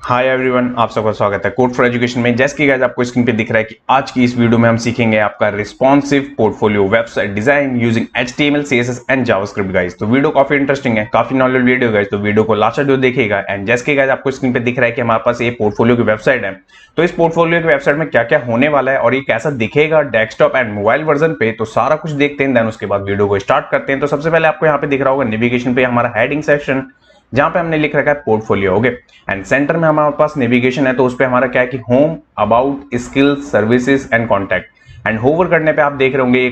Hi everyone, आप सबका स्वागत है कोड फॉर एजुकेशन में। जैसे कि गाइस आपको स्क्रीन पे दिख रहा है कि आज की इस वीडियो में हम सीखेंगे आपका responsive portfolio website design using HTML, CSS and JavaScript guys. तो वीडियो काफी इंटरेस्टिंग है, काफी नॉलेज वीडियो गाइस, तो वीडियो को लास्ट तक देखिएगा। एंड जैसे कि गाइस आपको स्क्रीन पे दिख रहा है कि हमारे पास ये पोर्टफोलियो की वेबसाइट है। तो इस पोर्टफोलियो की वेबसाइट में क्या क्या होने वाला है और ये कैसा दिखेगा डेस्कटॉप एंड मोबाइल वर्जन पे, तो सारा कुछ देखते हैं। देन उसके बाद वीडियो को स्टार्ट करते हैं। तो सबसे पहले आपको यहाँ पे दिख रहा होगा नेविगेशन पे हमारा हेडिंग सेक्शन, जहां पे हमने लिख रखा है पोर्टफोलियो। ओके, एंड सेंटर में हमारे पास नेविगेशन है, तो उस पे हमारा क्या है कि home, about, skills, services and contact. And hover करने पे आप देख रहे होंगे ये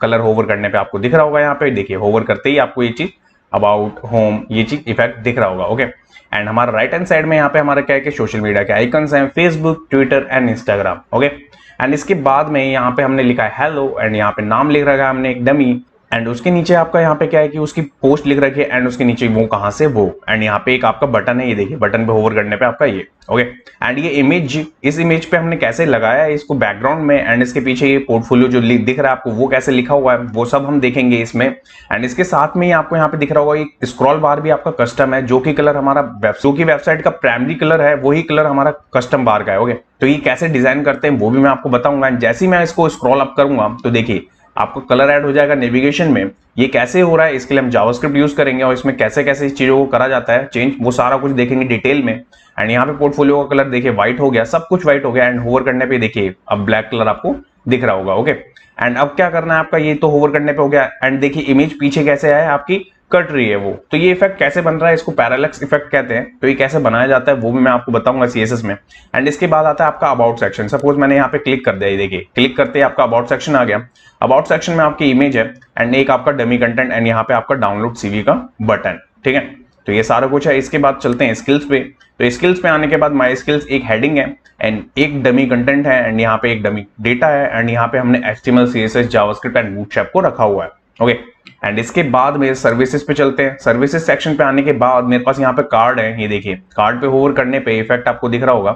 कलर होवर करने पे आपको दिख रहा होगा। यहाँ पे देखिए होवर करते ही आपको ये चीज अबाउट, होम, ये चीज इफेक्ट दिख रहा होगा। ओके, एंड हमारा राइट हैंड साइड में यहाँ पे हमारा क्या है कि सोशल मीडिया के आइकन्स हैं, Facebook, Twitter and Instagram. Okay, and इसके बाद में यहाँ पे हमने लिखा है हेलो, एंड यहाँ पे नाम लिख रखा है हमने एक डमी। एंड उसके नीचे आपका यहाँ पे क्या है कि उसकी पोस्ट लिख रखी है, एंड उसके नीचे वो कहां से वो। एंड यहाँ पे एक आपका बटन है, ये देखिए बटन पे होवर करने पे आपका ये। ओके, एंड ये इमेज, इस इमेज पे हमने कैसे लगाया है इसको बैकग्राउंड में, एंड इसके पीछे ये पोर्टफोलियो जो दिख रहा है आपको वो कैसे लिखा हुआ है वो सब हम देखेंगे इसमें। एंड इसके साथ में ही आपको यहाँ पे दिख रहा होगा एक स्क्रॉल बार भी आपका कस्टम है, जो कि कलर हमारा वेबसाइट का प्राइमरी कलर है, वही कलर हमारा कस्टम बार का है। ओके, तो ये कैसे डिजाइन करते हैं वो भी मैं आपको बताऊंगा। एंड जैसे ही मैं इसको स्क्रॉल अप करूंगा तो देखिए आपको कलर ऐड हो जाएगा नेविगेशन में। ये कैसे हो रहा है इसके लिए हम जावास्क्रिप्ट यूज करेंगे, और इसमें कैसे कैसे इस चीजों को करा जाता है चेंज, वो सारा कुछ देखेंगे डिटेल में। एंड यहाँ पे पोर्टफोलियो का कलर देखिए व्हाइट हो गया, सब कुछ व्हाइट हो गया। एंड होवर करने पे देखिए अब ब्लैक कलर आपको दिख रहा होगा। ओके, एंड अब क्या करना है आपका, ये तो होवर करने पे हो गया। एंड देखिए इमेज पीछे कैसे है आपकी कट रही है वो, तो ये इफेक्ट कैसे बन रहा है, इसको पैरालैक्स इफेक्ट कहते हैं। तो ये कैसे बनाया जाता है वो भी मैं आपको बताऊंगा CSS में। एंड इसके बाद आता है आपका अबाउट सेक्शन। सपोज मैंने यहाँ पे क्लिक कर दिया, ये देखिए क्लिक करते ही आपका अबाउट सेक्शन आ गया। अबाउट सेक्शन में आपकी इमेज है, एंड एक आपका डमी कंटेंट, एंड यहाँ पे आपका डाउनलोड CV का बटन। ठीक है, तो ये सारा कुछ है। इसके बाद चलते हैं स्किल्स पे। तो स्किल्स पे आने के बाद माई स्किल्स एक हेडिंग है, एंड एक डमी कंटेंट है, एंड यहाँ पे एक डमी डेटा है, एंड यहाँ पे हमने HTML, CSS, JavaScript and bootstrap को रखा हुआ है। ओके, एंड इसके बाद मेरे सर्विसेज पे चलते हैं। सर्विसेज सेक्शन पे आने के बाद मेरे पास यहाँ पे कार्ड है, ये देखिए कार्ड पे होवर करने पे इफेक्ट आपको दिख रहा होगा,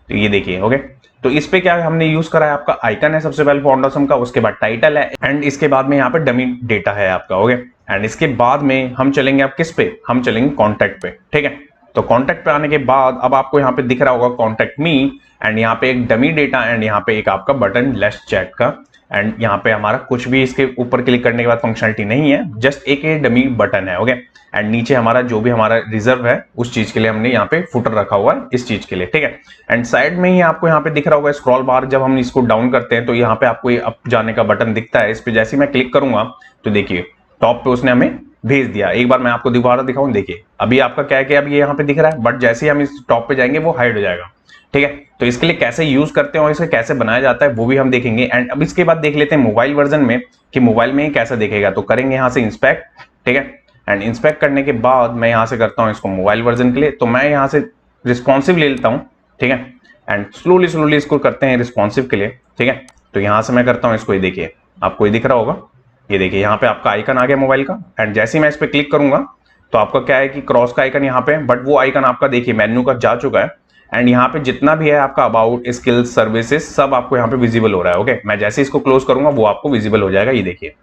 तो ये देखिए। ओके, तो इस पे क्या हमने यूज करा है, आपका आइकन है सबसे पहले फाउंडेशन का, उसके बाद टाइटल है, एंड इसके बाद में यहाँ पे डमी डेटा है आपका। ओके, एंड इसके बाद में हम चलेंगे आप किस पे, हम चलेंगे कॉन्टैक्ट पे। ठीक है, तो कॉन्टैक्ट पे आने के बाद अब आपको यहाँ पे दिख रहा होगा कॉन्टैक्ट मी, एंड यहाँ पे एक डमी डेटा, एंड यहाँ पे एक आपका बटन लेट्स चैट का। एंड यहाँ पे हमारा कुछ भी इसके ऊपर क्लिक करने के बाद फंक्शनलिटी नहीं है, जस्ट एक डमी बटन है। ओके, एंड नीचे हमारा जो भी हमारा रिजर्व है उस चीज के लिए हमने यहाँ पे फुटर रखा हुआ है इस चीज के लिए। ठीक है, एंड साइड में ही आपको यहाँ पे दिख रहा होगा स्क्रॉल बार। जब हम इसको डाउन करते हैं तो यहाँ पे आपको ये अप जाने का बटन दिखता है। इस पे जैसे ही मैं क्लिक करूंगा तो देखिए टॉप पे उसने हमें भेज दिया। एक बार मैं आपको दोबारा दिखाऊं, देखिए अभी आपका क्या है कि अभी यहाँ पे दिख रहा है, बट जैसे ही हम इस टॉप पे जाएंगे वो हाइड हो जाएगा। ठीक है, तो इसके लिए कैसे यूज करते हैं और इसे कैसे बनाया जाता है वो भी हम देखेंगे। एंड अब इसके बाद देख लेते हैं मोबाइल वर्जन में कि मोबाइल में कैसा दिखेगा। तो करेंगे यहाँ से इंस्पेक्ट। ठीक है, एंड इंस्पेक्ट करने के बाद मैं यहाँ से करता हूँ इसको मोबाइल वर्जन के लिए, तो मैं यहाँ से रिस्पॉन्सिव ले लेता हूँ। ठीक है, एंड स्लोली इसको करते हैं रिस्पॉन्सिव के लिए। ठीक है, तो यहाँ से मैं करता हूँ इसको, ये देखिए आपको ये दिख रहा होगा, ये देखिए यहाँ पे आपका आइकन आ गया मोबाइल का। एंड जैसे ही मैं इस पर क्लिक करूंगा तो आपका क्या है कि क्रॉस का आइकन यहाँ पे, बट वो आइकन आपका देखिए मेन्यू का जा चुका है। एंड यहाँ पे जितना भी है आपका अबाउट, स्किल्स, सर्विसेज, सब आपको यहाँ पे विजिबल हो रहा है। ओके, मैं जैसे इसको क्लोज करूंगा वो आपको विजिबल हो जाएगा, ये देखिए।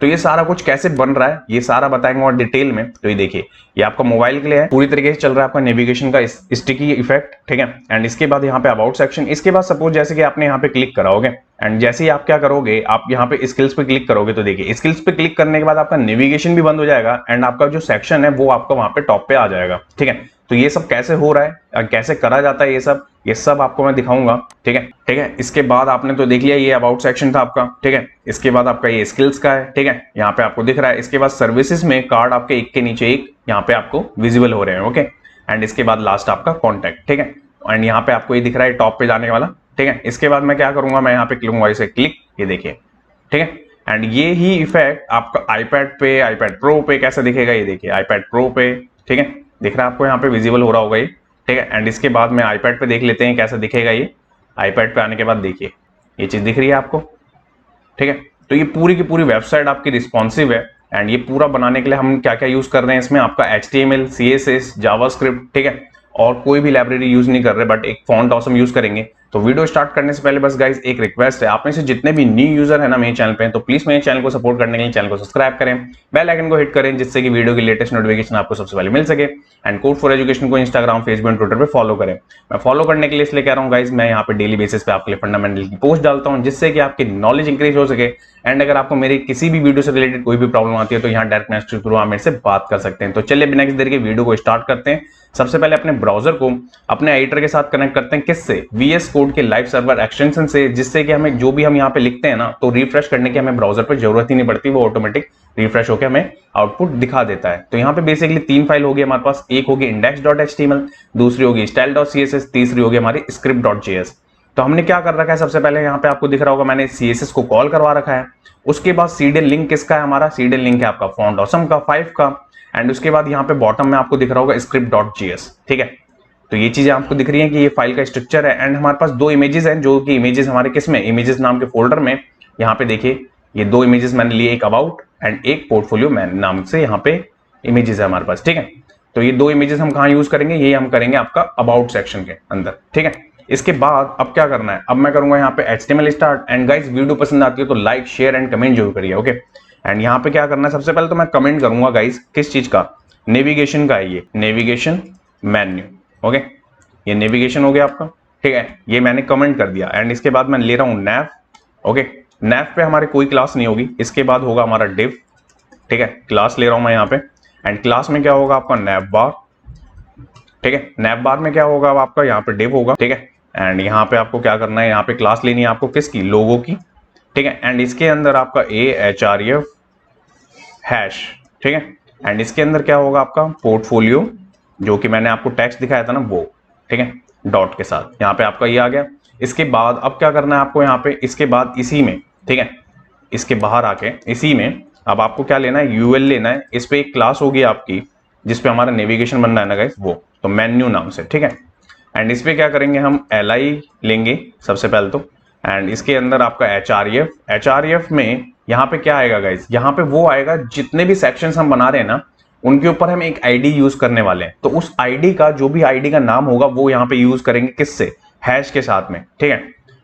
तो ये सारा कुछ कैसे बन रहा है ये सारा बताएंगे और डिटेल में। तो ये देखिए ये आपका मोबाइल के लिए है, पूरी तरीके से चल रहा है आपका नेविगेशन का स्टिकी इफेक्ट। ठीक है, एंड इसके बाद यहाँ पे अबाउट सेक्शन। इसके बाद सपोज जैसे कि आपने यहाँ पे क्लिक करा होगा, एंड जैसे ही आप क्या करोगे, आप यहाँ पे स्किल्स पे क्लिक करोगे, तो देखिए स्किल्स पे क्लिक करने के बाद आपका नेविगेशन भी बंद हो जाएगा, एंड आपका जो सेक्शन है वो आपका वहां पे टॉप पे आ जाएगा। ठीक है, तो ये सब कैसे हो रहा है, कैसे करा जाता है, ये सब आपको मैं दिखाऊंगा। ठीक है, इसके बाद आपने तो देख लिया ये अबाउट सेक्शन था आपका। ठीक है, इसके बाद आपका ये स्किल्स का है। ठीक है, यहाँ पे आपको दिख रहा है। इसके बाद सर्विसेज में कार्ड आपके एक के नीचे एक यहाँ पे आपको विजिबल हो रहे हैं। ओके, एंड इसके बाद लास्ट आपका कॉन्टैक्ट। ठीक है, एंड यहाँ पे आपको ये दिख रहा है टॉप पे जाने वाला। ठीक है, इसके बाद मैं क्या करूंगा, मैं यहाँ पे करूंगा इसे क्लिक, ये देखिए। ठीक है, एंड ये ही इफेक्ट आपका आईपैड पे, आईपैड प्रो पे कैसे दिखेगा, ये देखिए आईपैड प्रो पे। ठीक है, दिख रहा है आपको यहाँ पे विजिबल हो रहा होगा ये। ठीक है, एंड इसके बाद में आईपैड पे देख लेते हैं कैसा दिखेगा ये। आईपैड पे आने के बाद देखिए ये चीज दिख रही है आपको। ठीक है, तो ये पूरी की पूरी वेबसाइट आपकी रिस्पॉन्सिव है। एंड ये पूरा बनाने के लिए हम क्या क्या यूज कर रहे हैं इसमें, आपका HTML, CSS, जावास्क्रिप्ट। ठीक है, और कोई भी लाइब्रेरी यूज नहीं कर रहे, बट एक फॉन्ट ऑसम यूज करेंगे तो वीडियो स्टार्ट करने से पहले बस गाइज एक रिक्वेस्ट है, आप में से जितने भी न्यू यूजर है ना मेरे चैनल पे, तो प्लीज मेरे चैनल को सपोर्ट करने के लिए चैनल को सब्सक्राइब करें, बेल आइकन को हिट करें, जिससे कि वीडियो की लेटेस्ट नोटिफिकेशन आपको सबसे पहले मिल सके। एंड कोड फॉर एजुकेशन को इंस्टाग्राम, फेसबुक एंड ट्विटर पे फॉलो करें। मैं फॉलो करने के लिए इसलिए कह रहा हूँ गाइज, मैं यहाँ पे डेली बेसिस पे आपके लिए फंडामेंटल की पोस्ट डालता हूँ, जिससे कि आपकी नॉलेज इंक्रीज हो सके। एंड अगर आपको मेरी किसी भी वीडियो से रिलेटेड कोई भी प्रॉब्लम आती है तो यहाँ डायरेक्ट मैसेज के थ्रू आप मेरे से बात कर सकते हैं। तो चलिए बिना किसी देर के वीडियो को स्टार्ट करते हैं। सबसे पहले अपने ब्राउजर को अपने एडिटर के साथ कनेक्ट करते हैं, किससे? VS कोड के लाइव सर्वर एक्सटेंशन से, जिससे कि हमें जो भी हम यहाँ पे लिखते हैं ना, तो रिफ्रेश करने की हमें ब्राउजर पर जरूरत ही नहीं पड़ती, वो ऑटोमेटिक रिफ्रेश होकर हमें आउटपुट दिखा देता है। तो यहाँ पे बेसिकली 3 फाइल होगी हमारे पास, एक होगी index.html, दूसरी होगी style.css, तीसरी होगी हमारी script.js। तो हमने क्या कर रखा है, सबसे पहले यहाँ पे आपको दिख रहा होगा मैंने CSS को कॉल करवा रखा है। उसके बाद सीडीएल लिंक किसका है? हमारा सीडीएल लिंक है आपका फॉन्ट ऑसम का 5 का। एंड उसके बाद यहाँ पे बॉटम में आपको दिख रहा होगा script.js, ठीक है। तो ये चीजें आपको दिख रही हैं कि ये फाइल का स्ट्रक्चर है। एंड हमारे पास 2 इमेजेस हैं, जो कि इमेजेस हमारे किस में, इमेजेस नाम के फोल्डर में। यहाँ पे देखिए ये 2 इमेजेस मैंने लिए, एक अबाउट एंड एक पोर्टफोलियो मैन नाम से यहाँ पे इमेजेस है हमारे पास, ठीक है। तो ये 2 इमेजेस हम कहाँ यूज करेंगे? ये हम करेंगे आपका अबाउट सेक्शन के अंदर, ठीक है। इसके बाद अब क्या करना है, अब मैं करूंगा यहाँ पे HTML start. And guys video पसंद आती है तो लाइक, शेयर एंड कमेंट जरूर करिए, ओके। एंड यहाँ पे क्या करना है, सबसे पहले तो मैं कमेंट करूंगा गाइस, किस चीज का? नेविगेशन का है, ये नेविगेशन मेन्यू, ओके। ये नेविगेशन हो गया आपका, ठीक है, ये मैंने कमेंट कर दिया। एंड इसके बाद मैं ले रहा हूँ नैव, ओके। नैव पे हमारे कोई क्लास नहीं होगी, इसके बाद होगा हमारा डिव, ठीक है। क्लास ले रहा हूं मैं यहाँ पे। एंड क्लास में क्या होगा आपका? नैव बार, ठीक है। नैव बार में क्या होगा आपका? यहाँ पे डिव होगा, ठीक है। एंड यहाँ पे आपको क्या करना है, यहाँ पे क्लास लेनी है आपको किसकी? लोगो की, ठीक है। एंड इसके अंदर आपका ahref हैश, ठीक है। एंड इसके अंदर क्या होगा आपका? पोर्टफोलियो, जो कि मैंने आपको टेक्स्ट दिखाया था ना वो, ठीक है, डॉट के साथ। यहाँ पे आपका ये आ गया। इसके बाद अब क्या करना है आपको यहाँ पे, इसके बाद इसी में, ठीक है, इसके बाहर आके इसी में अब आपको क्या लेना है? यूएल लेना है। इस पे एक क्लास होगी आपकी जिसपे हमारा नेविगेशन बनना है ना गाइस, वो तो मेन्यू नाम से, ठीक है। एंड इस पे क्या करेंगे हम? li लेंगे सबसे पहले तो। एंड इसके अंदर आपका href में यहाँ पे क्या आएगा गाइस? यहाँ पे वो आएगा जितने भी सेक्शंस हम बना रहे हैं ना, उनके ऊपर हम एक आईडी यूज करने वाले हैं। तो उस आईडी का, जो भी आईडी का नाम होगा, वो यहाँ पे यूज करेंगे किससे? हैश के साथ में, ठीक है।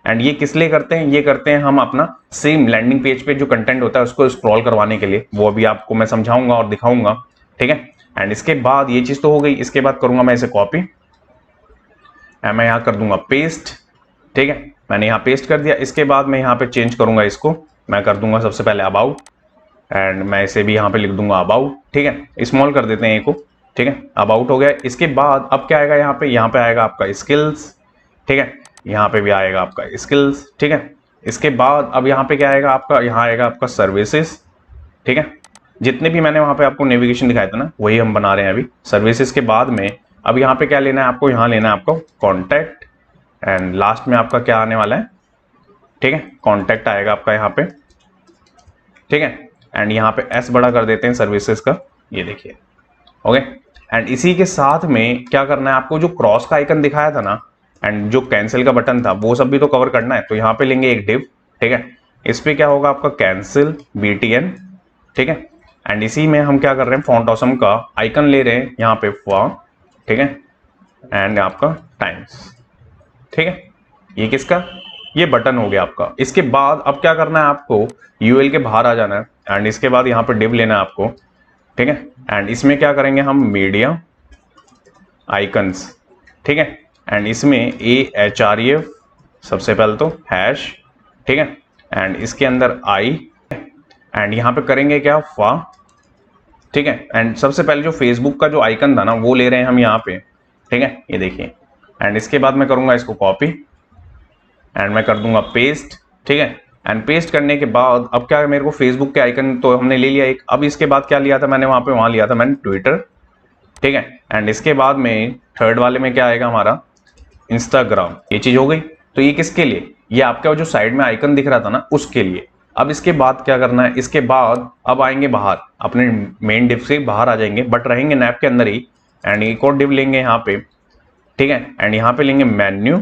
एंड ये किस लिए करते हैं? ये करते हैं हम अपना सेम लैंडिंग पेज पे जो कंटेंट होता है उसको स्क्रॉल करवाने के लिए। वो अभी आपको मैं समझाऊंगा और दिखाऊंगा, ठीक है। एंड इसके बाद ये चीज तो हो गई। इसके बाद करूंगा मैं इसे कॉपी, मैं यहाँ कर दूंगा पेस्ट, ठीक है। मैंने यहाँ पेस्ट कर दिया। इसके बाद मैं यहाँ पे चेंज करूंगा, इसको मैं कर दूंगा सबसे पहले अबाउट। एंड मैं इसे भी यहाँ पे लिख दूंगा अबाउट, ठीक है। स्मॉल कर देते हैं एक को, ठीक है। अबाउट हो गया। इसके बाद अब क्या आएगा यहाँ पे आएगा आपका स्किल्स, ठीक है। यहाँ पे भी आएगा आपका स्किल्स, ठीक है। इसके बाद अब यहाँ पे क्या आएगा आपका? यहाँ आएगा आपका सर्विसेज, ठीक है। जितने भी मैंने वहां पे आपको नेविगेशन दिखाया था ना, वही हम बना रहे हैं अभी। सर्विसेज के बाद में अब यहाँ पे क्या लेना है आपको? यहाँ लेना है आपको कॉन्टैक्ट। एंड लास्ट में आपका क्या आने वाला है? ठीक है, कॉन्टैक्ट आएगा आपका यहाँ पे, ठीक है। एंड यहाँ पे एस बड़ा कर देते हैं सर्विसेज का, ये देखिए, ओके। एंड इसी के साथ में क्या करना है आपको? जो क्रॉस का आइकन दिखाया था ना, एंड जो कैंसिल का बटन था, वो सब भी तो कवर करना है। तो यहाँ पे लेंगे एक डिव, ठीक है। इस पे क्या होगा आपका? कैंसिल btn, ठीक है। एंड इसी में हम क्या कर रहे हैं? फॉन्ट ऑसम का आइकन ले रहे हैं यहाँ पे फॉन्ट, ठीक है। एंड आपका टाइम्स, ठीक है। ये किसका? ये बटन हो गया आपका। इसके बाद अब क्या करना है आपको? यूएल के बाहर आ जाना है। एंड इसके बाद यहाँ पे डिव लेना है आपको, ठीक है। एंड इसमें क्या करेंगे हम? मीडिया आइकन्स, ठीक है। एंड इसमें ahref सबसे पहले तो हैश, ठीक है। एंड इसके अंदर आई, एंड यहाँ पे करेंगे क्या? फा, ठीक है। एंड सबसे पहले जो फेसबुक का जो आइकन था ना, वो ले रहे हैं हम यहाँ पे, ठीक है, ये देखिए। एंड इसके बाद मैं करूंगा इसको कॉपी, एंड मैं कर दूंगा पेस्ट, ठीक है। एंड पेस्ट करने के बाद अब क्या है, मेरे को फेसबुक के आइकन तो हमने ले लिया एक। अब इसके बाद क्या लिया था मैंने? वहां लिया था मैंने ट्विटर, ठीक है। एंड इसके बाद में थर्ड वाले में क्या आएगा हमारा? इंस्टाग्राम। ये चीज हो गई। तो ये किसके लिए? ये आपका जो साइड में आइकन दिख रहा था ना, उसके लिए। अब इसके बाद क्या करना है? इसके बाद अब आएंगे बाहर, अपने मेन डिव से बाहर आ जाएंगे, बट रहेंगे नैप के अंदर ही। एंड एक और डिव लेंगे यहाँ पे, ठीक है। एंड यहाँ पे लेंगे मेन्यू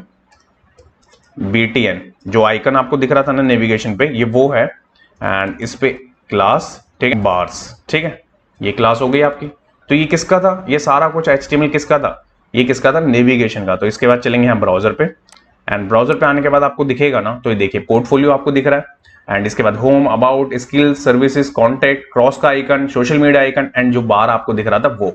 btn, जो आइकन आपको दिख रहा था ना नेविगेशन पे, ये वो है। एंड इस पे क्लास, ठीक है, बार्स, ठीक है। ये क्लास हो गई आपकी। तो ये किसका था? ये सारा कुछ HTML किसका था? ये किसका था? नेविगेशन का। तो इसके बाद चलेंगे हम ब्राउजर पे। एंड ब्राउजर पे आने के बाद आपको दिखेगा ना, तो ये देखिए पोर्टफोलियो आपको दिख रहा है। एंड इसके बाद home, about, skills, services, contact, cross का icon, social media icon, and जो बार आपको दिख रहा था वो।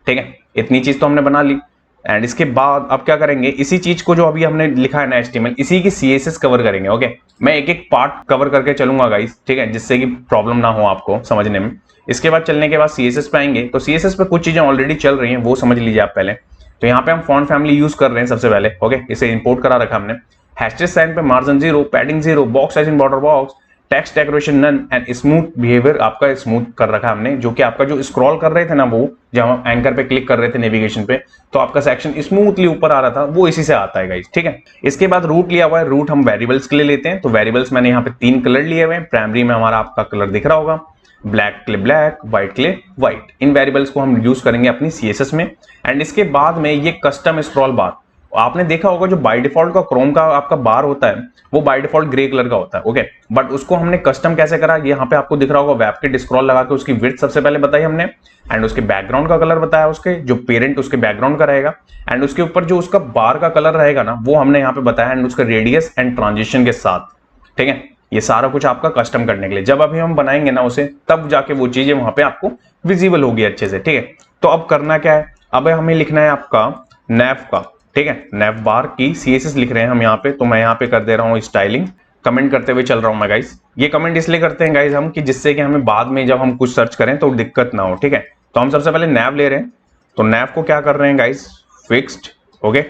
ठीक है, इतनी चीज तो हमने बना ली। एंड इसके बाद अब क्या करेंगे, इसी चीज को जो अभी हमने लिखा है ना HTML, इसी की CSS कवर करेंगे। ओके, मैं एक एक पार्ट कवर करके चलूंगा गाइस, ठीक है, जिससे कि प्रॉब्लम ना हो आपको समझने में। इसके बाद चलने के बाद CSS पे आएंगे, तो CSS पे कुछ चीजें ऑलरेडी चल रही हैं, वो समझ लीजिए आप पहले। तो यहाँ पे हम फॉन्ट फैमिली यूज कर रहे हैं सबसे पहले। ओके, इसे इंपोर्ट करा रखा हमने। हैशटेग साइन पे margin 0, padding 0, box size in border box, text decoration none, and smooth behaviour आपका स्मूथ कर रखा हमने, जो कि आपका जो स्क्रॉल कर रहे थे ना, वो जब हम एंकर पे क्लिक कर रहे थे नेविगेशन पे, तो आपका सेक्शन स्मूथली ऊपर आ रहा था, वो इसी से आता है गाइस। ठीक है, इसके बाद रूट लिया हुआ है। रूट हम वेरिएबल्स के लिए लेते हैं, तो वेरिएबल्स मैंने यहाँ पे 3 कलर लिए हुए हैं। प्राइमरी में हमारा आपका कलर दिख रहा होगा, ब्लैक के लिए ब्लैक, व्हाइट के लिए व्हाइट। इन वेरिएबल्स को हम यूज करेंगे अपनी CSS में। एंड इसके बाद में ये कस्टम स्क्रॉल बार, आपने देखा होगा जो बाय डिफॉल्ट का क्रोम का आपका बार होता है, वो बाय डिफॉल्ट ग्रे कलर का होता है। ओके, बट उसको हमने कस्टम कैसे करा, यहाँ पे आपको दिख रहा होगा वेबकिट स्क्रॉल लगा के उसकी विड्थ सबसे पहले बताई हमने, एंड उसके बैकग्राउंड का कलर बताया, उसके जो पेरेंट उसके बैकग्राउंड का रहेगा, एंड उसके ऊपर जो उसका बार का कलर रहेगा ना, वो हमने यहाँ पे बताया, एंड उसका रेडियस एंड ट्रांजिशन के साथ। ठीक है, ये सारा कुछ आपका कस्टम करने के लिए, जब अभी हम बनाएंगे ना उसे, तब जाके वो चीजें वहां पे आपको विजिबल होगी अच्छे से। ठीक है, तो अब करना क्या है, अब हमें लिखना है आपका नैव का। ठीक है, नैव बार की CSS लिख रहे हैं हम यहाँ पे, तो मैं यहाँ पे कर दे रहा हूँ स्टाइलिंग, कमेंट करते हुए चल रहा हूँ मैं गाइस। ये कमेंट इसलिए करते हैं गाइस हम, कि जिससे कि हमें बाद में जब हम कुछ सर्च करें तो दिक्कत ना हो। ठीक है, तो हम सबसे पहले नैव ले रहे हैं, तो नैव को क्या कर रहे हैं गाइस, फिक्स्ड। ओके,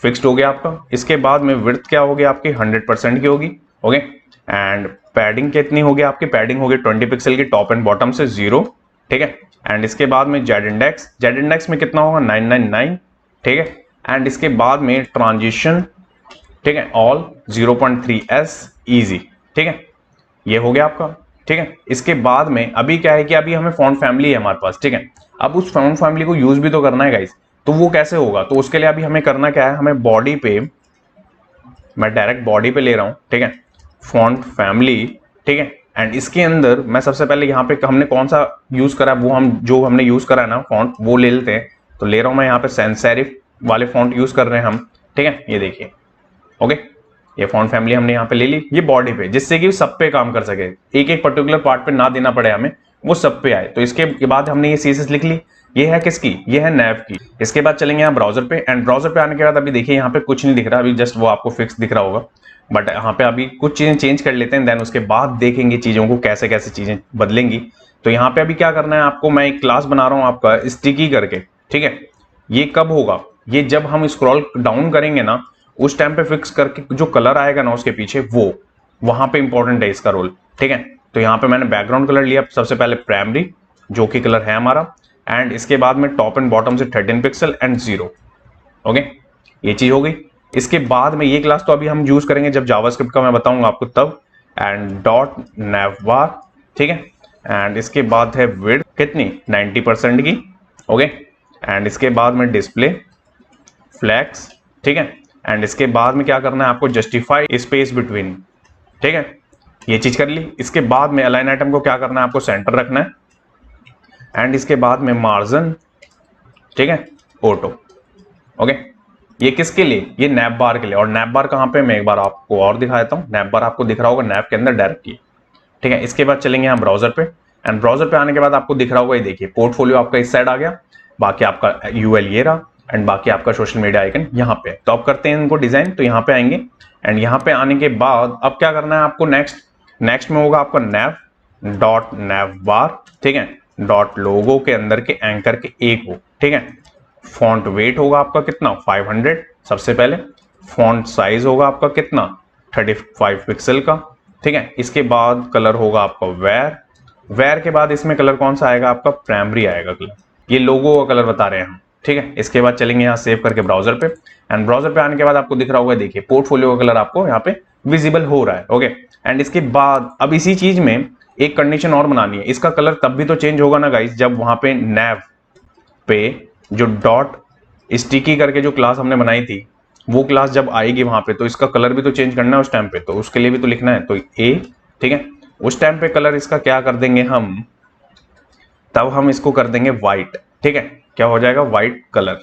फिक्स्ड हो गया आपका। इसके बाद में विड्थ क्या होगी आपकी, 100% की होगी। ओके, एंड पैडिंग कितनी होगी आपकी, पैडिंग होगी 20 पिक्सल की, टॉप एंड बॉटम से 0। ठीक है, एंड इसके बाद में जेड इंडेक्स में कितना होगा, 999। ठीक है, एंड इसके बाद में ट्रांजिशन, ठीक है, ऑल 0.3s इजी। ठीक है, ये हो गया आपका। ठीक है, इसके बाद में अभी क्या है कि अभी हमें फॉन्ट फैमिली है हमारे पास। ठीक है, अब उस फॉन्ट फैमिली को यूज भी तो करना है गाइस, तो वो कैसे होगा, तो उसके लिए अभी हमें करना क्या है, हमें बॉडी पे, मैं डायरेक्ट बॉडी पे ले रहा हूं। ठीक है, फॉन्ट फैमिली। ठीक है, एंड इसके अंदर मैं सबसे पहले यहाँ पे हमने कौन सा यूज करा, वो हम जो हमने यूज करा है ना फॉन्ट, वो ले लेते हैं। तो ले रहा हूं मैं यहाँ पे सैंस सेरिफ वाले फॉन्ट यूज कर रहे हैं हम। ठीक है, ये देखिए। ओके, ये फॉन्ट फैमिली हमने यहाँ पे ले ली, ये बॉडी पे, जिससे कि सब पे काम कर सके, एक एक पर्टिकुलर पार्ट पे ना देना पड़े हमें, वो सब पे आए। तो इसके बाद हमने ये CSS लिख ली। ये है किसकी, ये है नैव की। इसके बाद चलेंगे यहाँ ब्राउजर पे, एंड ब्राउजर पे आने के बाद अभी देखिए यहाँ पे कुछ नहीं दिख रहा, अभी जस्ट वो आपको फिक्स दिख रहा होगा, बट यहाँ पे अभी कुछ चीजें चेंज कर लेते हैं, देन उसके बाद देखेंगे चीजों को कैसे कैसे चीजें बदलेंगी। तो यहाँ पे अभी क्या करना है आपको, मैं एक क्लास बना रहा हूँ आपका स्टिकी करके। ठीक है, ये कब होगा, ये जब हम स्क्रॉल डाउन करेंगे ना, उस टाइम पे फिक्स करके जो कलर आएगा ना उसके पीछे, वो वहां पे इंपॉर्टेंट है इसका रोल। ठीक है, तो यहाँ पे मैंने बैकग्राउंड कलर लिया सबसे पहले प्राइमरी, जो कि कलर है हमारा, एंड इसके बाद में टॉप एंड बॉटम से 13 पिक्सल एंड 0। ओके, ये चीज हो गई। इसके बाद में ये क्लास तो अभी हम यूज करेंगे जब जावास्क्रिप्ट का मैं बताऊंगा आपको तब, एंड डॉट नैवबार। ठीक है, एंड इसके बाद है विड्थ कितनी, 90% की। ओके, एंड इसके बाद में डिस्प्ले फ्लैक्स। ठीक है, एंड इसके बाद में क्या करना है आपको, जस्टिफाई स्पेस बिटवीन। ठीक है, ये चीज कर ली। इसके बाद में अलाइन आइटम को क्या करना है आपको, सेंटर रखना है, एंड इसके बाद में मार्जिन। ठीक है, ऑटो। ओके, ये किसके लिए, ये नैप बार के लिए। और नैप बार कहां पे, मैं एक बार आपको और दिखा देता हूं। नैप बार आपको दिख रहा होगा नैप के अंदर डायरेक्टली। ठीक है, इसके बाद चलेंगे हम ब्राउजर पे, एंड ब्राउजर पे आने के बाद आपको दिख रहा होगा, ये देखिए पोर्टफोलियो आपका इस साइड आ गया, बाकी आपका UL ये रहा, एंड बाकी आपका सोशल मीडिया आइकन यहाँ पे। तो अब करते हैं इनको डिजाइन, तो यहाँ पे आएंगे, एंड यहाँ पे आने के बाद अब क्या करना है आपको, नेक्स्ट में होगा आपका नैव डॉट नैव बार। ठीक है, डॉट लोगो के अंदर के एंकर के एक हो। ठीक है, फॉन्ट वेट होगा आपका कितना, 500 सबसे पहले। फॉन्ट साइज होगा आपका कितना, 35 पिक्सल का। ठीक है, इसके बाद कलर होगा आपका वेर के बाद इसमें कलर कौन सा आएगा आपका, प्राइमरी आएगा कलर, ये लोगो का कलर बता रहे हैं हम। ठीक है, इसके बाद चलेंगे यहाँ सेव करके ब्राउजर पे, एंड ब्राउजर पे आने के बाद आपको दिख रहा होगा, देखिए पोर्टफोलियो का कलर आपको यहाँ पे विजिबल हो रहा है। ओके, एंड इसके बाद अब इसी चीज में एक कंडीशन और बनानी है, इसका कलर तब भी तो चेंज होगा ना गाइस, जब वहां पे नैव पे जो डॉट स्टिकी करके जो क्लास हमने बनाई थी, वो क्लास जब आएगी वहां पे, तो इसका कलर भी तो चेंज करना है उस टाइम पे, तो उसके लिए भी तो लिखना है। तो ए, ठीक है, उस टाइम पे कलर इसका क्या कर देंगे हम, तब हम इसको कर देंगे व्हाइट। ठीक है, क्या हो जाएगा, व्हाइट कलर,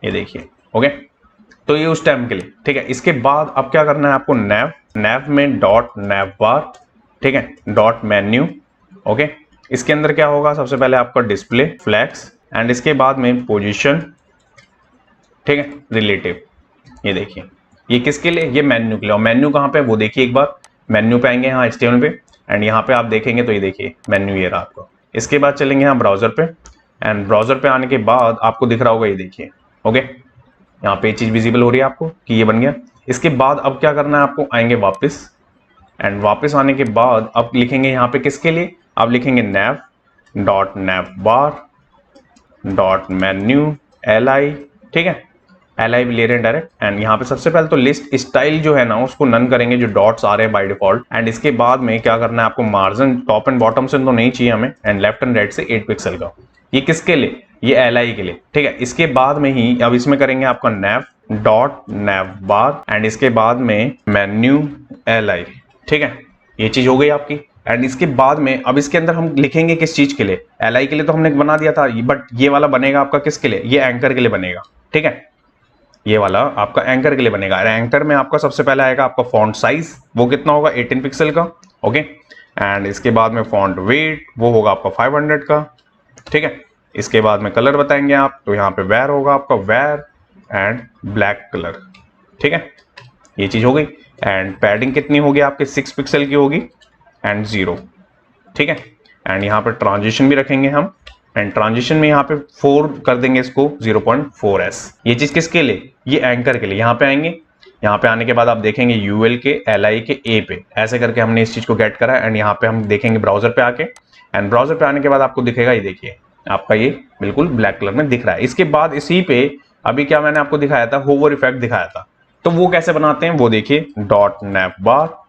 ये देखिए। ओके, तो ये उस टाइम के लिए, ठीक है। इसके बाद अब क्या करना है आपको, नैव में डॉट नैव बार, ठीक है, डॉट मेन्यू, ओके। इसके अंदर क्या होगा, सबसे पहले आपका डिस्प्ले फ्लैक्स एंड इसके बाद में पोजीशन, ठीक है, रिलेटिव। ये देखिए, ये किसके लिए, ये मेन्यू के लिए। और मेन्यू कहाँ पे, वो देखिए एक बार, मेन्यू पे आएंगे यहाँ HTML पे एंड यहाँ पे आप देखेंगे तो ये देखिए मेन्यू ये रहा आपको। इसके बाद चलेंगे यहाँ ब्राउजर पे एंड ब्राउजर पे आने के बाद आपको दिख रहा होगा ये देखिए, ओके, यहाँ पे ये चीज विजिबल हो रही है आपको कि ये बन गया। इसके बाद अब क्या करना है आपको, आएंगे वापस एंड वापस आने के बाद अब लिखेंगे यहाँ पे किसके लिए, आप लिखेंगे नैव डॉट नैव बार डॉट मेन्यू li, ठीक है, li भी ले रहे हैं डायरेक्ट एंड यहाँ पे सबसे पहले तो लिस्ट स्टाइल जो है ना उसको नन करेंगे, जो डॉट्स आ रहे हैं बाय डिफॉल्ट। एंड इसके बाद में क्या करना है आपको, मार्जिन टॉप एंड बॉटम से तो नहीं चाहिए हमें एंड लेफ्ट एंड राइट से 8 पिक्सल का। ये किसके लिए, ये li के लिए, ठीक है। इसके बाद में ही अब इसमें करेंगे आपका नैव डॉट नैव बार एंड इसके बाद में मेन्यू li, ठीक है, ये चीज हो गई आपकी। एंड इसके बाद में अब इसके अंदर हम लिखेंगे किस चीज के लिए, li के लिए तो हमने बना दिया था, बट ये वाला बनेगा आपका किसके लिए, ये एंकर के लिए बनेगा, ठीक है, ये वाला आपका एंकर के लिए बनेगा। एंकर में आपका सबसे पहले आएगा आपका फॉन्ट साइज, वो कितना होगा 18 पिक्सल का, ओके। एंड इसके बाद में फॉन्ट वेट वो होगा आपका 500 का, ठीक है। इसके बाद में कलर बताएंगे आप, तो यहाँ पे वेर होगा आपका वेर एंड ब्लैक कलर, ठीक है, ये चीज हो गई। एंड पैडिंग कितनी होगी आपके 6 पिक्सल की होगी एंड 0, ठीक है। एंड यहाँ पे ट्रांजिशन भी रखेंगे हम एंड ट्रांजिशन में यहाँ पे 4 कर देंगे इसको 0.4s। ये चीज किसके लिए, ये एंकर के लिए। यहाँ पे आएंगे, यहाँ पे आने के बाद आप देखेंगे यूएल के li के a पे, ऐसे करके हमने इस चीज को गेट करा एंड यहाँ पे हम देखेंगे ब्राउजर पे आके एंड ब्राउजर पे आने के बाद आपको दिखेगा, ये देखिए आपका ये बिल्कुल ब्लैक कलर में दिख रहा है। इसके बाद इसी पे अभी क्या मैंने आपको दिखाया था, होवर इफेक्ट दिखाया था, तो वो कैसे बनाते हैं वो देखिए, डॉट नैव बार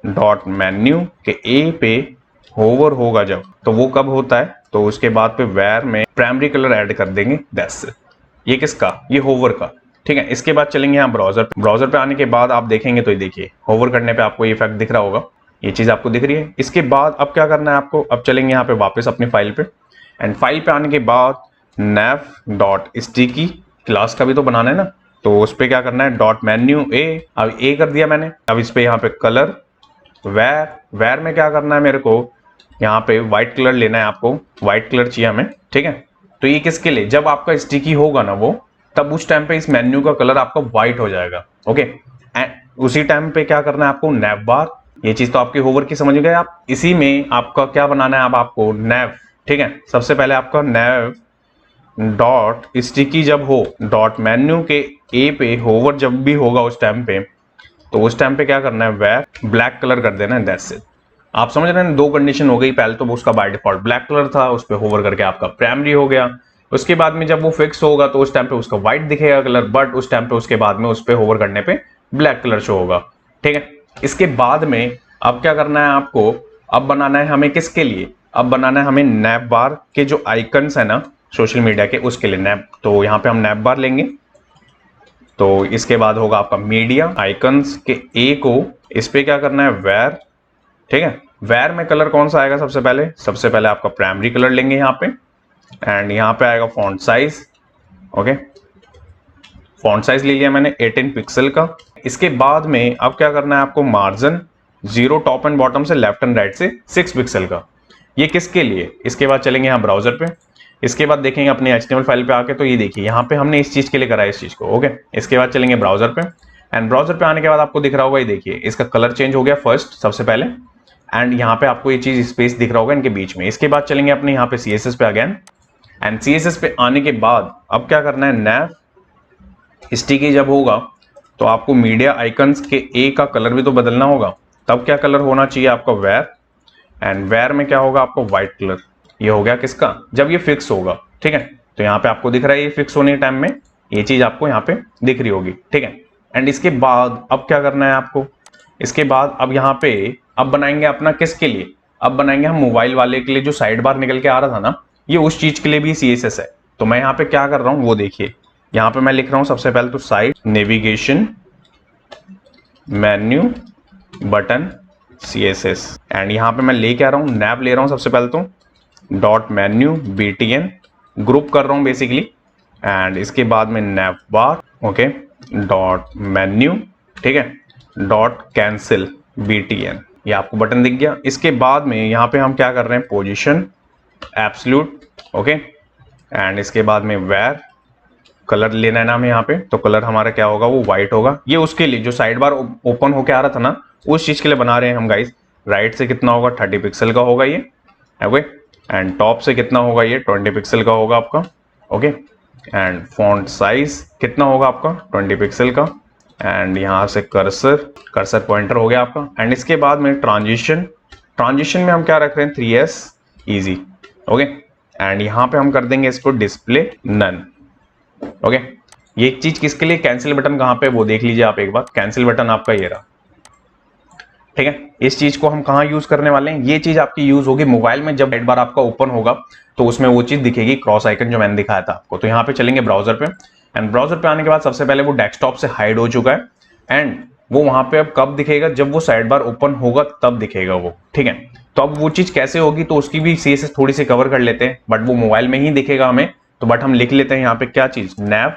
डॉट मेन्यू के a पे होवर होगा जब, तो वो कब होता है, तो उसके बाद पे वेर में प्राइमरी कलर ऐड कर देंगे, दैट्स इट। ये किसका, ये होवर का, ठीक है। इसके बाद चलेंगे यहाँ ब्राउजर पे आने के बाद आप देखेंगे तो ये देखिए होवर करने पे आपको ये इफेक्ट दिख रहा होगा, ये चीज आपको दिख रही है। इसके बाद अब क्या करना है आपको, अब चलेंगे यहाँ पे वापस अपनी फाइल पे एंड फाइल पे आने के बाद नैव डॉट स्टिकी क्लास का भी तो बनाना है ना, तो उस पर क्या करना है, डॉट मेन्यू ए, अब ए कर दिया मैंने। अब इस पे यहाँ पे कलर वेर में क्या करना है मेरे को, यहाँ पे व्हाइट कलर लेना है आपको, व्हाइट कलर चाहिए हमें, ठीक है। तो ये किसके लिए, जब आपका स्टिकी होगा ना वो, तब उस टाइम पे इस मेन्यू का कलर आपका व्हाइट हो जाएगा, ओके। एंड उसी टाइम पे क्या करना है आपको, नैव बार, ये चीज तो आपकी होवर की समझ गए आप। इसी में आपका क्या बनाना है, अब आपको नैव, ठीक है, सबसे पहले आपका नैव डॉट स्टिकी जब हो, डॉट मेन्यू के ए पे होवर जब भी होगा उस टाइम पे, तो उस टाइम पे क्या करना है, वेर ब्लैक कलर कर देना है, दैट्स इट। आप समझ रहे हैं, 2 कंडीशन हो गई। पहले तो उसका बाय डिफॉल्ट ब्लैक कलर था, उस पर होवर करके आपका प्राइमरी हो गया। उसके बाद में जब वो फिक्स होगा तो उस टाइम पे उसका व्हाइट दिखेगा कलर, बट उस टाइम पे उसके बाद में उस पर होवर करने पे ब्लैक कलर शो होगा, ठीक है। इसके बाद में अब क्या करना है आपको, अब बनाना है हमें किसके लिए, अब बनाना है हमें नैव बार के जो आइकन्स है ना सोशल मीडिया के, उसके लिए नैव, तो यहाँ पे हम नैव बार लेंगे। तो इसके बाद होगा आपका मीडिया आइकन्स के ए को, इस पे क्या करना है, वेर, ठीक है। वेर में कलर कौन सा आएगा, सबसे पहले आपका प्राइमरी कलर लेंगे यहाँ पे एंड यहाँ पे आएगा font size, okay. Font size ले लिया मैंने 18 पिक्सल का। इसके बाद में अब क्या करना है आपको, मार्जिन 0 टॉप एंड बॉटम से लेफ्ट एंड राइट से 6 पिक्सल का, ये किसके लिए। इसके बाद चलेंगे यहाँ ब्राउजर पे, इसके बाद देखेंगे अपने HTML फाइल पे आके, तो ये देखिए यहाँ पे हमने इस चीज के लिए करा है इस चीज को, ओके। इसके बाद चलेंगे ब्राउजर पे एंड ब्राउजर पे आने के बाद आपको दिख रहा होगा, ये देखिए इसका कलर चेंज हो गया फर्स्ट सबसे पहले एंड यहाँ पे आपको ये चीज स्पेस दिख रहा होगा इनके बीच में। इसके बाद चलेंगे अपने यहाँ पे CSS पे अगेन एंड CSS पे आने के बाद अब क्या करना है, नैव स्टिकी जब होगा तो आपको मीडिया आइकन्स के ए का कलर भी तो बदलना होगा, तब क्या कलर होना चाहिए आपका, वेर, एंड वेर में क्या होगा आपको व्हाइट कलर। ये हो गया किसका, जब ये फिक्स होगा, ठीक है। तो यहाँ पे आपको दिख रहा है ये फिक्स होने के टाइम में ये चीज आपको यहाँ पे दिख रही होगी, ठीक है। एंड इसके बाद अब क्या करना है आपको, इसके बाद अब यहाँ पे अब बनाएंगे अपना किसके लिए, अब बनाएंगे हम मोबाइल वाले के लिए, जो साइड बार निकल के आ रहा था ना, ये उस चीज के लिए भी CSS है। तो मैं यहाँ पे क्या कर रहा हूँ वो देखिए, यहाँ पे मैं लिख रहा हूँ सबसे पहले तो side navigation menu button CSS and यहाँ पे मैं लेके आ रहा हूँ नैव ले रहा हूँ सबसे पहले तो डॉट मेन्यू BTN ग्रुप कर रहा हूँ बेसिकली एंड इसके बाद में नैव बार, ओके। डॉट मेन्यू, ठीक है, डॉट कैंसिल BTN, ये आपको बटन दिख गया। इसके बाद में यहाँ पे हम क्या कर रहे हैं, पोजीशन एब्सोल्यूट, ओके, एंड इसके बाद में वेयर कलर लेना है ना हमें यहाँ पे, तो कलर हमारा क्या होगा, वो व्हाइट होगा। ये उसके लिए जो साइड बार ओपन होके आ रहा था ना, उस चीज के लिए बना रहे हैं हम गाइस। राइट से कितना होगा, 30 पिक्सल का होगा ये, ओके, एंड टॉप से कितना होगा, ये 20 पिक्सल का होगा आपका, ओके, एंड फॉन्ट साइज कितना होगा आपका, 20 पिक्सल का, एंड यहाँ से कर्सर पॉइंटर हो गया आपका। एंड इसके बाद में ट्रांजिशन में हम क्या रख रहे हैं, 3S इजी, ओके, एंड यहाँ पे हम कर देंगे इसको डिस्प्ले नन, ओके। ये चीज किसके लिए, कैंसिल बटन कहाँ पे, वो देख लीजिए आप एक बार। कैंसिल बटन आपका ये रहा, ठीक है। इस चीज को हम कहाँ यूज करने वाले हैं, ये चीज आपकी यूज होगी मोबाइल में। जब एक बार आपका ओपन होगा तो उसमें वो चीज दिखेगी, क्रॉस आइकन जो मैंने दिखाया था आपको। तो यहाँ पे चलेंगे ब्राउजर पे, एंड ब्राउजर पे आने के बाद सबसे पहले वो डेस्कटॉप से हाइड हो चुका है, एंड वो वहां पे अब कब दिखेगा, जब वो साइड बार ओपन होगा तब दिखेगा वो, ठीक है। तो अब वो चीज कैसे होगी, तो उसकी भी CSS थोड़ी सी कवर कर लेते हैं, बट वो मोबाइल में ही दिखेगा हमें, तो बट हम लिख लेते हैं यहाँ पे क्या चीज, nav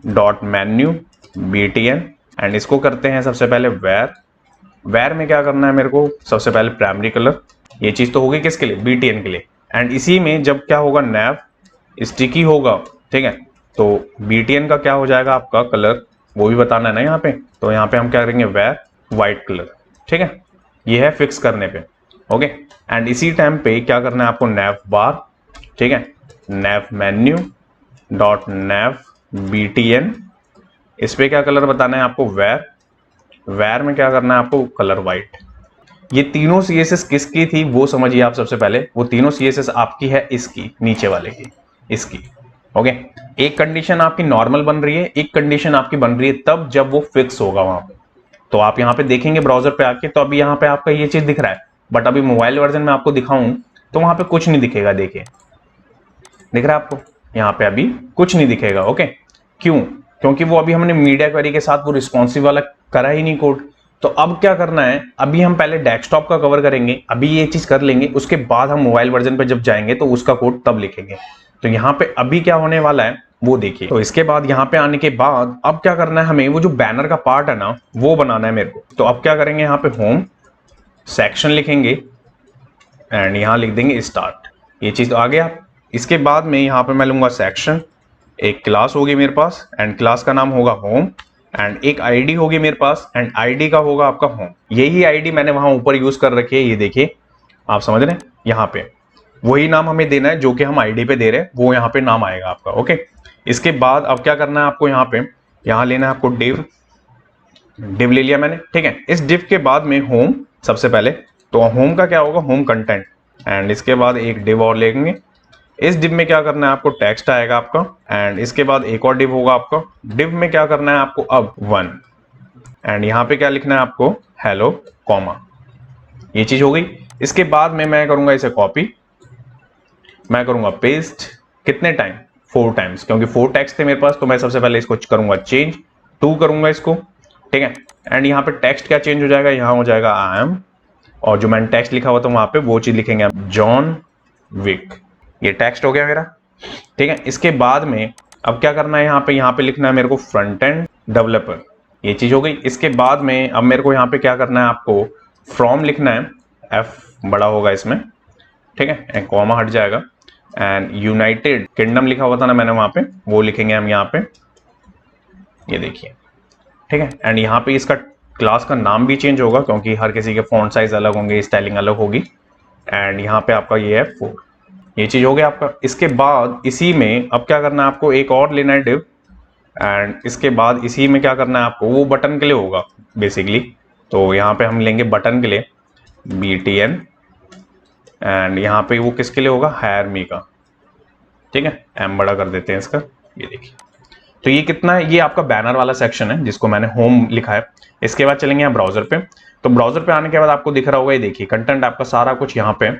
dot menu BTN, and इसको करते हैं सबसे पहले वेयर में क्या करना है मेरे को, सबसे पहले प्राइमरी कलर, ये चीज तो होगी किसके लिए, BTN के लिए। एंड इसी में जब क्या होगा, nav स्टिकी होगा, ठीक है, तो BTN का क्या हो जाएगा आपका कलर, वो भी बताना है ना यहाँ पे। तो यहाँ पे हम क्या करेंगे, वेयर व्हाइट कलर, ठीक है, ये है फिक्स करने पे, ओके। एंड इसी टाइम पे क्या करना है आपको, nav बार, ठीक है, nav menu dot nav BTN, इस पे क्या कलर बताना है आपको, वेयर में क्या करना है आपको, कलर व्हाइट। ये तीनों CSS किसकी थी वो समझिए आप सबसे पहले। वो तीनों CSS आपकी है इसकी, नीचे वाले की, इसकी, ओके। एक कंडीशन आपकी नॉर्मल बन रही है, एक कंडीशन आपकी बन रही है तब जब वो फिक्स होगा वहां पे। तो आप यहाँ पे देखेंगे ब्राउजर पे आके, तो अभी यहाँ पे आपका ये चीज दिख रहा है, बट अभी मोबाइल वर्जन में आपको दिखाऊं तो वहां पे कुछ नहीं दिखेगा। देखिए, दिख रहा है आपको, यहाँ पे अभी कुछ नहीं दिखेगा, ओके। क्यों, क्योंकि वो अभी हमने मीडिया क्वेरी के साथ वो रिस्पॉन्सिव वाला करा ही नहीं कोड। तो अब क्या करना है, अभी हम पहले डेस्कटॉप का कवर करेंगे, अभी ये चीज कर लेंगे, उसके बाद हम मोबाइल वर्जन पे जब जाएंगे तो उसका कोड तब लिखेंगे। तो यहाँ पे अभी क्या होने वाला है वो देखिए। तो इसके बाद यहाँ पे आने के बाद अब क्या करना है हमें, वो जो बैनर का पार्ट है ना वो बनाना है मेरे को। तो अब क्या करेंगे, यहाँ पे होम सेक्शन लिखेंगे एंड यहाँ लिख देंगे स्टार्ट, ये चीज तो आ गया। इसके बाद में यहाँ पे मैं लूंगा सेक्शन, एक क्लास होगी मेरे पास एंड क्लास का नाम होगा होम, एंड एक आईडी होगी मेरे पास एंड आईडी का होगा आपका होम। यही आईडी मैंने वहां ऊपर यूज कर रखी है, ये देखिए आप समझ रहे हैं। यहाँ पे वही नाम हमें देना है जो कि हम आईडी पे दे रहे हैं, वो यहाँ पे नाम आएगा आपका, ओके। इसके बाद अब क्या करना है आपको, यहाँ पे यहाँ लेना है आपको डिव ले लिया मैंने, ठीक है। इस डिव के बाद में होम सबसे पहले, तो होम का क्या होगा, होम कंटेंट, एंड इसके बाद एक डिव और लेंगे। इस डिव में क्या करना है आपको, टेक्स्ट आएगा आपका, एंड इसके बाद एक और डिव होगा आपका। डिव में क्या करना है आपको, अब 1, एंड यहाँ पे क्या लिखना है आपको, हेलो कॉमा, ये चीज हो गई। इसके बाद में मैं करूंगा इसे कॉपी, मैं करूंगा पेस्ट, कितने टाइम, 4 टाइम्स, क्योंकि 4 टेक्स्ट थे मेरे पास। तो मैं सबसे पहले इसको करूंगा चेंज, 2 करूंगा इसको, ठीक है। एंड यहाँ पे टेक्स्ट क्या चेंज हो जाएगा, यहाँ हो जाएगा आई एम, और जो मैंने टेक्स्ट लिखा हुआ था वहां पे वो चीज लिखेंगे जॉन विक, ये टेक्स्ट हो गया मेरा, ठीक है। इसके बाद में अब क्या करना है, यहाँ पे लिखना है मेरे को फ्रंट एंड डेवलपर, ये चीज हो गई। इसके बाद में अब मेरे को यहाँ पे क्या करना है, आपको फ्रॉम लिखना है, F बड़ा होगा इसमें, ठीक है, कॉमा हट जाएगा, एंड यूनाइटेड किंगडम लिखा हुआ था ना मैंने वहां पे, वो लिखेंगे हम यहाँ पे, ये देखिए, ठीक है। एंड यहाँ पे इसका क्लास का नाम भी चेंज होगा क्योंकि हर किसी के फॉन्ट साइज अलग होंगे, स्टाइलिंग अलग होगी। एंड यहाँ पे आपका ये है 4, ये चीज हो गया आपका। इसके बाद इसी में अब क्या करना है आपको, एक और लेना है डिव, एंड इसके बाद इसी में क्या करना है आपको, वो बटन के लिए होगा बेसिकली। तो यहाँ पे हम लेंगे बटन के लिए BTN, एंड यहाँ पे वो किसके लिए होगा, हायर मी का, ठीक है। एम बड़ा कर देते हैं इसका, ये देखिए। तो ये कितना है, ये आपका बैनर वाला सेक्शन है जिसको मैंने होम लिखा है। इसके बाद चलेंगे यहाँ ब्राउजर पे, तो ब्राउजर पे आने के बाद आपको दिख रहा होगा, ये देखिए कंटेंट आपका सारा कुछ यहाँ पे,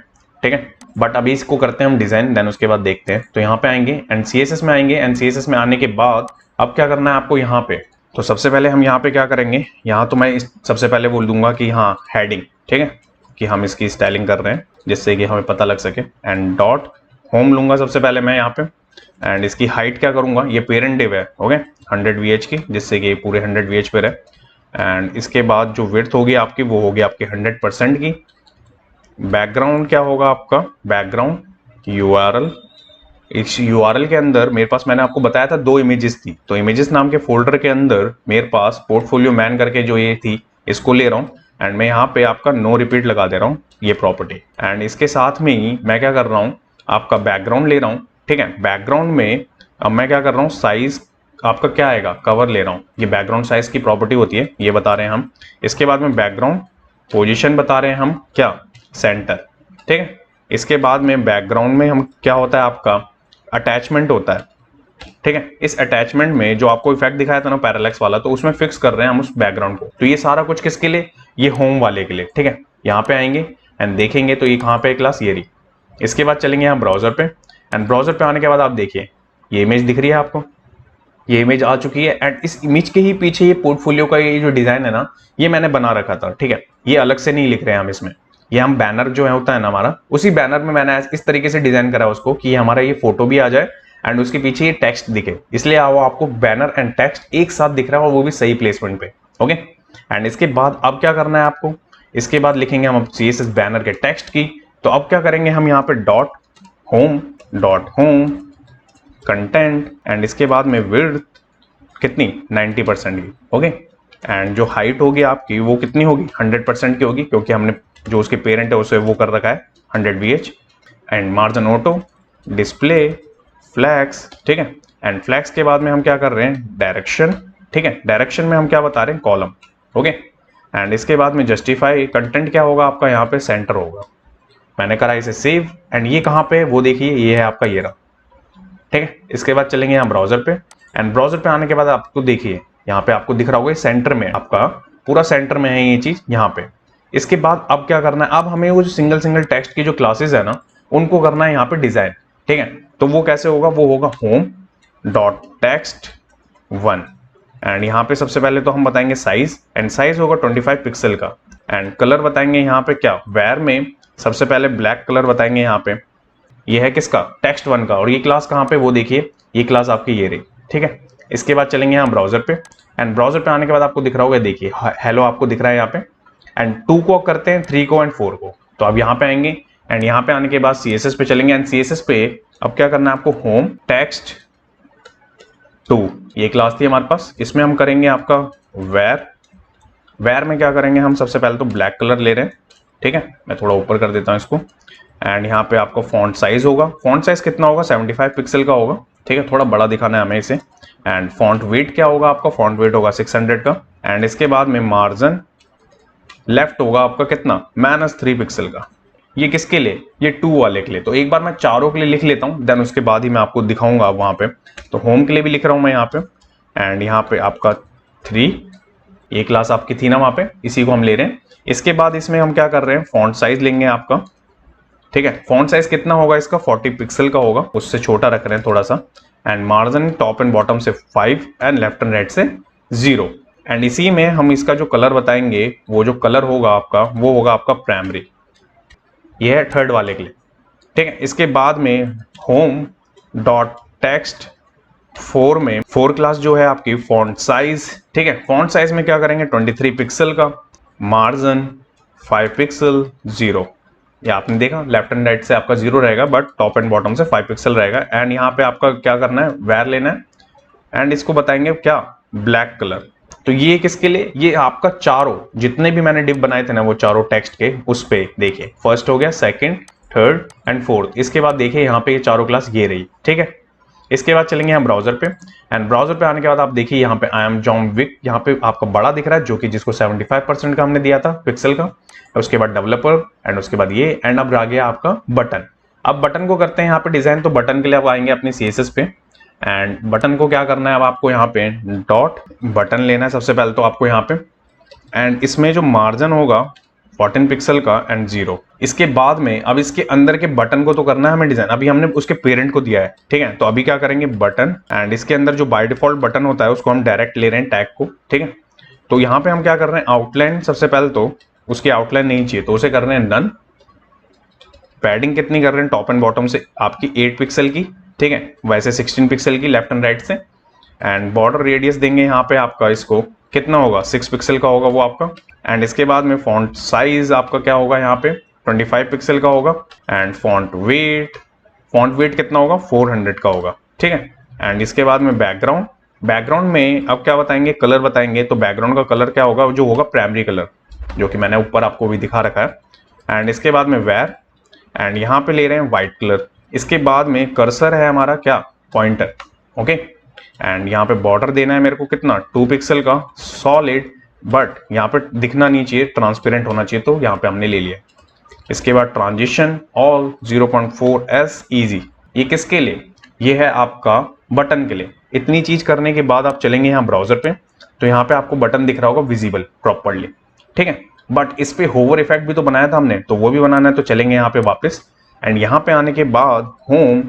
ठीक है। बट अभी इसको करते हैं हम डिजाइन, देन उसके बाद देखते हैं। तो यहाँ पे आएंगे एंड CSS में आएंगे, एंड CSS में आने के बाद अब क्या करना है आपको यहाँ पे। तो सबसे पहले हम यहाँ पे क्या करेंगे, यहाँ तो मैं सबसे पहले बोल दूंगा कि हाँ हेडिंग, ठीक है, कि हम इसकी स्टाइलिंग कर रहे हैं जिससे कि हमें पता लग सके। एंड डॉट होम लूंगा सबसे पहले मैं यहाँ पे, एंड इसकी हाइट क्या करूंगा, ये पेरेंट डिव है, ओके 100 VH की, जिससे कि ये पूरे 100 VH पे रहे। एंड इसके बाद जो विड्थ होगी आपकी वो होगी आपकी 100% की। बैकग्राउंड क्या होगा आपका, बैकग्राउंड URL। इस URL के अंदर मेरे पास, मैंने आपको बताया था 2 इमेजेस थी, तो इमेजेस नाम के फोल्डर के अंदर मेरे पास पोर्टफोलियो मैन करके जो ये थी इसको ले रहा हूँ। एंड मैं यहाँ पे आपका नो रिपीट लगा दे रहा हूँ ये प्रॉपर्टी। एंड इसके साथ में ही मैं क्या कर रहा हूँ, आपका बैकग्राउंड ले रहा हूँ, ठीक है। बैकग्राउंड में अब मैं क्या कर रहा हूँ, साइज आपका क्या आएगा, कवर ले रहा हूँ, ये बैकग्राउंड साइज की प्रॉपर्टी होती है, ये बता रहे हैं हम। इसके बाद में बैकग्राउंड पोजीशन बता रहे हैं हम क्या, सेंटर, ठीक है। इसके बाद में बैकग्राउंड में हम क्या होता है आपका अटैचमेंट होता है, ठीक है। इस अटैचमेंट में जो आपको इफेक्ट दिखाया था ना पैरालैक्स वाला, तो उसमें फिक्स कर रहे हैं हम उस बैकग्राउंड को। तो ये सारा कुछ किसके लिए, ये होम वाले के लिए, ठीक है। यहाँ पे आएंगे एंड देखेंगे तो ये कहाँ पे क्लास, ये रही। इसके बाद चलेंगे हम ब्राउजर पे, एंड ब्राउजर पे आने के बाद आप देखिए ये इमेज दिख रही है आपको, ये इमेज आ चुकी है। एंड इस इमेज के ही पीछे ये पोर्टफोलियो का ये जो डिजाइन है ना, ये मैंने बना रखा था, ठीक है। ये अलग से नहीं लिख रहे हैं हम इसमें, ये हम बैनर जो है होता है ना हमारा, उसी बैनर में मैंने इस तरीके से डिजाइन करा उसको कि हमारा ये फोटो भी आ जाए एंड उसके पीछे ये टेक्स्ट दिखे, इसलिए वो आपको बैनर एंड टेक्स्ट एक साथ दिख रहा है और वो भी सही प्लेसमेंट पे, ओके। एंड इसके बाद अब क्या करना है आपको, इसके बाद लिखेंगे हम CSS बैनर के टेक्स्ट की। तो अब क्या करेंगे हम यहाँ पे डॉट होम कंटेंट, एंड इसके बाद में विड्थ कितनी 90% की, ओके। एंड जो हाइट होगी आपकी वो कितनी होगी, 100% की होगी, क्योंकि हमने जो उसके पेरेंट है उसे वो कर रखा है 100 VH। And margin auto, display, flex, ठीक है। एंड फ्लैक्स के बाद में हम क्या कर रहे हैं, डायरेक्शन, ठीक है। डायरेक्शन में हम क्या बता रहे हैं, कॉलम, ओके। एंड इसके बाद में जस्टिफाई, कंटेंट क्या होगा आपका यहाँ पे सेंटर होगा। मैंने करा इसे सेव, एंड ये कहाँ पे, वो देखिए ये है आपका ये रहा, ठीक है। इसके बाद चलेंगे हम ब्राउजर पे, एंड ब्राउजर पे आने के बाद आपको देखिए यहाँ पे आपको दिख रहा होगा सेंटर में, आपका पूरा सेंटर में है ये चीज यहाँ पे। इसके बाद अब क्या करना है, अब हमें वो जो सिंगल टेक्स्ट की जो क्लासेस है ना, उनको करना है यहाँ पे डिजाइन, ठीक है। तो वो कैसे होगा, वो होगा होम डॉट टेक्स्ट 1। एंड यहाँ पे सबसे पहले तो हम बताएंगे साइज, एंड साइज होगा 25 पिक्सल का। एंड कलर बताएंगे यहाँ पे क्या, वेयर में सबसे पहले ब्लैक कलर बताएंगे यहाँ पे, ये है किसका, टेक्स्ट 1 का। और ये क्लास कहाँ पे, वो देखिए ये क्लास आपकी ये रही, ठीक है। इसके बाद चलेंगे हम ब्राउजर पे, एंड ब्राउजर पे आने के बाद आपको दिख रहा होगा, देखिए हेलो आपको दिख रहा है यहाँ पे। एंड 2 को करते हैं, 3 को एंड 4 को। तो अब यहाँ पे आएंगे, एंड यहाँ पे आने के बाद CSS पे चलेंगे, एंड CSS पे अब क्या करना है आपको, होम टेक्स्ट 2 ये क्लास थी हमारे पास, इसमें हम करेंगे आपका वेयर में क्या करेंगे हम, सबसे पहले तो ब्लैक कलर ले रहे हैं, ठीक है। मैं थोड़ा ऊपर कर देता हूँ इसको। एंड यहाँ पे आपको फॉन्ट साइज होगा, फॉन्ट साइज कितना होगा, 75 पिक्सल का होगा, ठीक है। थोड़ा बड़ा दिखाना है हमें इसे। एंड फॉन्ट वेट क्या होगा आपका, फॉन्ट वेट होगा 600 का। एंड इसके बाद में मार्जिन लेफ्ट होगा आपका कितना, -3 पिक्सल का। ये किसके लिए, ये 2 वाले के लिए। तो एक बार मैं चारों के लिए लिख लेता हूँ, देन उसके बाद ही मैं आपको दिखाऊंगा वहां पे। तो होम के लिए भी लिख रहा हूं मैं यहाँ पे, एंड यहाँ पे आपका 3 ये क्लास आपकी थी ना वहां पे, इसी को हम ले रहे हैं। इसके बाद इसमें हम क्या कर रहे हैं, फॉन्ट साइज लेंगे आपका, ठीक है। फॉन्ट साइज कितना होगा इसका, 40 पिक्सल का होगा, उससे छोटा रख रहे हैं थोड़ा सा। And margin top and bottom से 5 एंड लेफ्ट एंड राइट से 0। एंड इसी में हम इसका जो कलर बताएंगे, वो जो कलर होगा आपका वो होगा आपका प्राइमरी, ये है 3rd वाले के लिए, ठीक है। इसके बाद में होम डॉट टेक्स्ट 4 में 4 क्लास जो है आपकी फॉन्ट साइज, ठीक है। फॉन्ट साइज में क्या करेंगे, 23 पिक्सल का, मार्जिन 5 पिक्सल 0। ये आपने देखा लेफ्ट एंड राइट से आपका 0 रहेगा, बट टॉप एंड बॉटम से 5 पिक्सल रहेगा। एंड यहाँ पे आपका क्या करना है, वेयर लेना है, एंड इसको बताएंगे क्या, ब्लैक कलर। तो ये किसके लिए, ये आपका चारों जितने भी मैंने डिव बनाए थे ना, वो चारों टेक्स्ट के उस पे देखिए, फर्स्ट हो गया, सेकंड, थर्ड एंड फोर्थ। इसके बाद देखिए यहाँ पे ये चारों क्लास ये रही, ठीक है। इसके बाद चलेंगे हम ब्राउजर पे, एंड ब्राउजर पे आने के बाद आप देखिए यहाँ पे आई एम जॉन विक, यहाँ पे आपका बड़ा दिख रहा है, जो कि जिसको 75% का हमने दिया था पिक्सल का। उसके बाद डेवलपर, एंड उसके बाद ये, एंड अब आ गया आपका बटन। अब बटन को करते हैं यहाँ पे डिजाइन। तो बटन के लिए अब आएंगे अपनी CSS पे, एंड बटन को क्या करना है, अब आपको यहाँ पे डॉट बटन लेना है सबसे पहले तो आपको यहाँ पे। एंड इसमें जो मार्जिन होगा 14 पिक्सल का एंड 0। इसके बाद में अब इसके अंदर के बटन को तो करना है हमें डिजाइन, अभी हमने उसके पेरेंट को दिया है, ठीक है। तो अभी क्या करेंगे, बटन, एंड इसके अंदर जो बाय डिफॉल्ट बटन होता है उसको हम डायरेक्ट ले रहे हैं टैग को, ठीक है। तो यहाँ पे हम क्या कर रहे हैं, आउटलाइन सबसे पहले तो उसकी आउटलाइन नहीं चाहिए, तो उसे कर रहे हैं नन। पैडिंग कितनी कर रहे हैं, टॉप एंड बॉटम से आपकी 8 पिक्सल की, ठीक है, वैसे 16 पिक्सल की लेफ्ट एंड राइट से। एंड बॉर्डर रेडियस देंगे यहाँ पे आपका, इसको कितना होगा, 6 पिक्सल का होगा वो आपका। एंड इसके बाद में फॉन्ट साइज आपका क्या होगा यहाँ पे, 25 पिक्सल का होगा। एंड फॉन्ट वेट कितना होगा, 400 का होगा, ठीक है। एंड इसके बाद में बैकग्राउंड में अब क्या बताएंगे, कलर बताएंगे। तो बैकग्राउंड का कलर क्या होगा, जो होगा प्राइमरी कलर, जो कि मैंने ऊपर आपको भी दिखा रखा है। एंड इसके बाद में वेयर, एंड यहाँ पे ले रहे हैं व्हाइट कलर। इसके बाद में कर्सर है हमारा क्या, पॉइंटर, ओके। एंड यहाँ पे बॉर्डर देना है मेरे को कितना, 2 पिक्सल का सॉलिड, बट यहाँ पे दिखना नहीं चाहिए, ट्रांसपेरेंट होना चाहिए, तो यहाँ पे हमने ले लिया। इसके बाद ट्रांजिशन ऑल 0.4s इजी, ये किसके लिए, ये है आपका बटन के लिए। इतनी चीज करने के बाद आप चलेंगे यहाँ ब्राउजर पे, तो यहाँ पे आपको बटन दिख रहा होगा विजिबल प्रॉपरली, ठीक है। बट इस पे होवर इफेक्ट भी तो बनाया था हमने, तो वो भी बनाना है, तो चलेंगे यहाँ पे वापस। एंड यहाँ पे आने के बाद होम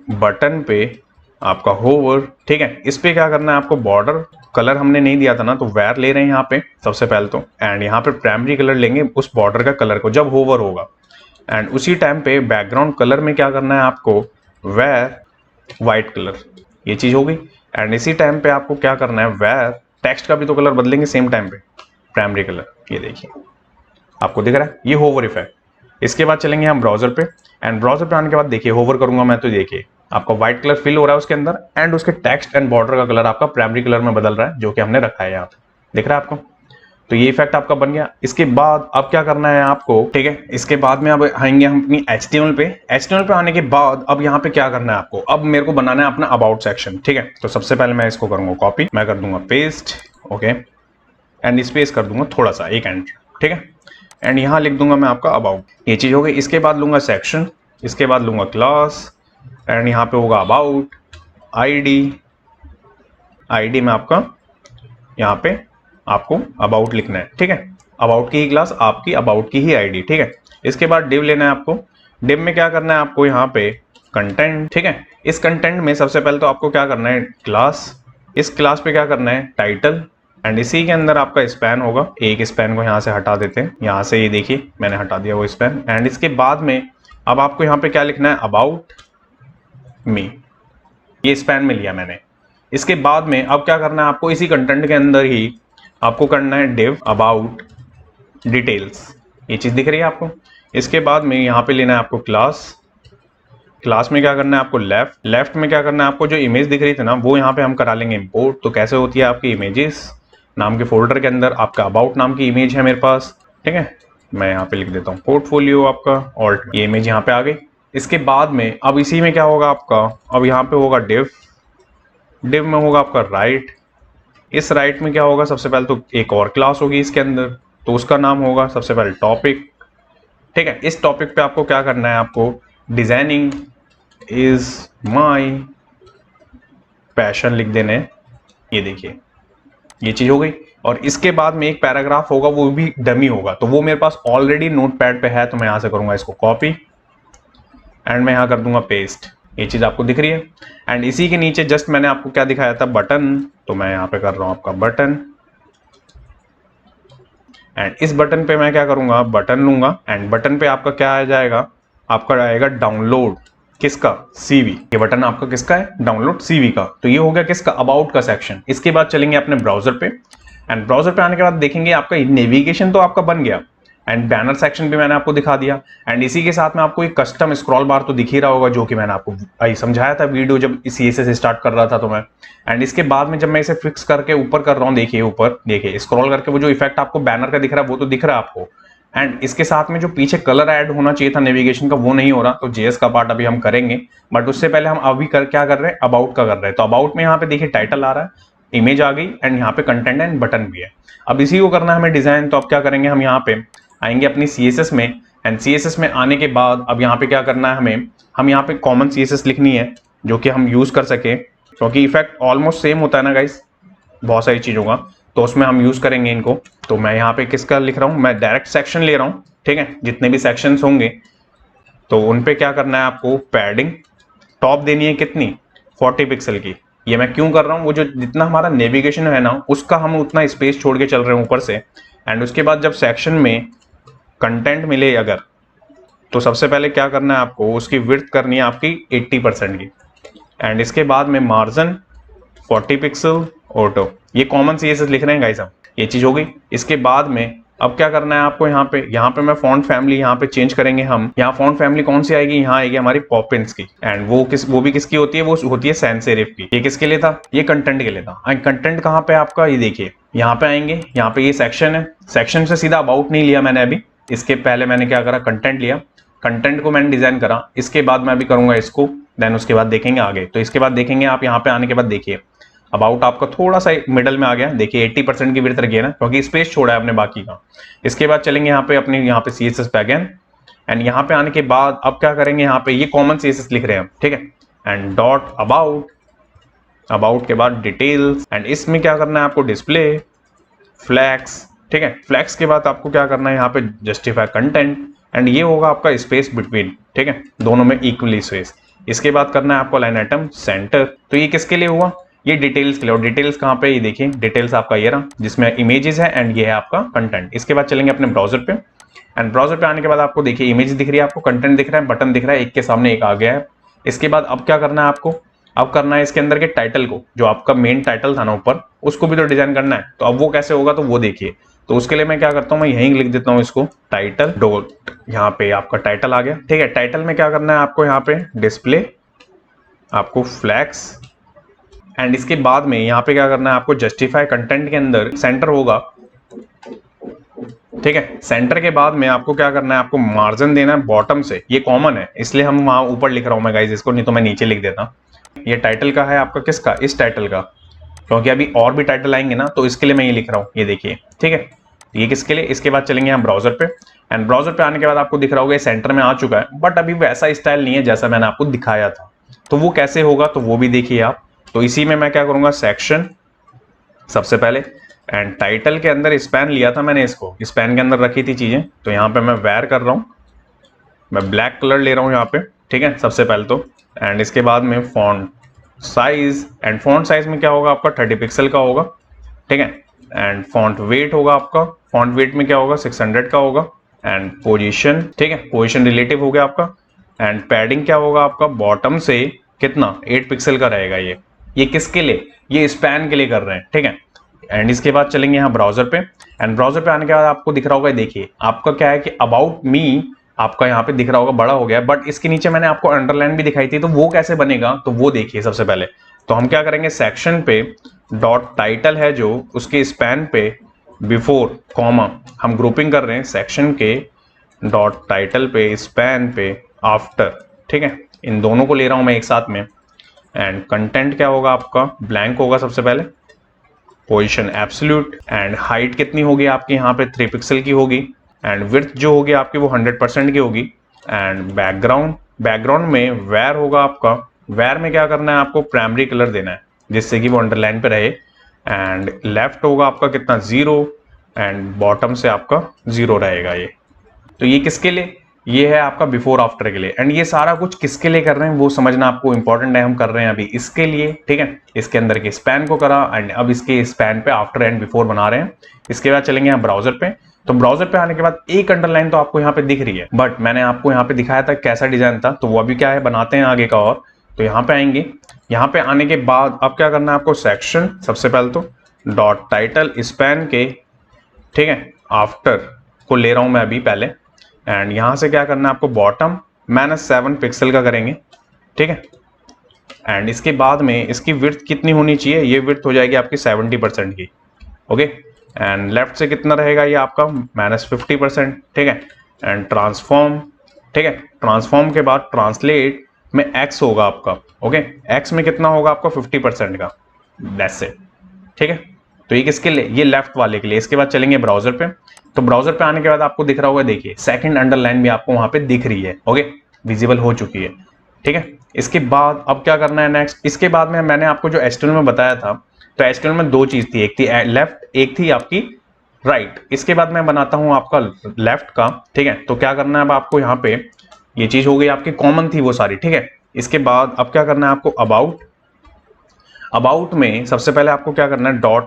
बटन पे आपका होवर, ठीक है। इस पे क्या करना है आपको, बॉर्डर कलर हमने नहीं दिया था ना, तो वेयर ले रहे हैं यहाँ पे सबसे पहले तो। एंड यहाँ पे प्राइमरी कलर लेंगे उस बॉर्डर का कलर को जब होवर होगा। एंड उसी टाइम पे बैकग्राउंड कलर में क्या करना है आपको, वेयर व्हाइट कलर, ये चीज होगी। एंड इसी टाइम पे आपको क्या करना है, वेयर टेक्स्ट का भी तो कलर बदलेंगे सेम टाइम पे, प्राइमरी कलर, ये देखिए आपको दिख रहा है, ये होवर इफेक्ट। इसके बाद चलेंगे हम ब्राउजर पे। एंड ब्राउजर पे आने के बाद देखिए होवर करूंगा मैं, तो देखिए आपका व्हाइट कलर फिल हो रहा है उसके अंदर। एंड उसके टेक्स्ट एंड बॉर्डर का कलर आपका प्राइमरी कलर में बदल रहा है, जो कि हमने रखा है यहाँ पे, दिख रहा है आपको। तो ये इफेक्ट आपका बन गया। इसके बाद अब क्या करना है आपको, ठीक है। इसके बाद में अब आएंगे हम अपनी HTML पे। HTML पे आने के बाद अब यहाँ पे क्या करना है आपको, अब मेरे को बनाना है अपना अबाउट सेक्शन, ठीक है। तो सबसे पहले मैं इसको करूंगा कॉपी, मैं कर दूंगा पेस्ट, ओके। एंड स्पेस कर दूंगा थोड़ा सा, एक एंटर, ठीक है। एंड यहाँ लिख दूंगा मैं आपका अबाउट, ये चीज हो गई। इसके बाद लूंगा सेक्शन, इसके बाद लूंगा क्लास, एंड यहाँ पे होगा अबाउट आईडी में आपका, यहाँ पे आपको अबाउट लिखना है, ठीक है। अबाउट की ही क्लास, आपकी अबाउट की ही आईडी, ठीक है। इसके बाद डिव लेना है आपको। डिव में क्या करना है आपको, यहाँ पे कंटेंट, ठीक है। इस कंटेंट में सबसे पहले तो आपको क्या करना है, क्लास, इस क्लास पे क्या करना है, टाइटल। एंड इसी के अंदर आपका स्पैन होगा, एक स्पैन को यहाँ से हटा देते हैं, यहाँ से ये देखिए मैंने हटा दिया वो स्पैन। एंड इसके बाद में अब आपको यहाँ पे क्या लिखना है, अबाउट मी, ये स्पैन में लिया मैंने। इसके बाद में अब क्या करना है आपको, इसी कंटेंट के अंदर ही आपको करना है डिव अबाउट डिटेल्स, ये चीज दिख रही है आपको। इसके बाद में यहाँ पे लेना है आपको क्लास में क्या करना है आपको लेफ्ट में क्या करना है आपको, जो इमेज दिख रही थी ना वो यहाँ पे हम करा लेंगे इंपोर्ट। तो कैसे होती है आपकी इमेजेस नाम के फोल्डर के अंदर आपका अबाउट नाम की इमेज है मेरे पास, ठीक है। मैं यहाँ पे लिख देता हूँ पोर्टफोलियो आपका ऑल्ट, ये इमेज यहाँ पे आ गई। इसके बाद में अब इसी में क्या होगा आपका, अब यहाँ पे होगा डिव में होगा आपका राइट। इस राइट में क्या होगा, सबसे पहले तो एक और क्लास होगी इसके अंदर, तो उसका नाम होगा सबसे पहले टॉपिक, ठीक है। इस टॉपिक पे आपको क्या करना है, आपको डिजाइनिंग इज माय पैशन लिख देने, ये देखिए ये चीज हो गई। और इसके बाद में एक पैराग्राफ होगा, वो भी डमी होगा, तो वो मेरे पास ऑलरेडी नोटपैड पे है, तो मैं यहां से करूंगा इसको कॉपी एंड मैं यहां कर दूंगा पेस्ट, ये चीज आपको दिख रही है। एंड इसी के नीचे जस्ट मैंने आपको क्या दिखाया था, बटन, तो मैं यहाँ पे कर रहा हूँ आपका बटन। एंड इस बटन पे मैं क्या करूंगा, बटन लूंगा। एंड बटन पे आपका क्या आ जाएगा, आपका आएगा डाउनलोड, किसका, सीवी। ये बटन आपका किसका है, डाउनलोड सीवी का। तो ये हो गया किसका, अबाउट का सेक्शन। इसके बाद चलेंगे अपने ब्राउजर पे। एंड ब्राउजर पे आने के बाद देखेंगे आपका नेविगेशन तो आपका बन गया, एंड बैनर सेक्शन भी मैंने आपको दिखा दिया। एंड इसी के साथ में आपको एक कस्टम स्क्रॉल बार तो दिख ही रहा होगा, जो कि मैंने आपको समझाया था वीडियो जब CSS स्टार्ट कर रहा था तो मैं। एंड इसके बाद में जब मैं इसे फिक्स करके ऊपर कर रहा हूँ, देखिए ऊपर देखिए स्क्रॉल करके वो जो इफेक्ट आपको बैनर का दिख रहा है वो तो दिख रहा है आपको। एंड इसके साथ में जो पीछे कलर ऐड होना चाहिए था नेविगेशन का, वो नहीं हो रहा। तो JS का पार्ट अभी हम करेंगे, बट उससे पहले हम अभी क्या कर रहे हैं, अबाउट का कर रहे हैं। तो अबाउट में यहाँ पे देखिए टाइटल आ रहा है, इमेज आ गई, एंड यहाँ पे कंटेंट एंड बटन भी है। अब इसी को करना है हमें डिजाइन। तो अब क्या करेंगे, हम यहाँ पे आएंगे अपनी CSS में। एंड CSS में आने के बाद अब यहाँ पे क्या करना है हमें, हम यहाँ पे कॉमन CSS लिखनी है जो कि हम यूज कर सके, क्योंकि इफेक्ट ऑलमोस्ट सेम होता है ना गाइस बहुत सारी चीजों का, तो उसमें हम यूज करेंगे इनको। तो मैं यहाँ पे किसका लिख रहा हूँ, मैं डायरेक्ट सेक्शन ले रहा हूँ, ठीक है। जितने भी सेक्शंस होंगे तो उन पे क्या करना है आपको, पैडिंग टॉप देनी है कितनी, 40 पिक्सल की। ये मैं क्यों कर रहा हूँ, वो जो जितना हमारा नेविगेशन है ना उसका हम उतना स्पेस छोड़ के चल रहे हैं ऊपर से। एंड उसके बाद जब सेक्शन में कंटेंट मिले अगर, तो सबसे पहले क्या करना है आपको, उसकी विड्थ करनी है आपकी 80% की, एंड इसके बाद में मार्जिन 40 पिक्सल ऑटो, ये कॉमन CSS लिख रहे हैं गाइस हम, ये चीज हो गई। इसके बाद में अब क्या करना है आपको, यहाँ पे मैं फॉन्ट फैमिली यहाँ पे चेंज करेंगे हम। यहाँ फॉन्ट फैमिली कौन सी आएगी, यहाँ आएगी हमारी पॉपिंस की, एंड वो भी किसकी होती है, वो होती है सैंस सेरिफ की। ये किसके लिए था, ये कंटेंट के लिए था। कंटेंट कहाँ पे आपका, ये देखिए यहाँ पे आएंगे, यहाँ पे ये सेक्शन है, सेक्शन से सीधा अबाउट नहीं लिया मैंने अभी, इसके पहले मैंने क्या करा, कंटेंट लिया, कंटेंट को मैंने डिजाइन करा, इसके बाद मैं अभी करूंगा इसको, देन उसके बाद देखेंगे आगे। तो इसके बाद देखेंगे आप यहाँ पे आने के बाद देखिए अबाउट आपका थोड़ा सा मिडल में आ गया, देखिए 80% की विड्थ रखी है ना, क्योंकि स्पेस छोड़ा है अपने बाकी का। इसके बाद चलेंगे यहाँ पे अपने यहाँ पे CSS पैगन, एंड यहाँ पे आने के बाद अब क्या करेंगे, यहाँ पे ये कॉमन CSS लिख रहे हैं हम, ठीक है, एंड डॉट अबाउट, अबाउट के बाद डिटेल्स, एंड इसमें क्या करना है आपको, डिस्प्ले फ्लैक्स, ठीक है, फ्लैक्स के बाद आपको क्या करना है यहाँ पे जस्टिफाई कंटेंट, एंड ये होगा आपका स्पेस बिटवीन, ठीक है, दोनों में इक्वली स्पेस। इसके बाद करना है आपको लाइन आइटम सेंटर, तो ये किसके लिए हुआ, ये डिटेल्स के लिए। और डिटेल्स कहाँ पे, ये देखिए डिटेल्स आपका ये रहा, जिसमें इमेजेस है एंड ये है आपका कंटेंट। इसके बाद चलेंगे अपने ब्राउजर पे, एंड ब्राउजर पे आने के बाद आपको देखिए इमेज दिख रही है, आपको कंटेंट दिख रहा है, बटन दिख रहा है, एक के सामने एक आ गया है। इसके बाद अब क्या करना है आपको, अब करना है इसके अंदर के टाइटल को, जो आपका मेन टाइटल था ना ऊपर, उसको भी तो डिजाइन करना है। तो अब वो कैसे होगा, तो वो देखिए। तो उसके लिए मैं क्या करता हूँ, मैं यहीं लिख देता हूँ इसको टाइटल डॉट, यहाँ पे आपका टाइटल आ गया, ठीक है। टाइटल में क्या करना है आपको, यहाँ पे डिस्प्ले, आपको फ्लैक्स, एंड इसके बाद में यहाँ पे क्या करना है आपको, जस्टिफाई कंटेंट के अंदर सेंटर होगा, ठीक है। सेंटर के बाद में आपको क्या करना है, आपको मार्जिन देना है बॉटम से, ये कॉमन है इसलिए हम वहां ऊपर लिख रहा हूं मैं गाइस इसको, नहीं तो मैं नीचे लिख देता। ये टाइटल का है आपका, किसका, इस टाइटल का, क्योंकि अभी और भी टाइटल आएंगे ना, तो इसके लिए मैं ये लिख रहा हूँ, ये देखिए, ठीक है। ये किसके लिए, इसके बाद चलेंगे हम ब्राउजर पे, एंड ब्राउजर पे आने के बाद आपको दिख रहा होगा सेंटर में आ चुका है, बट अभी वैसा स्टाइल नहीं है जैसा मैंने आपको दिखाया था। तो वो कैसे होगा, तो वो भी देखिए आप। तो इसी में मैं क्या करूंगा, सेक्शन सबसे पहले, एंड टाइटल के अंदर स्पैन लिया था मैंने, इसको स्पैन के अंदर रखी थी चीजें, तो यहाँ पे मैं वेयर कर रहा हूँ, मैं ब्लैक कलर ले रहा हूँ यहाँ पे, ठीक है, सबसे पहले तो। एंड इसके बाद में font size, and font size में क्या होगा आपका 30 पिक्सल का होगा, ठीक है। एंड फॉन्ट वेट होगा आपका, फॉन्ट वेट में क्या होगा 600 का होगा। एंड पोजीशन, ठीक है, पोजीशन रिलेटिव हो गया आपका। एंड पैडिंग क्या होगा आपका, बॉटम से कितना 8 पिक्सल का रहेगा। ये किसके लिए, ये स्पैन के लिए कर रहे हैं, ठीक है। एंड इसके बाद चलेंगे यहाँ ब्राउजर पे, एंड ब्राउजर पे आने के बाद आपको दिख रहा होगा, देखिए आपका क्या है कि अबाउट मी आपका यहाँ पे दिख रहा होगा बड़ा हो गया, बट इसके नीचे मैंने आपको अंडरलाइन भी दिखाई थी, तो वो कैसे बनेगा, तो वो देखिए। सबसे पहले तो हम क्या करेंगे, सेक्शन पे डॉट टाइटल है जो, उसके स्पैन पे बिफोर कॉमा, हम ग्रुपिंग कर रहे हैं सेक्शन के डॉट टाइटल पे स्पैन पे आफ्टर, ठीक है, इन दोनों को ले रहा हूं मैं एक साथ में। एंड कंटेंट क्या होगा आपका, ब्लैंक होगा सबसे पहले, पोजीशन एब्सोल्यूट, एंड हाइट कितनी होगी आपकी यहाँ पे 3 पिक्सल की होगी, एंड विड्थ जो होगी आपकी वो 100% की होगी। एंड बैकग्राउंड, बैकग्राउंड में वेयर होगा आपका, वेयर में क्या करना है आपको, प्राइमरी कलर देना है जिससे कि वो अंडरलाइन पे रहे। एंड लेफ्ट होगा आपका कितना 0, एंड बॉटम से आपका 0 रहेगा ये। तो ये किसके लिए, ये है आपका बिफोर आफ्टर के लिए। एंड ये सारा कुछ किसके लिए कर रहे हैं वो समझना आपको इंपॉर्टेंट है, हम कर रहे हैं अभी इसके लिए, ठीक है। इसके अंदर के स्पैन को करा, एंड अब इसके स्पैन पे आफ्टर एंड बिफोर बना रहे हैं। इसके बाद चलेंगे हम ब्राउजर पे, तो ब्राउजर पे आने के बाद एक अंडरलाइन तो आपको यहाँ पे दिख रही है, बट मैंने आपको यहाँ पे दिखाया था कैसा डिजाइन था, तो वो अभी क्या है बनाते हैं आगे का। और तो यहाँ पे आएंगे, यहाँ पे आने के बाद अब क्या करना है आपको, सेक्शन सबसे पहले तो डॉट टाइटल स्पैन के, ठीक है, आफ्टर को ले रहा हूं मैं अभी पहले। एंड यहां से क्या करना है आपको, बॉटम -7 पिक्सल का करेंगे, ठीक है। एंड इसके बाद में इसकी विड्थ कितनी होनी चाहिए, ये विड्थ हो जाएगी आपकी 70% की, ओके। एंड लेफ्ट से कितना रहेगा ये आपका -50%, ठीक है। एंड ट्रांसफॉर्म, ठीक है, ट्रांसफॉर्म के बाद ट्रांसलेट में एक्स होगा आपका, ओके। एक्स में कितना होगा आपका 50% का, दैट्स इट, ठीक है। तो ये किसके लिए, ये लेफ्ट वाले के लिए। इसके बाद चलेंगे ब्राउजर पे, तो ब्राउजर पे आने के बाद आपको दिख रहा होगा, देखिए सेकंड अंडरलाइन भी आपको वहां पे दिख रही है, ओके, विजिबल हो चुकी है, ठीक है। इसके बाद अब क्या करना है नेक्स्ट, इसके बाद में मैंने आपको जो HTML में बताया था, तो HTML में 2 चीज थी, एक थी लेफ्ट, एक थी आपकी राइट। इसके बाद मैं बनाता हूं आपका लेफ्ट का, ठीक है। तो क्या करना है अब आपको, यहाँ पे ये चीज हो गई आपकी, कॉमन थी वो सारी, ठीक है। इसके बाद अब क्या करना है आपको, अबाउट, अबाउट में सबसे पहले आपको क्या करना है, डॉट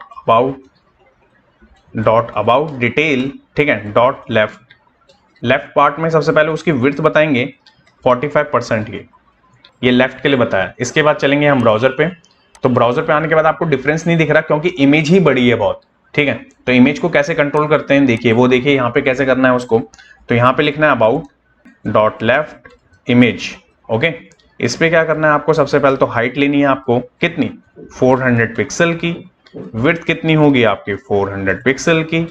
अबाउट डिटेल, ठीक है, डॉट लेफ्ट, लेफ्ट पार्ट में सबसे पहले उसकी विड्थ बताएंगे 45% की, ये लेफ्ट के लिए बताया। इसके बाद चलेंगे हम ब्राउजर पे, तो ब्राउजर पे आने के बाद आपको डिफरेंस नहीं दिख रहा क्योंकि इमेज ही बड़ी है बहुत, ठीक है। तो इमेज को कैसे कंट्रोल करते हैं देखिए, वो देखिए यहाँ पे कैसे करना है उसको। तो यहाँ पे लिखना है about dot left image, okay. इस पे क्या करना है आपको, सबसे पहले तो हाइट लेनी है आपको कितनी 400 पिक्सल की, विड्थ कितनी होगी आपकी 400 पिक्सल की,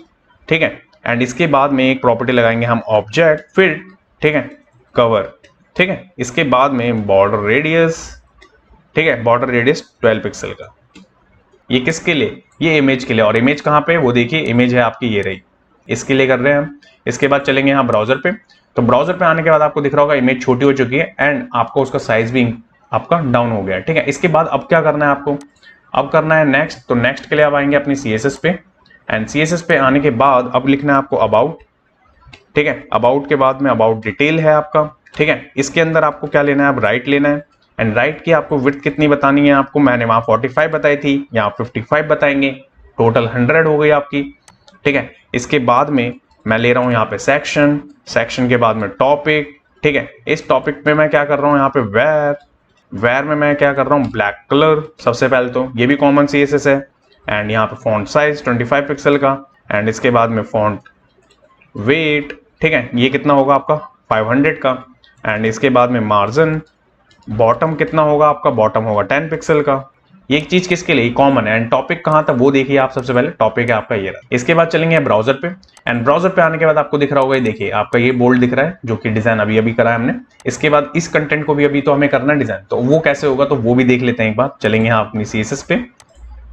ठीक है। एंड इसके बाद में एक प्रॉपर्टी लगाएंगे हम ऑब्जेक्ट फिट, ठीक है, कवर, ठीक है। इसके बाद में बॉर्डर रेडियस, ठीक है, बॉर्डर रेडियस 12 पिक्सल का। ये किसके लिए, ये इमेज के लिए। और इमेज कहाँ पे, वो देखिए इमेज है आपकी ये रही, इसके लिए कर रहे हैं हम। इसके बाद चलेंगे यहाँ ब्राउजर पे, तो ब्राउजर पे आने के बाद आपको दिख रहा होगा इमेज छोटी हो चुकी है एंड आपको उसका साइज भी आपका डाउन हो गया है, ठीक है। इसके बाद अब क्या करना है आपको, अब करना है नेक्स्ट। तो नेक्स्ट के लिए आप आएंगे अपनी CSS पे, एंड CSS पे आने के बाद अब लिखना है आपको अबाउट, ठीक है। अबाउट के बाद में अबाउट डिटेल है आपका, ठीक है। इसके अंदर आपको क्या लेना है, अब राइट लेना है, एंड राइट की आपको विड्थ कितनी बतानी है आपको, मैंने वहां 45 बताई थी, यहाँ 55 बताएंगे, टोटल 100 हो गई आपकी, ठीक है। इसके बाद में मैं ले रहा हूँ यहाँ पे सेक्शन, सेक्शन के बाद में टॉपिक, ठीक है। इस टॉपिक पे मैं क्या कर रहा हूँ यहाँ पे वेयर, वेयर में मैं क्या कर रहा हूँ ब्लैक कलर, सबसे पहले तो ये भी कॉमन CSS है। एंड यहाँ पे फॉन्ट साइज 25 पिक्सल का, एंड इसके बाद में फॉन्ट वेट, ठीक है, ये कितना होगा आपका 500 का। एंड इसके बाद में मार्जिन, बॉटम कितना होगा आपका, बॉटम होगा 10 पिक्सल का। ये एक चीज किसके लिए कॉमन है। एंड टॉपिक कहां था वो देखिए आप, सबसे पहले टॉपिक है आपका ये रहा। इसके बाद चलेंगे ब्राउजर पे, एंड ब्राउजर पे आने के बाद आपको दिख रहा होगा, ये देखिए आपका ये बोल्ड दिख रहा है जो कि डिजाइन अभी अभी करा है हमने। इसके बाद इस कंटेंट को भी अभी तो हमें करना है डिजाइन, तो वो कैसे होगा तो वो भी देख लेते हैं एक बार। चलेंगे यहाँ अपनी CSS पे,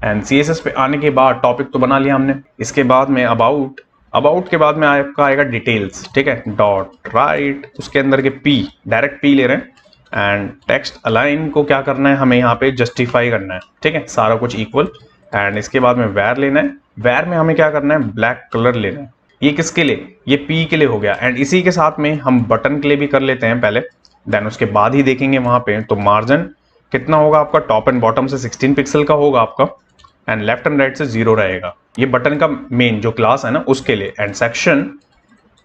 एंड CSS पे आने के बाद टॉपिक तो बना लिया हमने। इसके बाद में अबाउट, अबाउट के बाद में आपका आएगा डिटेल्स, ठीक है, डॉट राइट, उसके अंदर के P, डायरेक्ट P ले रहे हैं। एंड टेक्स्ट अलाइन को क्या करना है हमें यहाँ पे जस्टिफाई करना है, ठीक है, सारा कुछ इक्वल। एंड इसके बाद में वेयर लेना है, वेयर में हमें क्या करना है ब्लैक कलर लेना है। ये किसके लिए, ये P के लिए हो गया। एंड इसी के साथ में हम बटन के लिए भी कर लेते हैं पहले, देन उसके बाद ही देखेंगे वहां पे। तो मार्जिन कितना होगा आपका, टॉप एंड बॉटम से 16 पिक्सल का होगा आपका, एंड लेफ्ट एंड राइट से 0 रहेगा। ये बटन का मेन जो क्लास है ना उसके लिए। And section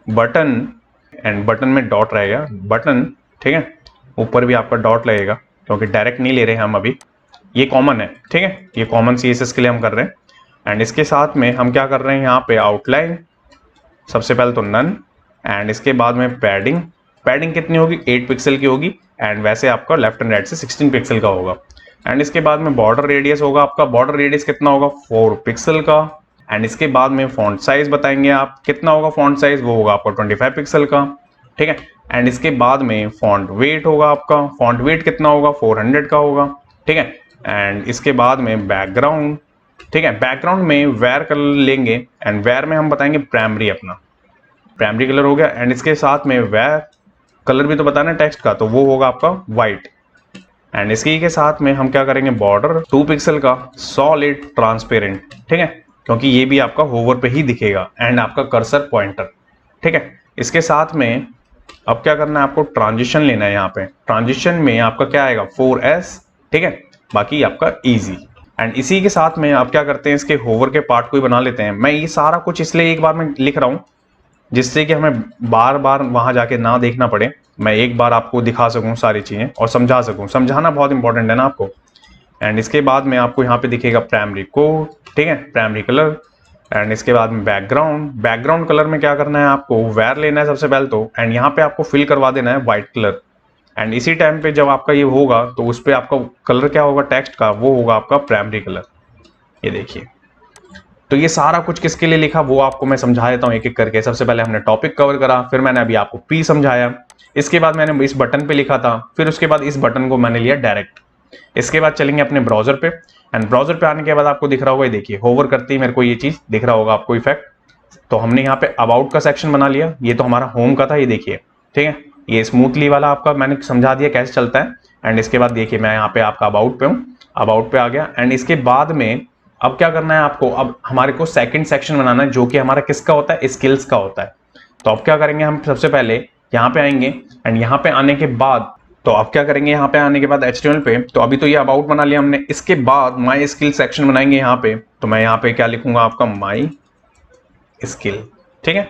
button, and button में डॉट रहेगा बटन, ठीक है, ऊपर भी आपका डॉट लगेगा क्योंकि डायरेक्ट नहीं ले रहे हैं हम अभी, ये कॉमन है, ठीक है, ये कॉमन CSS के लिए हम कर रहे हैं। एंड इसके साथ में हम क्या कर रहे हैं यहाँ पे आउटलाइन, सबसे पहले तो नन, एंड इसके बाद में पैडिंग, पैडिंग कितनी होगी 8 पिक्सल की होगी, एंड वैसे आपका लेफ्ट एंड राइट से 16 पिक्सल का होगा। एंड इसके बाद में बॉर्डर रेडियस होगा आपका, बॉर्डर रेडियस कितना होगा 4 पिक्सल का। एंड इसके बाद में फॉन्ट साइज बताएंगे आप कितना होगा, फॉन्ट साइज वो होगा आपका 25 पिक्सल का, ठीक है। एंड इसके बाद में फॉन्ट वेट होगा आपका, फॉन्ट वेट कितना होगा 400 का होगा, ठीक है। एंड इसके बाद में बैकग्राउंड, ठीक है, बैकग्राउंड में वेयर कलर लेंगे, एंड वेयर में हम बताएंगे प्राइमरी, अपना प्राइमरी कलर हो गया। एंड इसके साथ में वेयर कलर भी तो बताना है टेक्स्ट का, तो वो होगा आपका व्हाइट। एंड इसी के साथ में हम क्या करेंगे बॉर्डर 2 पिक्सल का सॉलिड ट्रांसपेरेंट, ठीक है, क्योंकि ये भी आपका होवर पे ही दिखेगा, एंड आपका कर्सर पॉइंटर, ठीक है। इसके साथ में अब क्या करना है आपको, ट्रांजिशन लेना है। यहाँ पे ट्रांजिशन में आपका क्या आएगा 4S, ठीक है, बाकी आपका इजी। एंड इसी के साथ में आप क्या करते हैं, इसके होवर के पार्ट को ही बना लेते हैं। मैं ये सारा कुछ इसलिए एक बार में लिख रहा हूँ जिससे कि हमें बार बार वहां जाके ना देखना पड़े, मैं एक बार आपको दिखा सकूं सारी चीजें और समझा सकूं, समझाना बहुत इंपॉर्टेंट है ना आपको। एंड इसके बाद में आपको यहाँ पे दिखेगा प्राइमरी कोड, ठीक है, प्राइमरी कलर। एंड इसके बाद में बैकग्राउंड, बैकग्राउंड कलर में क्या करना है आपको वेयर लेना है सबसे पहले तो, एंड यहाँ पे आपको फिल करवा देना है व्हाइट कलर। एंड इसी टाइम पे जब आपका ये होगा तो उस पर आपका कलर क्या होगा टेक्स्ट का, वो होगा आपका प्राइमरी कलर, ये देखिए। तो ये सारा कुछ किसके लिए लिखा वो आपको मैं समझा देता हूँ एक एक करके। सबसे पहले हमने टॉपिक कवर करा, फिर मैंने अभी आपको P समझाया, इसके बाद मैंने इस बटन पे लिखा था, फिर उसके बाद इस बटन को मैंने लिया डायरेक्ट। इसके बाद चलेंगे अपने ब्राउजर पे, एंड ब्राउजर पे आने के बाद आपको दिख रहा होगा, देखिए होवर करते ही मेरे को ये चीज दिख रहा होगा आपको इफेक्ट। तो हमने यहाँ पे अबाउट का सेक्शन बना लिया, ये तो हमारा होम का था, ये देखिए, ठीक है, ये स्मूथली वाला आपका मैंने समझा दिया कैसे चलता है। एंड इसके बाद देखिए मैं यहाँ पे आपका अबाउट पे हूँ, अबाउट पे आ गया। एंड इसके बाद में अब क्या करना है आपको, अब हमारे को सेकंड सेक्शन बनाना है जो कि हमारा किसका होता है, स्किल्स का होता है। तो अब क्या करेंगे हम, सबसे पहले यहाँ पे आएंगे, एंड यहाँ पे आने के बाद तो अब क्या करेंगे, यहाँ पे आने के बाद HTML पे, तो अभी तो ये अबाउट बना लिया हमने, इसके बाद माई स्किल सेक्शन बनाएंगे यहाँ पे। तो मैं यहाँ पे क्या लिखूंगा आपका माई स्किल, ठीक है।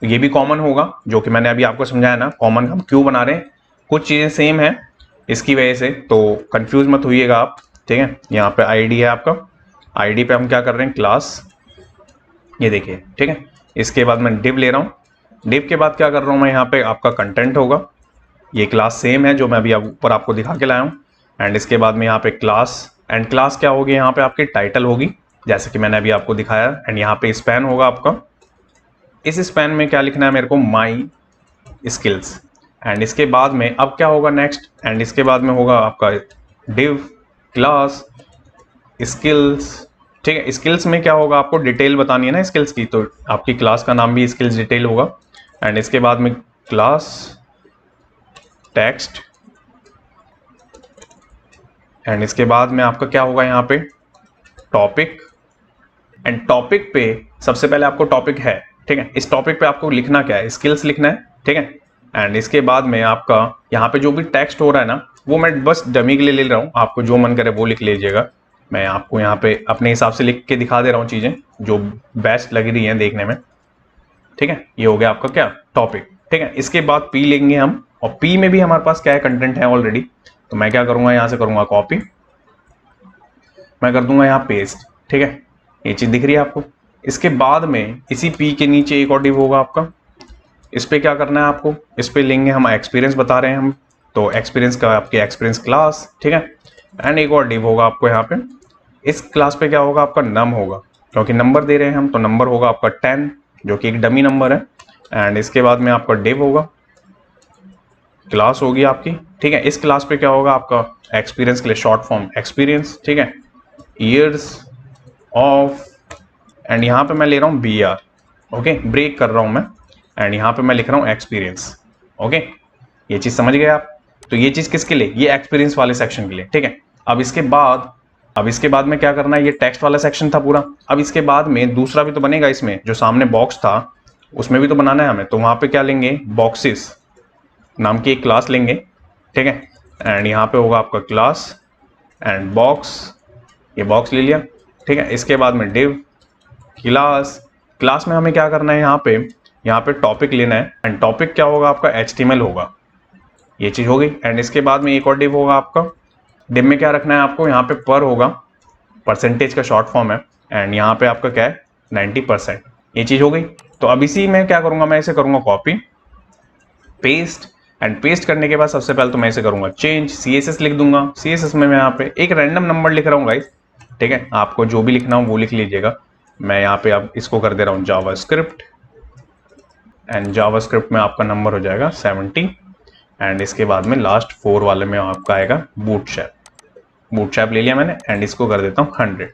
तो ये भी कॉमन होगा, जो कि मैंने अभी आपको समझाया ना, कॉमन हम क्यों बना रहे हैं, कुछ चीजें सेम है इसकी वजह से, तो कंफ्यूज मत होइएगा आप, ठीक है। यहाँ पे आईडी है आपका, आईडी पे हम क्या कर रहे हैं, क्लास, ये देखिए, ठीक है। इसके बाद मैं डिव ले रहा हूँ, डिव के बाद क्या कर रहा हूँ मैं, यहाँ पे आपका कंटेंट होगा, ये क्लास सेम है जो मैं अभी ऊपर आपको दिखा के लाया हूँ। एंड इसके बाद में यहाँ पे क्लास, एंड क्लास क्या होगी, यहाँ पे आपकी टाइटल होगी जैसे कि मैंने अभी आपको दिखाया। एंड यहाँ पे स्पैन होगा आपका, इस स्पैन में क्या लिखना है मेरे को, माई स्किल्स। एंड इसके बाद में अब क्या होगा नेक्स्ट, एंड इसके बाद में होगा आपका डिव क्लास स्किल्स, ठीक है। स्किल्स में क्या होगा, आपको डिटेल बतानी है ना स्किल्स की, तो आपकी क्लास का नाम भी स्किल्स डिटेल होगा। एंड इसके बाद में क्लास टेक्स्ट, एंड इसके बाद में आपका क्या होगा यहाँ पे टॉपिक। एंड टॉपिक पे सबसे पहले आपको टॉपिक है, ठीक है, इस टॉपिक पे आपको लिखना क्या है, स्किल्स लिखना है, ठीक है। एंड इसके बाद में आपका यहाँ पे जो भी टेक्स्ट हो रहा है ना, वो मैं बस डमी के लिए ले रहा हूँ, आपको जो मन करे वो लिख लीजिएगा। मैं आपको यहाँ पे अपने हिसाब से लिख के दिखा दे रहा हूँ चीजें जो बेस्ट लग रही हैं देखने में, ठीक है। ये हो गया आपका क्या, टॉपिक, ठीक है। इसके बाद पी लेंगे हम, और पी में भी हमारे पास क्या है, कंटेंट है ऑलरेडी, तो मैं क्या करूंगा, यहां से करूंगा कॉपी, मैं कर दूंगा यहाँ पेस्ट, ठीक है। ये चीज दिख रही है आपको। इसके बाद में इसी पी के नीचे एक और डिव होगा आपका, इस पे क्या करना है आपको, इस पे लेंगे हम एक्सपीरियंस बता रहे हैं हम, तो एक्सपीरियंस का आपके एक्सपीरियंस क्लास, ठीक है। एंड एक और डिव होगा आपको यहाँ पे, इस क्लास पे क्या होगा आपका नम होगा, क्योंकि नंबर दे रहे हैं हम, तो नंबर होगा आपका 10 जो कि एक डमी नंबर है। एंड इसके बाद में आपका डिव होगा, क्लास होगी आपकी, ठीक है। इस क्लास पे क्या होगा आपका एक्सपीरियंस के लिए शॉर्ट फॉर्म एक्सपीरियंस, ठीक है, ईयर्स ऑफ, एंड यहाँ पे मैं ले रहा हूँ BR, ओके, ब्रेक कर रहा हूँ मैं, एंड यहाँ पे मैं लिख रहा हूँ एक्सपीरियंस, ओके। ये चीज समझ गए आप, तो ये चीज किसके लिए, ये एक्सपीरियंस वाले सेक्शन के लिए, ठीक है। अब इसके बाद में क्या करना है, ये टेक्स्ट वाला सेक्शन था पूरा, अब इसके बाद में दूसरा भी तो बनेगा, इसमें जो सामने बॉक्स था उसमें भी तो बनाना है हमें, तो वहां पे क्या लेंगे, बॉक्सेस नाम की एक क्लास लेंगे, ठीक है। एंड यहाँ पे होगा आपका क्लास एंड बॉक्स, ये बॉक्स ले लिया, ठीक है। इसके बाद में डिव क्लास, क्लास में हमें क्या करना है, यहाँ पे टॉपिक लेना है, एंड टॉपिक क्या होगा आपका HTML होगा, ये चीज हो गई। एंड इसके बाद में एक और डिव होगा आपका, डिव में क्या रखना है आपको, यहाँ पे पर होगा, परसेंटेज का शॉर्ट फॉर्म है, एंड यहाँ पे आपका क्या है 90%, ये चीज हो गई। तो अब इसी में क्या करूंगा, मैं इसे करूंगा कॉपी पेस्ट, एंड पेस्ट करने के बाद सबसे पहले तो मैं इसे करूंगा चेंज, CSS लिख दूंगा, CSS में मैं यहाँ पे एक रैंडम नंबर लिख रहा हूँ गाइस, ठीक है। आपको जो भी लिखना हो वो लिख लीजिएगा, मैं यहाँ पे अब इसको कर दे रहा हूँ जावास्क्रिप्ट, एंड जावास्क्रिप्ट में आपका नंबर हो जाएगा 70, एंड इसके बाद में लास्ट 4 वाले में आपका आएगा बूटस्ट्रैप ले लिया मैंने, एंड इसको कर देता हूँ 100।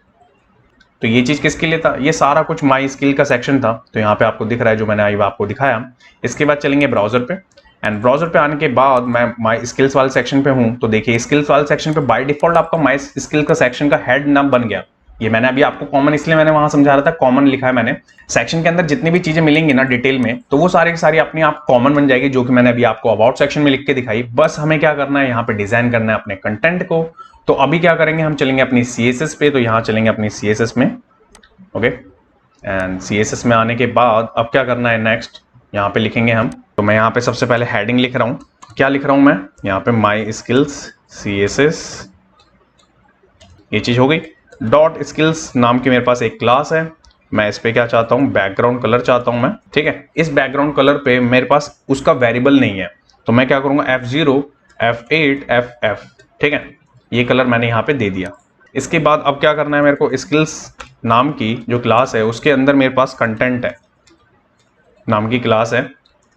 तो ये चीज किसके लिए था, ये सारा कुछ माई स्किल का सेक्शन था, तो यहाँ पे आपको दिख रहा है जो मैंने अभी आपको दिखाया। इसके बाद चलेंगे ब्राउजर पे, एंड ब्राउजर पे आने के बाद मैं माई स्किल्स वाले सेक्शन पे हूँ, तो देखिए स्किल्स वाले सेक्शन पे बाय डिफॉल्ट आपका माई स्किल का सेक्शन का हेड नाम बन गया। ये मैंने अभी आपको कॉमन इसलिए मैंने वहां समझा रहा था, कॉमन लिखा है मैंने, सेक्शन के अंदर जितनी भी चीजें मिलेंगी ना डिटेल में, तो वो सारी की सारी अपनी आप कॉमन बन जाएगी, जो कि मैंने अभी आपको अबाउट सेक्शन में लिख के दिखाई। बस हमें क्या करना है, यहाँ पे डिजाइन करना है अपने कंटेंट को। तो अभी क्या करेंगे, हम चलेंगे अपनी CSS पे, तो यहाँ चलेंगे अपनी CSS में, ओके। एंड CSS में आने के बाद अब क्या करना है नेक्स्ट, यहाँ पे लिखेंगे हम, तो मैं यहाँ पे सबसे पहले हेडिंग लिख रहा हूँ, क्या लिख रहा हूँ मैं यहाँ पे, माई स्किल्स CSS, ये चीज हो गई। डॉट स्किल्स नाम की मेरे पास एक क्लास है, मैं इस पे क्या चाहता हूँ, बैकग्राउंड कलर चाहता हूँ मैं, ठीक है। इस बैकग्राउंड कलर पे मेरे पास उसका वेरिएबल नहीं है, तो मैं क्या करूंगा F0 F8 FF, ठीक है, ये कलर मैंने यहाँ पे दे दिया। इसके बाद अब क्या करना है मेरे को, स्किल्स नाम की जो क्लास है उसके अंदर मेरे पास कंटेंट है नाम की क्लास है,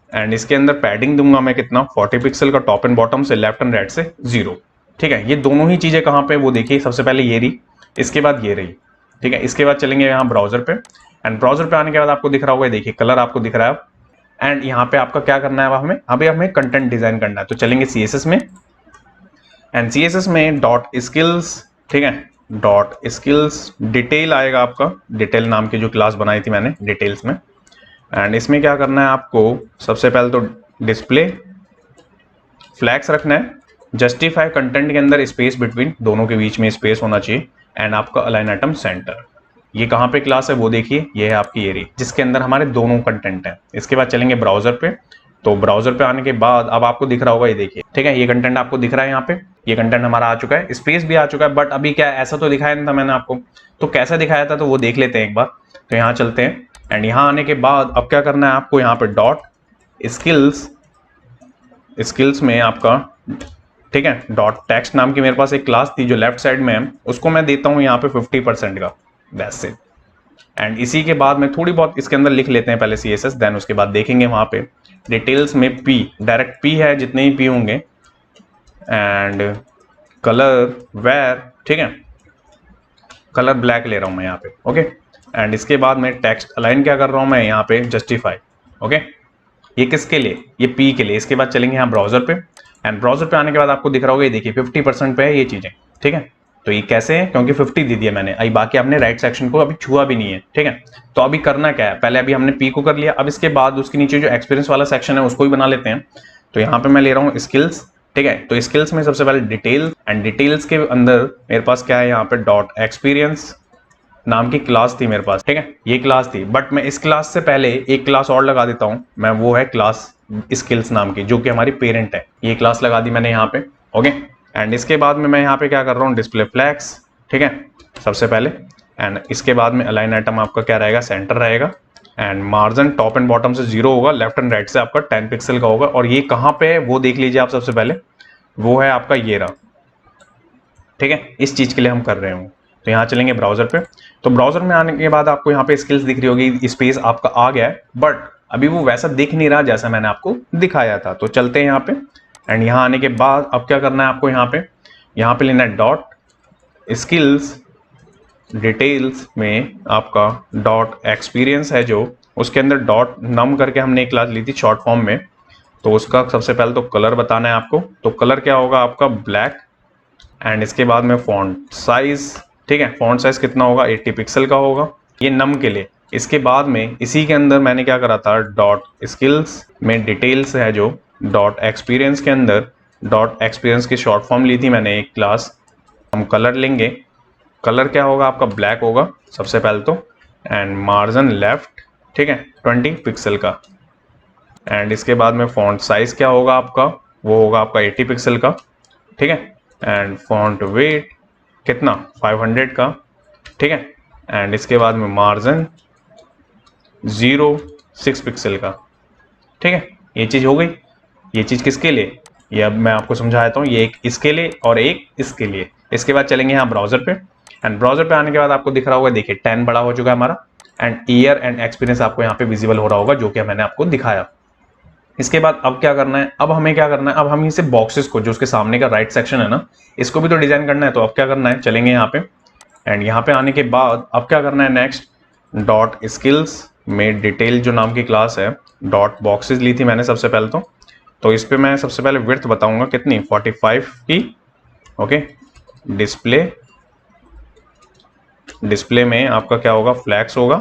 एंड इसके अंदर पैडिंग दूंगा मैं कितना, 40 पिक्सल का टॉप एंड बॉटम से, लेफ्ट एंड राइट से 0, ठीक है। ये दोनों ही चीजें कहाँ पे, वो देखिए सबसे पहले ये रही, इसके बाद ये रही, ठीक है। इसके बाद चलेंगे यहाँ ब्राउजर पे, एंड ब्राउजर पे आने के बाद आपको दिख रहा होगा, देखिए कलर आपको दिख रहा है, एंड यहाँ पे आपका क्या करना है, हमें अभी हमें कंटेंट डिजाइन करना है, तो चलेंगे CSS में, एंड CSS में डॉट स्किल्स, ठीक है, डॉट स्किल्स डिटेल आएगा आपका, डिटेल नाम की जो क्लास बनाई थी मैंने डिटेल्स में, एंड इसमें क्या करना है आपको, सबसे पहले तो डिस्प्ले फ्लैग्स रखना है, जस्टिफाई कंटेंट के अंदर स्पेस बिटवीन, दोनों के बीच में स्पेस होना चाहिए, एंड आपका अलाइन आइटम सेंटर, ये कहाँ पे क्लास है वो देखिए, ये है आपकी एरिया जिसके अंदर हमारे दोनों कंटेंट है। इसके बाद चलेंगे ब्राउजर पे, तो ब्राउजर पे आने के बाद अब आपको दिख रहा होगा, ये देखिए ठीक है, ये कंटेंट आपको दिख रहा है यहाँ पे, ये कंटेंट हमारा आ चुका है, स्पेस भी आ चुका है। बट अभी क्या ऐसा तो दिखाया नहीं था मैंने आपको, तो कैसा दिखाया था तो वो देख लेते हैं एक बार। तो यहाँ चलते हैं एंड यहाँ आने के बाद अब क्या करना है आपको, यहाँ पे डॉट स्किल्स में आपका ठीक है, डॉट टेक्स्ट नाम की मेरे पास एक क्लास थी जो लेफ्ट साइड में है, उसको मैं देता हूँ यहाँ पे 50% का, दैट्स इट। एंड इसी के बाद में थोड़ी बहुत इसके अंदर लिख लेते हैं पहले CSS, देन उसके बाद देखेंगे वहां पे डिटेल्स में P, डायरेक्ट P है, जितने ही P होंगे, एंड कलर वेयर ठीक है, कलर ब्लैक ले रहा हूं मैं यहाँ पे, ओके। एंड इसके बाद में टेक्स्ट अलाइन क्या कर रहा हूं मैं यहाँ पे, जस्टिफाई, ओके। ये किसके लिए, ये P के लिए। इसके बाद चलेंगे यहाँ ब्राउजर पे, एंड ब्राउजर पे आने के बाद आपको दिख रहा होगा, ये देखिए 50% पे है ये चीजें, ठीक है। तो ये कैसे है, क्योंकि 50 दे दिया मैंने, अभी बाकी आपने राइट सेक्शन को अभी छुआ भी नहीं है, ठीक है। तो अभी करना क्या है, पहले अभी हमने P को कर लिया, अब इसके बाद उसके नीचे जो एक्सपीरियंस वाला सेक्शन है उसको भी बना लेते हैं। तो यहाँ पे मैं ले रहा हूँ स्किल्स, ठीक है। तो स्किल्स में सबसे पहले डिटेल, एंड डिटेल्स के अंदर मेरे पास क्या है यहाँ पे, डॉट एक्सपीरियंस नाम की क्लास थी मेरे पास, ठीक है, ये क्लास थी। बट मैं इस क्लास से पहले एक क्लास और लगा देता हूँ मैं, वो है क्लास स्किल्स नाम की, जो कि हमारी पेरेंट है। ये क्लास लगा दी मैंने यहाँ पे, ओके। एंड इसके बाद में मैं यहाँ पे क्या कर रहा हूँ, डिस्प्ले फ्लैग्स, ठीक है, सबसे पहले। एंड इसके बाद में अलाइन आइटम आपका क्या रहेगा, सेंटर रहेगा। And margin top and bottom से 0 होगा, लेफ्ट एंड राइट से आपका 10 पिक्सल का होगा। और ये कहाँ पे है वो देख लीजिए आप सबसे पहले, वो है आपका ये रहा, ठीक है, इस चीज के लिए हम कर रहे हैं। तो यहाँ चलेंगे ब्राउजर पे, तो ब्राउजर में आने के बाद आपको यहाँ पे स्किल्स दिख रही होगी, स्पेस आपका आ गया है, बट अभी वो वैसा दिख नहीं रहा जैसा मैंने आपको दिखाया था। तो चलते हैं यहाँ पे, एंड यहाँ आने के बाद अब क्या करना है आपको, यहाँ पे लेना है डॉट स्किल्स डिटेल्स में आपका डॉट एक्सपीरियंस है जो, उसके अंदर डॉट नम करके हमने एक क्लास ली थी शॉर्ट फॉर्म में। तो उसका सबसे पहले तो कलर बताना है आपको, तो कलर क्या होगा आपका, ब्लैक। एंड इसके बाद में फॉन्ट साइज, ठीक है, फॉन्ट साइज कितना होगा, 80 पिक्सल का होगा, ये नम के लिए। इसके बाद में इसी के अंदर मैंने क्या करा था, डॉट स्किल्स में डिटेल्स है जो, डॉट एक्सपीरियंस के अंदर डॉट एक्सपीरियंस की शॉर्ट फॉर्म ली थी मैंने एक क्लास। हम कलर लेंगे, कलर क्या होगा आपका, ब्लैक होगा सबसे पहले तो। एंड मार्जिन लेफ्ट, ठीक है, 20 पिक्सल का। एंड इसके बाद में फॉन्ट साइज क्या होगा आपका, वो होगा आपका 80 पिक्सल का, ठीक है। एंड फॉन्ट वेट कितना, 500 का, ठीक है। एंड इसके बाद में मार्जिन 0.6 पिक्सल का, ठीक है। ये चीज हो गई। ये चीज किसके लिए, ये अब मैं आपको समझा देता हूँ, ये एक इसके लिए और एक इसके लिए। इसके बाद चलेंगे यहाँ ब्राउजर पे, एंड ब्राउजर पे आने के बाद आपको दिख रहा होगा, देखिए 10 बड़ा हो चुका है हमारा। एंड ईयर एंड एक्सपीरियंस आपको यहाँ पे विजिबल हो रहा होगा, जो कि मैंने आपको दिखाया। इसके बाद अब क्या करना है, अब हमें क्या करना है, अब हम इसे बॉक्सेस को, जो उसके सामने का राइट सेक्शन है ना, इसको भी तो डिजाइन करना है। तो अब क्या करना है, चलेंगे यहाँ पे, एंड यहाँ पे आने के बाद अब क्या करना है नेक्स्ट, डॉट स्किल्स में डिटेल जो नाम की क्लास है, डॉट बॉक्सेस ली थी मैंने सबसे पहले तो इस पे मैं सबसे पहले विड्थ बताऊंगा कितनी, 45 की, ओके। डिस्प्ले में आपका क्या होगा, फ्लैक्स होगा,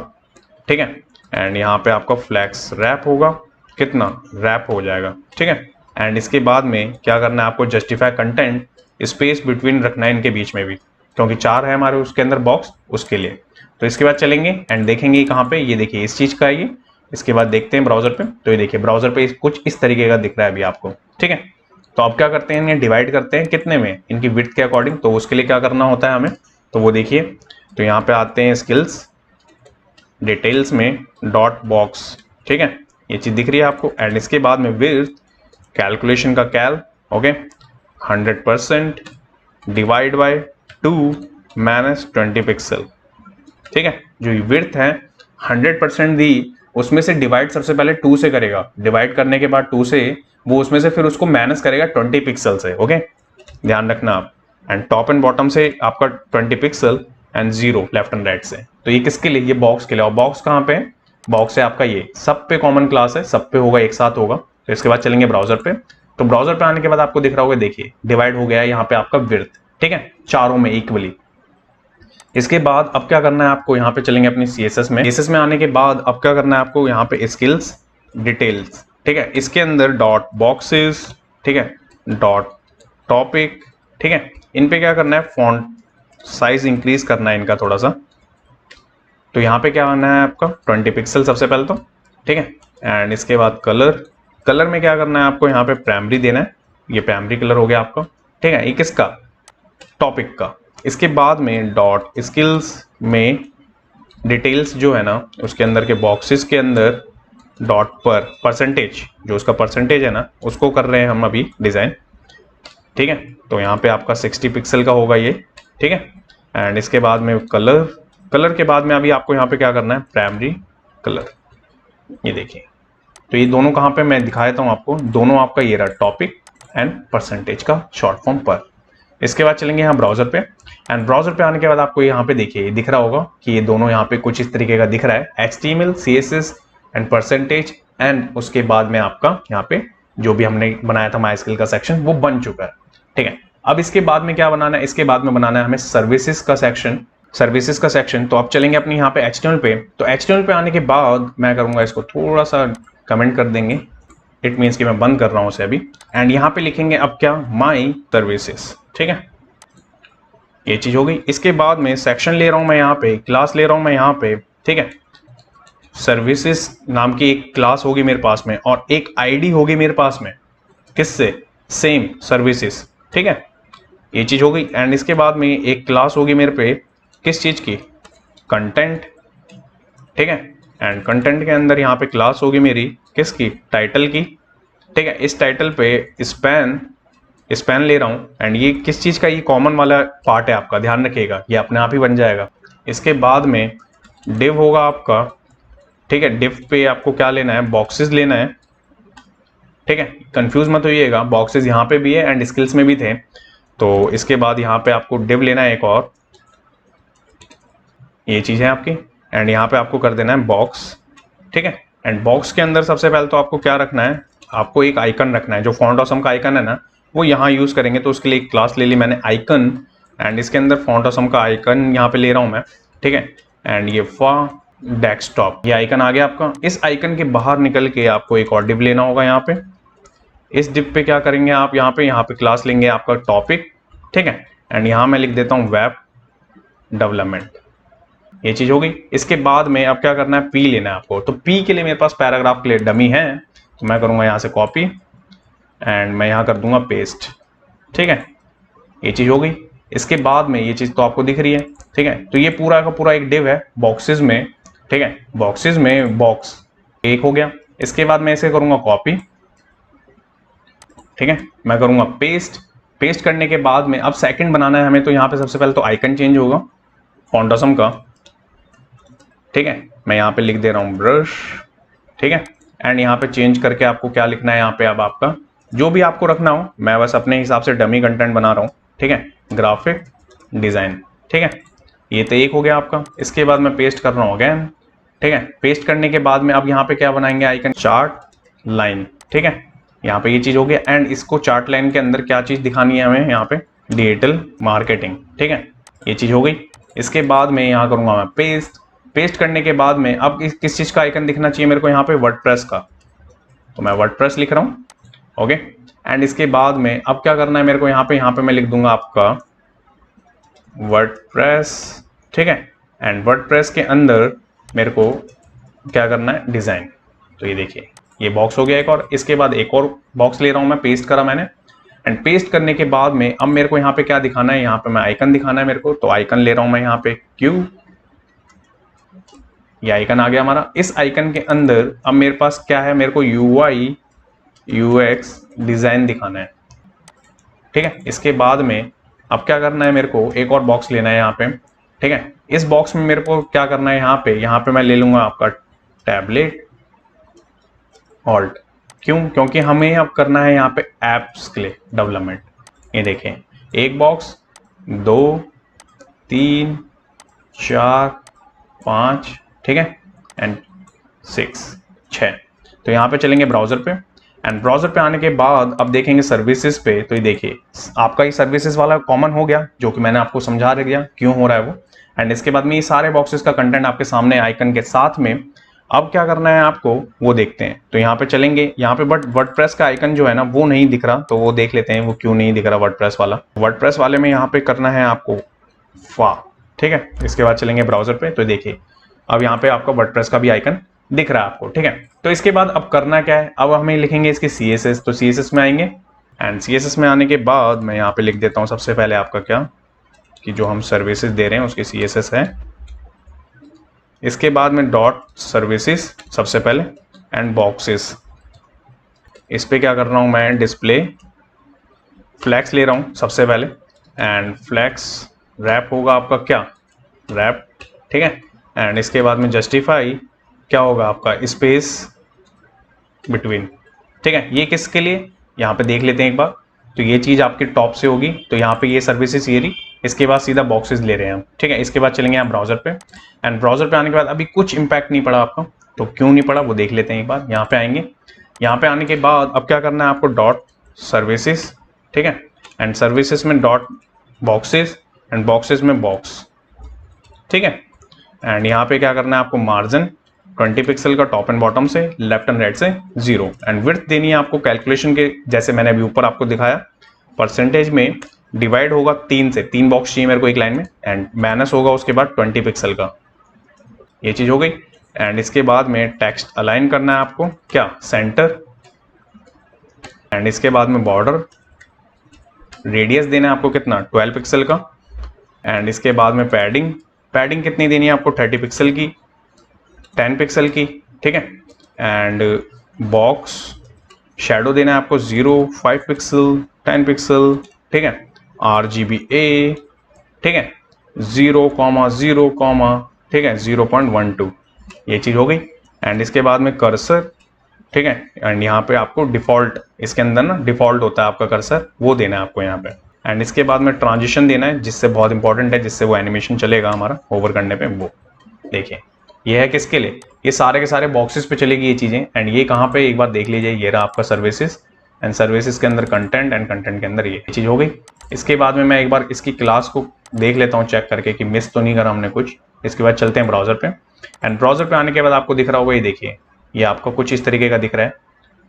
ठीक है। एंड यहाँ पे आपका फ्लैक्स रैप होगा, कितना, रैप हो जाएगा, ठीक है। एंड इसके बाद में क्या करना है आपको, जस्टिफाई कंटेंट, स्पेस बिटवीन रखना है इनके बीच में भी, क्योंकि 4 है हमारे उसके अंदर बॉक्स, उसके लिए। तो इसके बाद चलेंगे एंड देखेंगे कहाँ पे, ये देखिए इस चीज का है ये। इसके बाद देखते हैं ब्राउजर पे, तो ये देखिए ब्राउजर पे कुछ इस तरीके का दिख रहा है अभी आपको, ठीक है। तो अब क्या करते हैं, इन्हें डिवाइड करते हैं कितने में, इनकी विड्थ के अकॉर्डिंग। तो उसके लिए क्या करना होता है हमें, तो वो देखिए, तो यहाँ पे आते हैं स्किल्स डिटेल्स में डॉट बॉक्स, ठीक है, ये चीज दिख रही है आपको। एंड इसके बाद में विड्थ कैलकुलेशन का calc, okay, 100% divide by 2 minus 20 pixel, ठीक है। जो विड्थ है 100% दी, उसमें से डिवाइड सबसे पहले 2 से करेगा, डिवाइड करने के बाद 2 से वो उसमें से फिर उसको माइनस करेगा 20 पिक्सल से, ओके, ध्यान रखना आप। एंड टॉप एंड बॉटम से आपका 20 pixel and 0 left and right से। तो ये किसके लिए, ये बॉक्स के लिए। और बॉक्स कहाँ पे है, बॉक्स है आपका ये, सब पे कॉमन क्लास है, सब पे होगा, एक साथ होगा। तो इसके बाद चलेंगे ब्राउजर पे, तो ब्राउजर पे आने के बाद आपको दिख रहा होगा, देखिए डिवाइड हो गया है यहाँ पे आपका विड्थ, ठीक है, चारों में इक्वली। इसके बाद अब क्या करना है आपको, यहाँ पे चलेंगे अपनी CSS में। CSS में आने के बाद अब क्या करना है आपको, यहाँ पे स्किल्स डिटेल्स, ठीक है, इसके अंदर डॉट बॉक्सेस, ठीक है, डॉट टॉपिक, ठीक है, इन पे क्या करना है, फॉन्ट साइज इंक्रीज करना है इनका थोड़ा सा, तो यहाँ पे क्या करना है आपका 20 पिक्सल सबसे पहले तो, ठीक है। एंड इसके बाद कलर में क्या करना है आपको, यहाँ पे प्राइमरी देना है, ये प्राइमरी कलर हो गया आपका, ठीक है। ये किसका, टॉपिक का। इसके बाद में डॉट स्किल्स में डिटेल्स जो है ना उसके अंदर के बॉक्सेस के अंदर डॉट पर परसेंटेज, जो उसका परसेंटेज है ना उसको कर रहे हैं हम अभी डिजाइन, ठीक है। तो यहाँ पे आपका 60 पिक्सल का होगा ये, ठीक है। एंड इसके बाद में कलर के बाद में अभी आपको यहाँ पे क्या करना है, प्राइमरी कलर, ये देखिए। तो ये दोनों कहाँ पे मैं दिखा देता हूँ आपको, दोनों आपका ये रहा टॉपिक एंड परसेंटेज का शॉर्ट फॉर्म पर। इसके बाद चलेंगे यहाँ ब्राउजर पे, एंड ब्राउजर पे आने के बाद आपको यहाँ पे देखिए ये दिख रहा होगा कि ये दोनों यहाँ पे कुछ इस तरीके का दिख रहा है, HTML CSS and percentage. And उसके बाद में आपका यहाँ पे जो भी हमने बनाया था माई स्किल का सेक्शन वो बन चुका है, ठीक है। अब इसके बाद में क्या बनाना है, इसके बाद में बनाना है हमें सर्विसेज का सेक्शन। तो आप चलेंगे अपनी यहाँ पे HTML पे। तो HTML पे आने के बाद मैं करूंगा इसको थोड़ा सा कमेंट कर देंगे, इट मीन्स कि मैं बंद कर रहा हूं उसे अभी। एंड यहाँ पे लिखेंगे अब क्या, माई सर्विसेज, ठीक है। ये चीज हो गई। इसके बाद में सेक्शन ले रहा हूं मैं यहाँ पे, क्लास ले रहा हूं मैं यहाँ पे, ठीक है। सर्विसेज नाम की एक क्लास होगी मेरे पास में और एक आईडी होगी मेरे पास में, किससे, सेम सर्विसेज, ठीक है। ये चीज हो गई। एंड इसके बाद में एक क्लास होगी मेरे पे किस चीज की, कंटेंट, ठीक है। एंड कंटेंट के अंदर यहाँ पे क्लास होगी मेरी किसकी, टाइटल की, ठीक है। इस टाइटल पे स्पैन ले रहा हूँ। एंड ये किस चीज का, ये कॉमन वाला पार्ट है आपका, ध्यान रखिएगा ये अपने आप ही बन जाएगा। इसके बाद में डिव होगा आपका, ठीक है। डिव पे आपको क्या लेना है, बॉक्सेस लेना है, ठीक है। कंफ्यूज मत होइएगा, बॉक्सेस यहाँ पे भी है एंड स्किल्स में भी थे। तो इसके बाद यहाँ पे आपको डिव लेना है एक और, ये चीज है आपकी। एंड यहाँ पे आपको कर देना है बॉक्स, ठीक है। एंड बॉक्स के अंदर सबसे पहले तो आपको क्या रखना है, आपको एक आइकन रखना है, जो फॉन्ट ऑसम का आइकन है ना वो यहाँ यूज करेंगे। तो उसके लिए एक क्लास ले ली मैंने आइकन, एंड इसके अंदर फॉन्ट ऑसम का आइकन यहाँ पे ले रहा हूँ मैं, ठीक है। एंड ये डेस्कटॉप, ये आइकन आ गया आपका। इस आइकन के बाहर निकल के आपको एक और डिव लेना होगा यहाँ पे। इस डिव पे क्या करेंगे आप, यहाँ पे क्लास लेंगे आपका टॉपिक, ठीक है। एंड यहाँ मैं लिख देता हूँ वेब डेवलपमेंट, ये चीज हो गई। इसके बाद में अब क्या करना है, पी लेना है आपको। तो पी के लिए मेरे पास पैराग्राफ के लिए डमी है, तो मैं करूंगा यहाँ से कॉपी एंड मैं यहाँ कर दूंगा पेस्ट, ठीक है। ये चीज हो गई। इसके बाद में ये चीज तो आपको दिख रही है, ठीक है। तो ये पूरा का पूरा एक डिव है बॉक्सेस में, ठीक है। बॉक्सेस में बॉक्स एक हो गया। इसके बाद मैं इसे करूंगा कॉपी, ठीक है। मैं करूंगा पेस्ट करने के बाद में अब सेकंड बनाना है हमें। तो यहाँ पे सबसे पहले तो आइकन चेंज होगा फॉन्ट ऑसम का, ठीक है। मैं यहाँ पे लिख दे रहा हूँ ब्रश, ठीक है। एंड यहाँ पे चेंज करके आपको क्या लिखना है, यहाँ पे अब आपका जो भी आपको रखना हो, मैं बस अपने हिसाब से डमी कंटेंट बना रहा हूँ, ठीक है। ग्राफिक डिजाइन, ठीक है। ये तो एक हो गया आपका। इसके बाद मैं पेस्ट कर रहा हूँ अगेन, ठीक है। पेस्ट करने के बाद में अब यहाँ पे क्या बनाएंगे, आइकन चार्ट लाइन, ठीक है। यहाँ पे ये चीज हो गया। एंड इसको चार्ट लाइन के अंदर क्या चीज दिखानी है हमें, यहाँ पे डिजिटल मार्केटिंग, ठीक है। ये चीज हो गई। इसके बाद में यहाँ करूंगा मैं पेस्ट करने के बाद में अब किस चीज का आइकन दिखना चाहिए मेरे को, यहाँ पे वर्डप्रेस का। तो मैं वर्डप्रेस लिख रहा हूँ, ओके। एंड इसके बाद में अब क्या करना है मेरे को, यहाँ पे मैं लिख दूंगा आपका वर्डप्रेस, ठीक है। एंड वर्डप्रेस के अंदर मेरे को क्या करना है, डिजाइन। तो ये देखिए ये बॉक्स हो गया एक और। इसके बाद एक और बॉक्स ले रहा हूं मैं, पेस्ट करा मैंने। एंड पेस्ट करने के बाद में अब मेरे को यहाँ पे क्या दिखाना है, यहाँ पे मैं आइकन दिखाना है मेरे को। तो आइकन ले रहा हूं मैं यहाँ पे क्यू, ये आइकन आ गया हमारा। इस आइकन के अंदर अब मेरे पास क्या है, मेरे को UI UX डिजाइन दिखाना है, ठीक है। इसके बाद में अब क्या करना है, मेरे को एक और बॉक्स लेना है यहाँ पे, ठीक है। इस बॉक्स में मेरे को क्या करना है, यहाँ पे मैं ले लूंगा आपका टैबलेट ऑल्ट। क्यों, क्योंकि हमें अब करना है यहाँ पे एप्स के लिए डेवलपमेंट। ये देखें, एक बॉक्स, 2 3 4 5, ठीक है। एंड 6। तो यहाँ पे चलेंगे ब्राउजर पे। एंड ब्राउजर पे आने के बाद अब देखेंगे सर्विसेज पे। तो ये देखिए आपका ये सर्विसेज वाला कॉमन हो गया, जो कि मैंने आपको समझा दिया क्यों हो रहा है वो। एंड इसके बाद में ये सारे बॉक्सेस का कंटेंट आपके सामने आइकन के साथ में। अब क्या करना है आपको वो देखते हैं। तो यहाँ पे चलेंगे, यहाँ पे बट वर्डप्रेस का आइकन जो है ना वो नहीं दिख रहा, तो वो देख लेते हैं वो क्यों नहीं दिख रहा वर्डप्रेस वाला। वर्डप्रेस वाले में यहाँ पे करना है आपको फा, ठीक है। इसके बाद चलेंगे ब्राउजर पे। तो देखिए अब यहाँ पे आपका वर्डप्रेस का भी आइकन दिख रहा है आपको, ठीक है। तो इसके बाद अब करना क्या है, अब हमें लिखेंगे इसके CSS। तो CSS में आएंगे एंड CSS में आने के बाद मैं यहाँ पे लिख देता हूँ सबसे पहले आपका क्या कि जो हम सर्विसेज दे रहे हैं उसके CSS है। इसके बाद में डॉट सर्विसेज सबसे पहले एंड बॉक्सेस, इस पे क्या कर रहा हूँ मैं, डिस्प्ले फ्लैक्स ले रहा हूँ सबसे पहले एंड फ्लैक्स रैप होगा आपका क्या, रैप, ठीक है। एंड इसके बाद में जस्टिफाई क्या होगा आपका, स्पेस बिटवीन, ठीक है। ये किसके लिए, यहाँ पे देख लेते हैं एक बार। तो ये चीज़ आपके टॉप से होगी, तो यहाँ पे ये सर्विसेज ये रही, इसके बाद सीधा बॉक्सेस ले रहे हैं हम, ठीक है। इसके बाद चलेंगे यहाँ ब्राउजर पे एंड ब्राउजर पे आने के बाद अभी कुछ इंपैक्ट नहीं पड़ा आपका, तो क्यों नहीं पड़ा वो देख लेते हैं एक बार। यहाँ पे आएंगे, यहाँ पे आने के बाद अब क्या करना है आपको, डॉट सर्विसेज, ठीक है। एंड सर्विसेज में डॉट बॉक्सेस एंड बॉक्सेस में बॉक्स, ठीक है। एंड यहाँ पे क्या करना है आपको, मार्जिन 20 पिक्सल का टॉप एंड बॉटम से, लेफ्ट एंड राइट से 0 एंड विड्थ देनी है आपको कैलकुलेशन के, जैसे मैंने अभी ऊपर आपको दिखाया परसेंटेज में डिवाइड होगा 3 से, 3 बॉक्स चाहिए मेरे को एक लाइन में एंड माइनस होगा उसके बाद 20 पिक्सल का, ये चीज हो गई। एंड इसके बाद में टेक्स्ट अलाइन करना है आपको क्या, सेंटर एंड इसके बाद में बॉर्डर रेडियस देना है आपको कितना, 12 पिक्सल का एंड इसके बाद में पैडिंग, पैडिंग कितनी देनी है आपको, 30 पिक्सल की, 10 पिक्सल की, ठीक है। एंड बॉक्स शेडो देना है आपको 0, 5 पिक्सल, 10 पिक्सल, ठीक है। RGBA, ठीक है, 0,0, ठीक है, 0.12, ये चीज़ हो गई। एंड इसके बाद में कर्सर, ठीक है। एंड यहाँ पे आपको डिफॉल्ट, इसके अंदर ना डिफॉल्ट होता है आपका कर्सर, वो देना है आपको यहाँ पे। एंड इसके बाद में ट्रांजिशन देना है, जिससे बहुत इंपॉर्टेंट है, जिससे वो एनिमेशन चलेगा हमारा ओवर करने पे। वो देखिए ये है किसके लिए, ये सारे के सारे बॉक्सेस पे चलेगी ये चीज़ें। एंड ये कहाँ पे, एक बार देख लीजिए, ये रहा आपका सर्विसेज एंड सर्विसेज के अंदर कंटेंट एंड कंटेंट के अंदर ये चीज़ हो गई। इसके बाद में मैं एक बार इसकी क्लास को देख लेता हूँ चेक करके कि मिस तो नहीं करा हमने कुछ। इसके बाद चलते हैं ब्राउजर पे एंड ब्राउजर पे आने के बाद आपको दिख रहा होगा, ये देखिए ये आपको कुछ इस तरीके का दिख रहा है,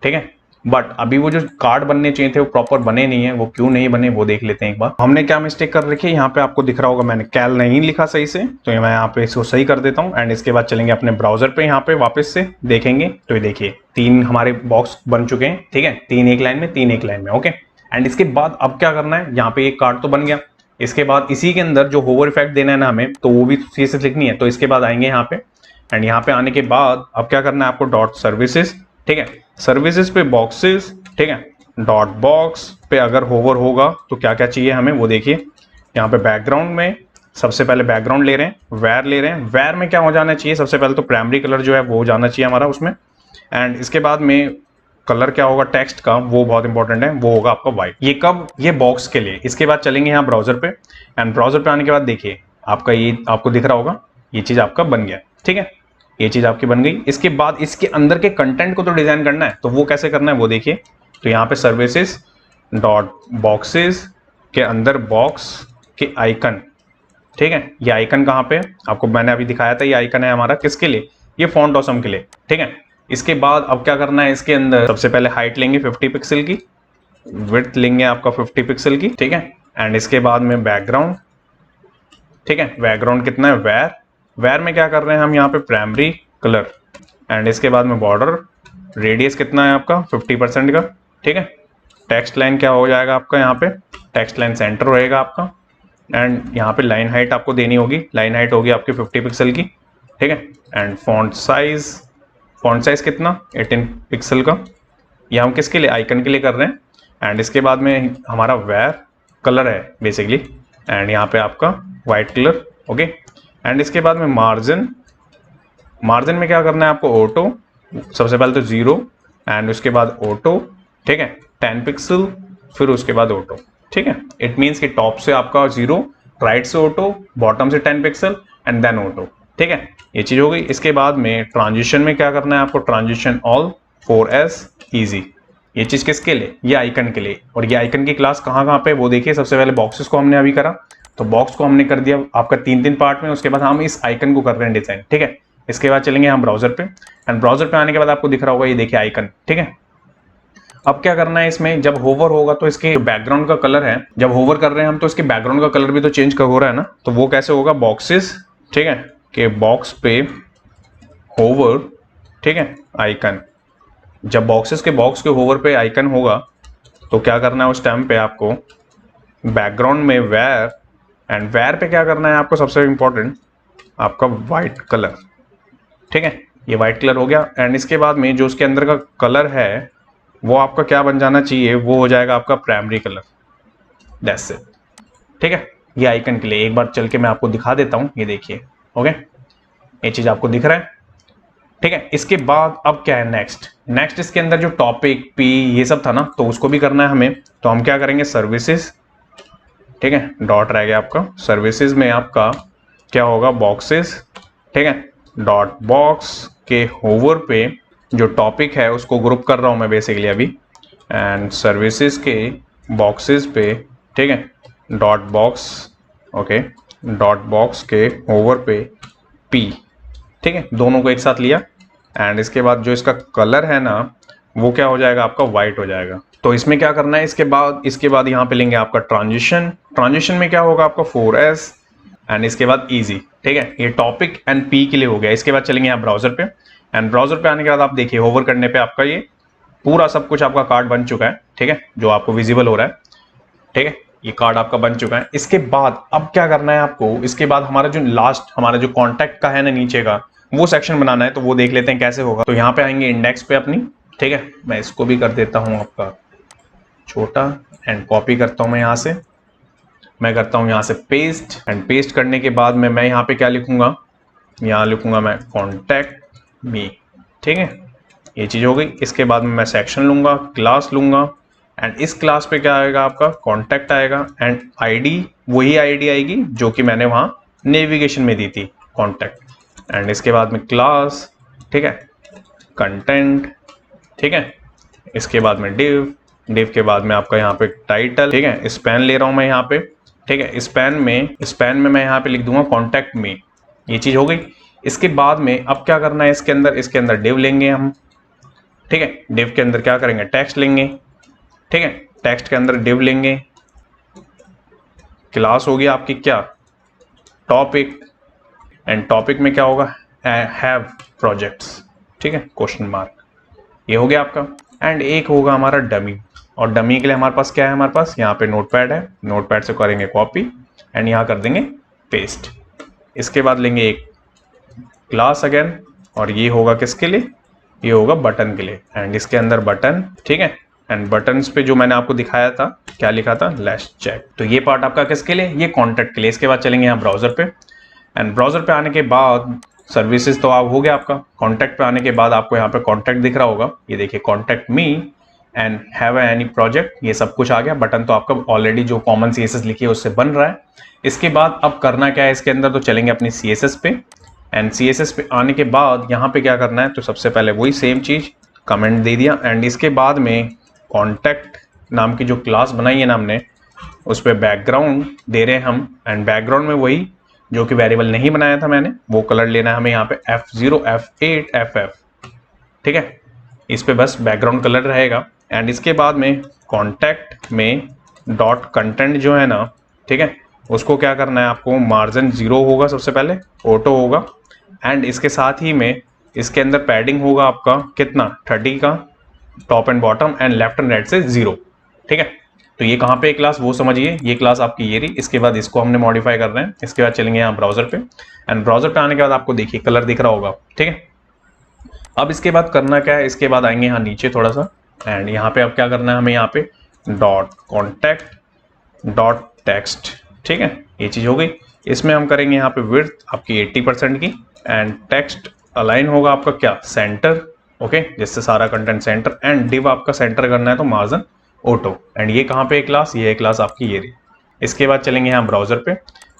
ठीक है। बट अभी वो जो कार्ड बनने चाहिए थे वो प्रॉपर बने नहीं है, वो क्यों नहीं बने वो देख लेते हैं एक बार। हमने क्या मिस्टेक कर रखी है, यहाँ पे आपको दिख रहा होगा मैंने कैल नहीं लिखा सही से, तो मैं यहाँ पे इसको सही कर देता हूँ एंड इसके बाद चलेंगे अपने ब्राउजर पे, यहाँ पे वापस से देखेंगे तो ये देखिए 3 हमारे बॉक्स बन चुके हैं, ठीक है, 3 एक लाइन में, 3 एक लाइन में, ओके। एंड इसके बाद अब क्या करना है, यहाँ पे एक कार्ड तो बन गया, इसके बाद इसी के अंदर जो होवर इफेक्ट देना है ना हमें, तो वो भी CSS लिखनी है। तो इसके बाद आएंगे यहाँ पे एंड यहाँ पे आने के बाद अब क्या करना है आपको, डॉट सर्विसेज, ठीक है, सर्विसेज पे बॉक्सेस, ठीक है, डॉट बॉक्स पे अगर होवर होगा तो क्या क्या चाहिए हमें वो देखिए। यहाँ पे बैकग्राउंड में सबसे पहले बैकग्राउंड ले रहे हैं, वेयर ले रहे हैं, वेयर में क्या हो जाना चाहिए, सबसे पहले तो प्राइमरी कलर जो है वो जाना चाहिए हमारा उसमें। एंड इसके बाद में कलर क्या होगा टेक्स्ट का, वो बहुत इंपॉर्टेंट है, वो होगा आपका व्हाइट। ये कब, ये बॉक्स के लिए। इसके बाद चलेंगे यहाँ ब्राउजर पे एंड ब्राउजर पे आने के बाद देखिए आपका ये आपको दिख रहा होगा, ये चीज आपका बन गया, ठीक है, ये चीज आपकी बन गई। इसके बाद इसके अंदर के कंटेंट को तो डिजाइन करना है, तो वो कैसे करना है वो देखिए। तो यहाँ पे सर्विसेज डॉट बॉक्सेस के अंदर बॉक्स के आइकन, ठीक है, ये आइकन कहाँ पे आपको मैंने अभी दिखाया था, ये आइकन है हमारा किसके लिए, ये फॉन्ट ऑसम के लिए, ठीक है। इसके बाद अब क्या करना है, इसके अंदर सबसे पहले हाइट लेंगे 50 पिक्सल की, विड्थ लेंगे आपका 50 पिक्सल की, ठीक है। एंड इसके बाद में बैकग्राउंड, ठीक है, बैकग्राउंड कितना है, वेयर, वेयर में क्या कर रहे हैं हम यहाँ पे, प्राइमरी कलर एंड इसके बाद में बॉर्डर रेडियस कितना है आपका 50% का, ठीक है। टेक्स्ट लाइन क्या हो जाएगा आपका, यहाँ पे टेक्स्ट लाइन सेंटर रहेगा आपका एंड यहाँ पे लाइन हाइट आपको देनी होगी, लाइन हाइट होगी आपकी 50 पिक्सल की, ठीक है। एंड फॉन्ट साइज कितना 18 पिक्सल का, ये हम किसके लिए, आइकन के लिए कर रहे हैं। एंड इसके बाद में हमारा वेयर कलर है बेसिकली एंड यहाँ पे आपका वाइट कलर, ओके। एंड इसके बाद में मार्जिन में क्या करना है आपको, ऑटो, सबसे पहले तो 0 एंड उसके बाद ऑटो, ठीक है, 10 पिक्सल, फिर उसके बाद ऑटो, ठीक है। इट मीन्स कि टॉप से आपका 0, राइट से ऑटो, बॉटम से 10 पिक्सल एंड देन ऑटो, ठीक है, ये चीज हो गई। इसके बाद में ट्रांजिशन में क्या करना है आपको, ट्रांजिशन ऑल 4S इजी, ये चीज किसके लिए, ये आइकन के लिए। और ये आइकन की क्लास कहाँ पे वो देखिए, सबसे पहले बॉक्सेस को हमने अभी करा, तो बॉक्स को हमने कर दिया आपका 3 पार्ट में, उसके बाद हम इस आइकन को कर रहे हैं डिजाइन, ठीक है। इसके बाद चलेंगे हम ब्राउजर पे एंड ब्राउजर पे आने के बाद आपको दिख रहा होगा ये देखिए आइकन, ठीक है। अब क्या करना है इसमें, जब होवर होगा तो इसके बैकग्राउंड का कलर है, जब होवर कर रहे हैं हम तो इसके बैकग्राउंड का कलर भी तो चेंज हो रहा है ना, तो वो कैसे होगा, बॉक्सेस, ठीक है, के बॉक्स पे होवर, ठीक है, आइकन। जब बॉक्सेस के बॉक्स के होवर पे आइकन होगा तो क्या करना है उस टाइम पे आपको बैकग्राउंड में वेयर, एंड वेयर पे क्या करना है आपको, सबसे इंपॉर्टेंट आपका वाइट कलर, ठीक है, ये वाइट कलर हो गया। एंड इसके बाद में जो उसके अंदर का कलर है वो आपका क्या बन जाना चाहिए, वो हो जाएगा आपका प्राइमरी कलर, दैट्स इट, ठीक है। ये आइकन के लिए एक बार चल के मैं आपको दिखा देता हूं, ये देखिए, ओके, ये चीज आपको दिख रहा है, ठीक है। इसके बाद अब क्या है नेक्स्ट इसके अंदर जो टॉपिक पी ये सब था ना, तो उसको भी करना है हमें। तो हम क्या करेंगे, सर्विसेज, ठीक है, डॉट रह गया आपका, सर्विसेज में आपका क्या होगा, बॉक्सेस, ठीक है, डॉट बॉक्स के होवर पे जो टॉपिक है उसको ग्रुप कर रहा हूं मैं बेसिकली अभी, एंड सर्विसेज के बॉक्सेस पे, ठीक है, dot box, okay, dot box के होवर पे पी, ठीक है, दोनों को एक साथ लिया। एंड इसके बाद जो इसका कलर है ना वो क्या हो जाएगा आपका, वाइट हो जाएगा। तो इसमें क्या करना है, इसके बाद यहाँ पे लेंगे आपका ट्रांजिशन में क्या होगा आपका 4S, एंड इसके बाद इजी, ठीक है, ये टॉपिक एंड पी के लिए हो गया। इसके बाद चलेंगे यहाँ ब्राउजर पे, एंड ब्राउजर पे आने के बाद आप देखिए होवर करने पे आपका ये पूरा सब कुछ आपका कार्ड बन चुका है, ठीक है, जो आपको विजिबल हो रहा है, ठीक है, ये कार्ड आपका बन चुका है। इसके बाद अब क्या करना है आपको, इसके बाद हमारा जो कॉन्टैक्ट का है ना नीचे का, वो सेक्शन बनाना है। तो वो देख लेते हैं कैसे होगा। तो यहाँ पे आएंगे इंडेक्स पे अपनी, ठीक है, मैं इसको भी कर देता हूँ आपका छोटा, एंड कॉपी करता हूँ मैं यहाँ से, मैं करता हूँ यहाँ से पेस्ट, एंड पेस्ट करने के बाद में मैं यहाँ पे क्या लिखूंगा, यहाँ लिखूंगा मैं कॉन्टैक्ट मी, ठीक है, ये चीज हो गई। इसके बाद में मैं सेक्शन लूंगा, क्लास लूंगा, एंड इस क्लास पे क्या आएगा आपका, कॉन्टैक्ट आएगा, एंड आईडी वही आईडी आएगी जो कि मैंने वहां नेविगेशन में दी थी, कॉन्टैक्ट। एंड इसके बाद में क्लास, ठीक है, कंटेंट, ठीक है, इसके बाद में डिव के बाद में आपका यहाँ पे टाइटल, ठीक है, स्पैन ले रहा हूं मैं यहाँ पे, ठीक है, स्पैन में मैं यहाँ पे लिख दूंगा कॉन्टैक्ट में, ये चीज हो गई। इसके बाद में अब क्या करना है, इसके अंदर डिव लेंगे हम, ठीक है, डिव के अंदर क्या करेंगे, टेक्स्ट लेंगे, ठीक है, टेक्स्ट के अंदर डिव लेंगे, क्लास होगी आपकी क्या, टॉपिक, एंड टॉपिक में क्या होगा, हैव प्रोजेक्ट्स, ठीक है, क्वेश्चन मार्क, ये हो गया आपका। एंड एक होगा हमारा डमी, और डमी के लिए हमारे पास क्या है, हमारे पास यहाँ पे नोटपैड है, नोटपैड से करेंगे कॉपी एंड यहाँ कर देंगे पेस्ट। इसके बाद लेंगे एक क्लास अगेन, और ये होगा किसके लिए, ये होगा बटन के लिए, एंड इसके अंदर बटन, ठीक है, एंड बटन्स पे जो मैंने आपको दिखाया था क्या लिखा था, लेट्स चेक। तो ये पार्ट आपका किसके लिए, ये कॉन्टैक्ट के लिए। इसके बाद चलेंगे यहाँ ब्राउजर पे, एंड ब्राउजर पे आने के बाद सर्विसेज तो आप हो गया आपका, कॉन्टैक्ट पे आने के बाद आपको यहाँ पे कॉन्टैक्ट दिख रहा होगा, ये देखिए contact me and have any project, ये सब कुछ आ गया। बटन तो आपका ऑलरेडी जो कॉमन CSS लिखी है उससे बन रहा है। इसके बाद अब करना क्या है इसके अंदर, तो चलेंगे अपनी CSS पे, एंड CSS पे आने के बाद यहाँ पे क्या करना है, तो सबसे पहले वही सेम चीज, कमेंट दे दिया, एंड इसके बाद में कॉन्टैक्ट नाम की जो क्लास बनाई है ना हमने, उस पर बैकग्राउंड दे रहे हैं हम, एंड बैकग्राउंड में वही जो कि वेरिएबल नहीं बनाया था मैंने, वो कलर लेना है हमें यहाँ पे F0 F8 FF, ठीक है, इस पे बस बैकग्राउंड कलर रहेगा। एंड इसके बाद में कॉन्टैक्ट में डॉट कंटेंट जो है ना, ठीक है, उसको क्या करना है आपको, मार्जिन 0 होगा सबसे पहले, ऑटो होगा, एंड इसके साथ ही में इसके अंदर पैडिंग होगा आपका कितना, 30 का, top and bottom, and left and right से 0, ठीक है। तो ये कहाँ पे क्लास वो समझिए, ये क्लास आपकी ये रही। इसके बाद इसको हमने मॉडिफाई कर रहे हैं। इसके बाद चलेंगे यहाँ ब्राउजर पे, एंड ब्राउजर पे आने के बाद आपको देखिए कलर दिख रहा होगा, ठीक है। अब इसके बाद करना क्या है, इसके बाद आएंगे यहाँ नीचे थोड़ा सा, एंड यहाँ पे अब क्या करना है हमें, यहाँ पे डॉट कॉन्टैक्ट डॉट टेक्स्ट, ठीक है, ये चीज हो गई। इसमें हम करेंगे यहाँ पे विड्थ आपकी 80% की, एंड टेक्स्ट अलाइन होगा आपका क्या, सेंटर, ओके, जिससे सारा कंटेंट सेंटर, एंड डिव आपका सेंटर करना है तो मार्जिन ऑटो। एंड ये कहाँ पे क्लास, ये क्लास आपकी ये रही। इसके बाद चलेंगे यहाँ ब्राउजर पे,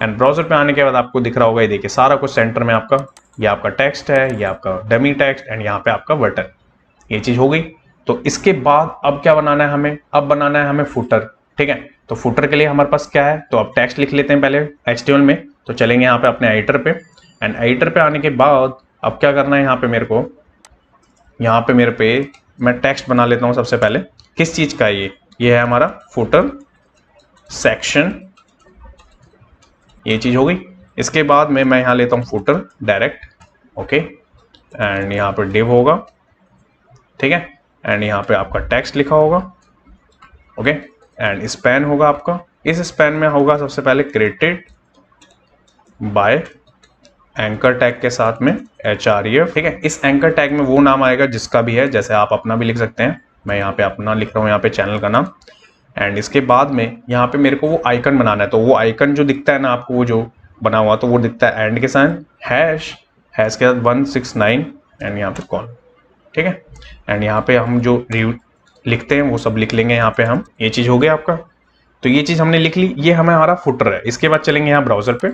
एंड ब्राउजर पे आने के बाद आपको दिख रहा होगा, ये देखिए सारा कुछ सेंटर में आपका, ये आपका टेक्स्ट है, ये आपका डमी टेक्स्ट, एंड यहाँ पे आपका बटन, ये चीज हो गई। तो इसके बाद अब क्या बनाना है हमें, अब बनाना है हमें फुटर, ठीक है। तो फुटर के लिए हमारे पास क्या है, तो अब टेक्स्ट लिख लेते हैं पहले HTML में। तो चलेंगे यहाँ पे अपने एडिटर पे, एंड एडिटर पे आने के बाद अब क्या करना है, यहाँ पे मेरे को, यहाँ पे मेरे पे मैं टेक्स्ट बना लेता हूँ सबसे पहले। किस चीज का है ये है हमारा फुटर सेक्शन, ये चीज हो गई। इसके बाद में मैं यहाँ लेता हूँ फुटर डायरेक्ट, ओके, एंड यहाँ पे div होगा, ठीक है, एंड यहाँ पे आपका टेक्स्ट लिखा होगा, ओके, एंड स्पैन होगा आपका, इस स्पैन में होगा सबसे पहले क्रिएटेड बाय एंकर टैग के साथ में href, ठीक है। इस एंकर टैग में वो नाम आएगा जिसका भी है, जैसे आप अपना भी लिख सकते हैं, मैं यहाँ पे अपना लिख रहा हूँ, यहाँ पे चैनल का नाम। एंड इसके बाद में यहाँ पे मेरे को वो आइकन बनाना है, तो वो आइकन जो दिखता है ना आपको, वो जो बना हुआ, तो वो दिखता है एंड के साथ हैश के साथ 169 एंड यहाँ पे कॉल, ठीक है। एंड यहाँ पे हम जो लिखते हैं वो सब लिख लेंगे यहाँ पे हम। ये चीज़ हो गया आपका, तो ये चीज़ हमने लिख ली, ये हमारा फुटर है। इसके बाद चलेंगे यहाँ ब्राउजर पे,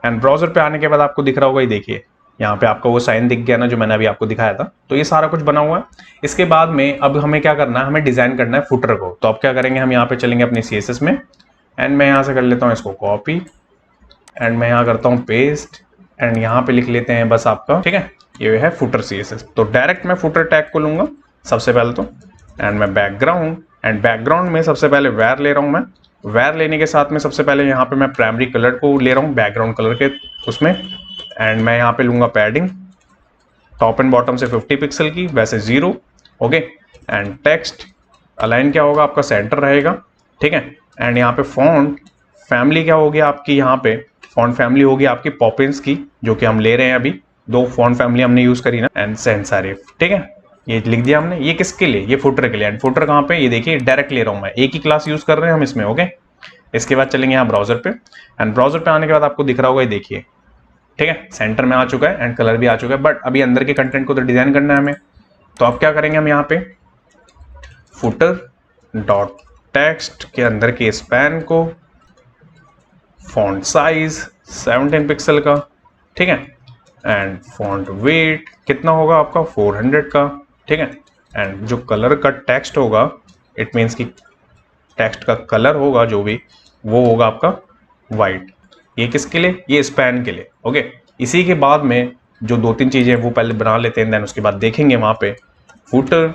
एंड ब्राउजर पे आने के बाद आपको दिख रहा होगा, ये देखिए यहाँ पे आपका वो साइन दिख गया ना जो मैंने अभी आपको दिखाया था, तो ये सारा कुछ बना हुआ है। इसके बाद में अब हमें क्या करना है, हमें डिजाइन करना है फुटर को। तो अब क्या करेंगे, हम यहाँ पे चलेंगे अपनी CSS में, एंड मैं यहाँ से कर लेता हूँ इसको कॉपी, एंड मैं यहाँ करता हूँ पेस्ट, एंड यहाँ पे लिख लेते हैं बस आपका, ठीक है, ये है फुटर CSS। तो डायरेक्ट मैं फुटर टैग को लूंगा सबसे पहले तो, एंड मैं बैकग्राउंड, एंड बैकग्राउंड में सबसे पहले वैर ले रहा हूँ मैं। वैर लेने के साथ में सबसे पहले यहाँ पे मैं प्राइमरी कलर को ले रहा हूँ बैकग्राउंड कलर के उसमें, एंड मैं यहाँ पे लूंगा पैडिंग टॉप एंड बॉटम से 50 पिक्सल की, वैसे 0, ओके। एंड टेक्स्ट अलाइन क्या होगा आपका, सेंटर रहेगा, ठीक है। एंड यहाँ पे फॉन्ट फैमिली क्या होगी आपकी, यहाँ पे फॉन्ट फैमिली होगी आपकी पॉपिंस की, जो कि हम ले रहे हैं अभी, 2 फॉन्ट फैमिली हमने यूज करी ना, एंड सैंस सेरिफ, ठीक है, ये लिख दिया हमने। ये किसके लिए, ये फुटर के लिए। एंड फुटर कहाँ पे, ये देखिए डायरेक्ट ले रहा हूँ मैं, एक ही क्लास यूज कर रहे हैं हम इसमें, ओके। इसके बाद चलेंगे यहाँ ब्राउजर पे, एंड ब्राउजर पे आने के बाद आपको दिख रहा होगा, ये देखिए, ठीक है, सेंटर में आ चुका है एंड कलर भी आ चुका है, बट अभी अंदर के कंटेंट को तो डिजाइन करना है हमें। तो अब क्या करेंगे, हम यहाँ पे फुटर डॉट टेक्स्ट के अंदर के स्पैन को फॉन्ट साइज 17 पिक्सल का, ठीक है, एंड फॉन्ट वेट कितना होगा आपका 400 का, ठीक है। एंड जो कलर का टेक्स्ट होगा, इट मीन्स कि टेक्स्ट का कलर होगा जो भी, वो होगा आपका वाइट। ये किसके लिए, ये स्पैन के लिए, ओके। इसी के बाद में जो 2-3 चीजें वो पहले बना लेते हैं, देन उसके बाद देखेंगे वहां पे फुटर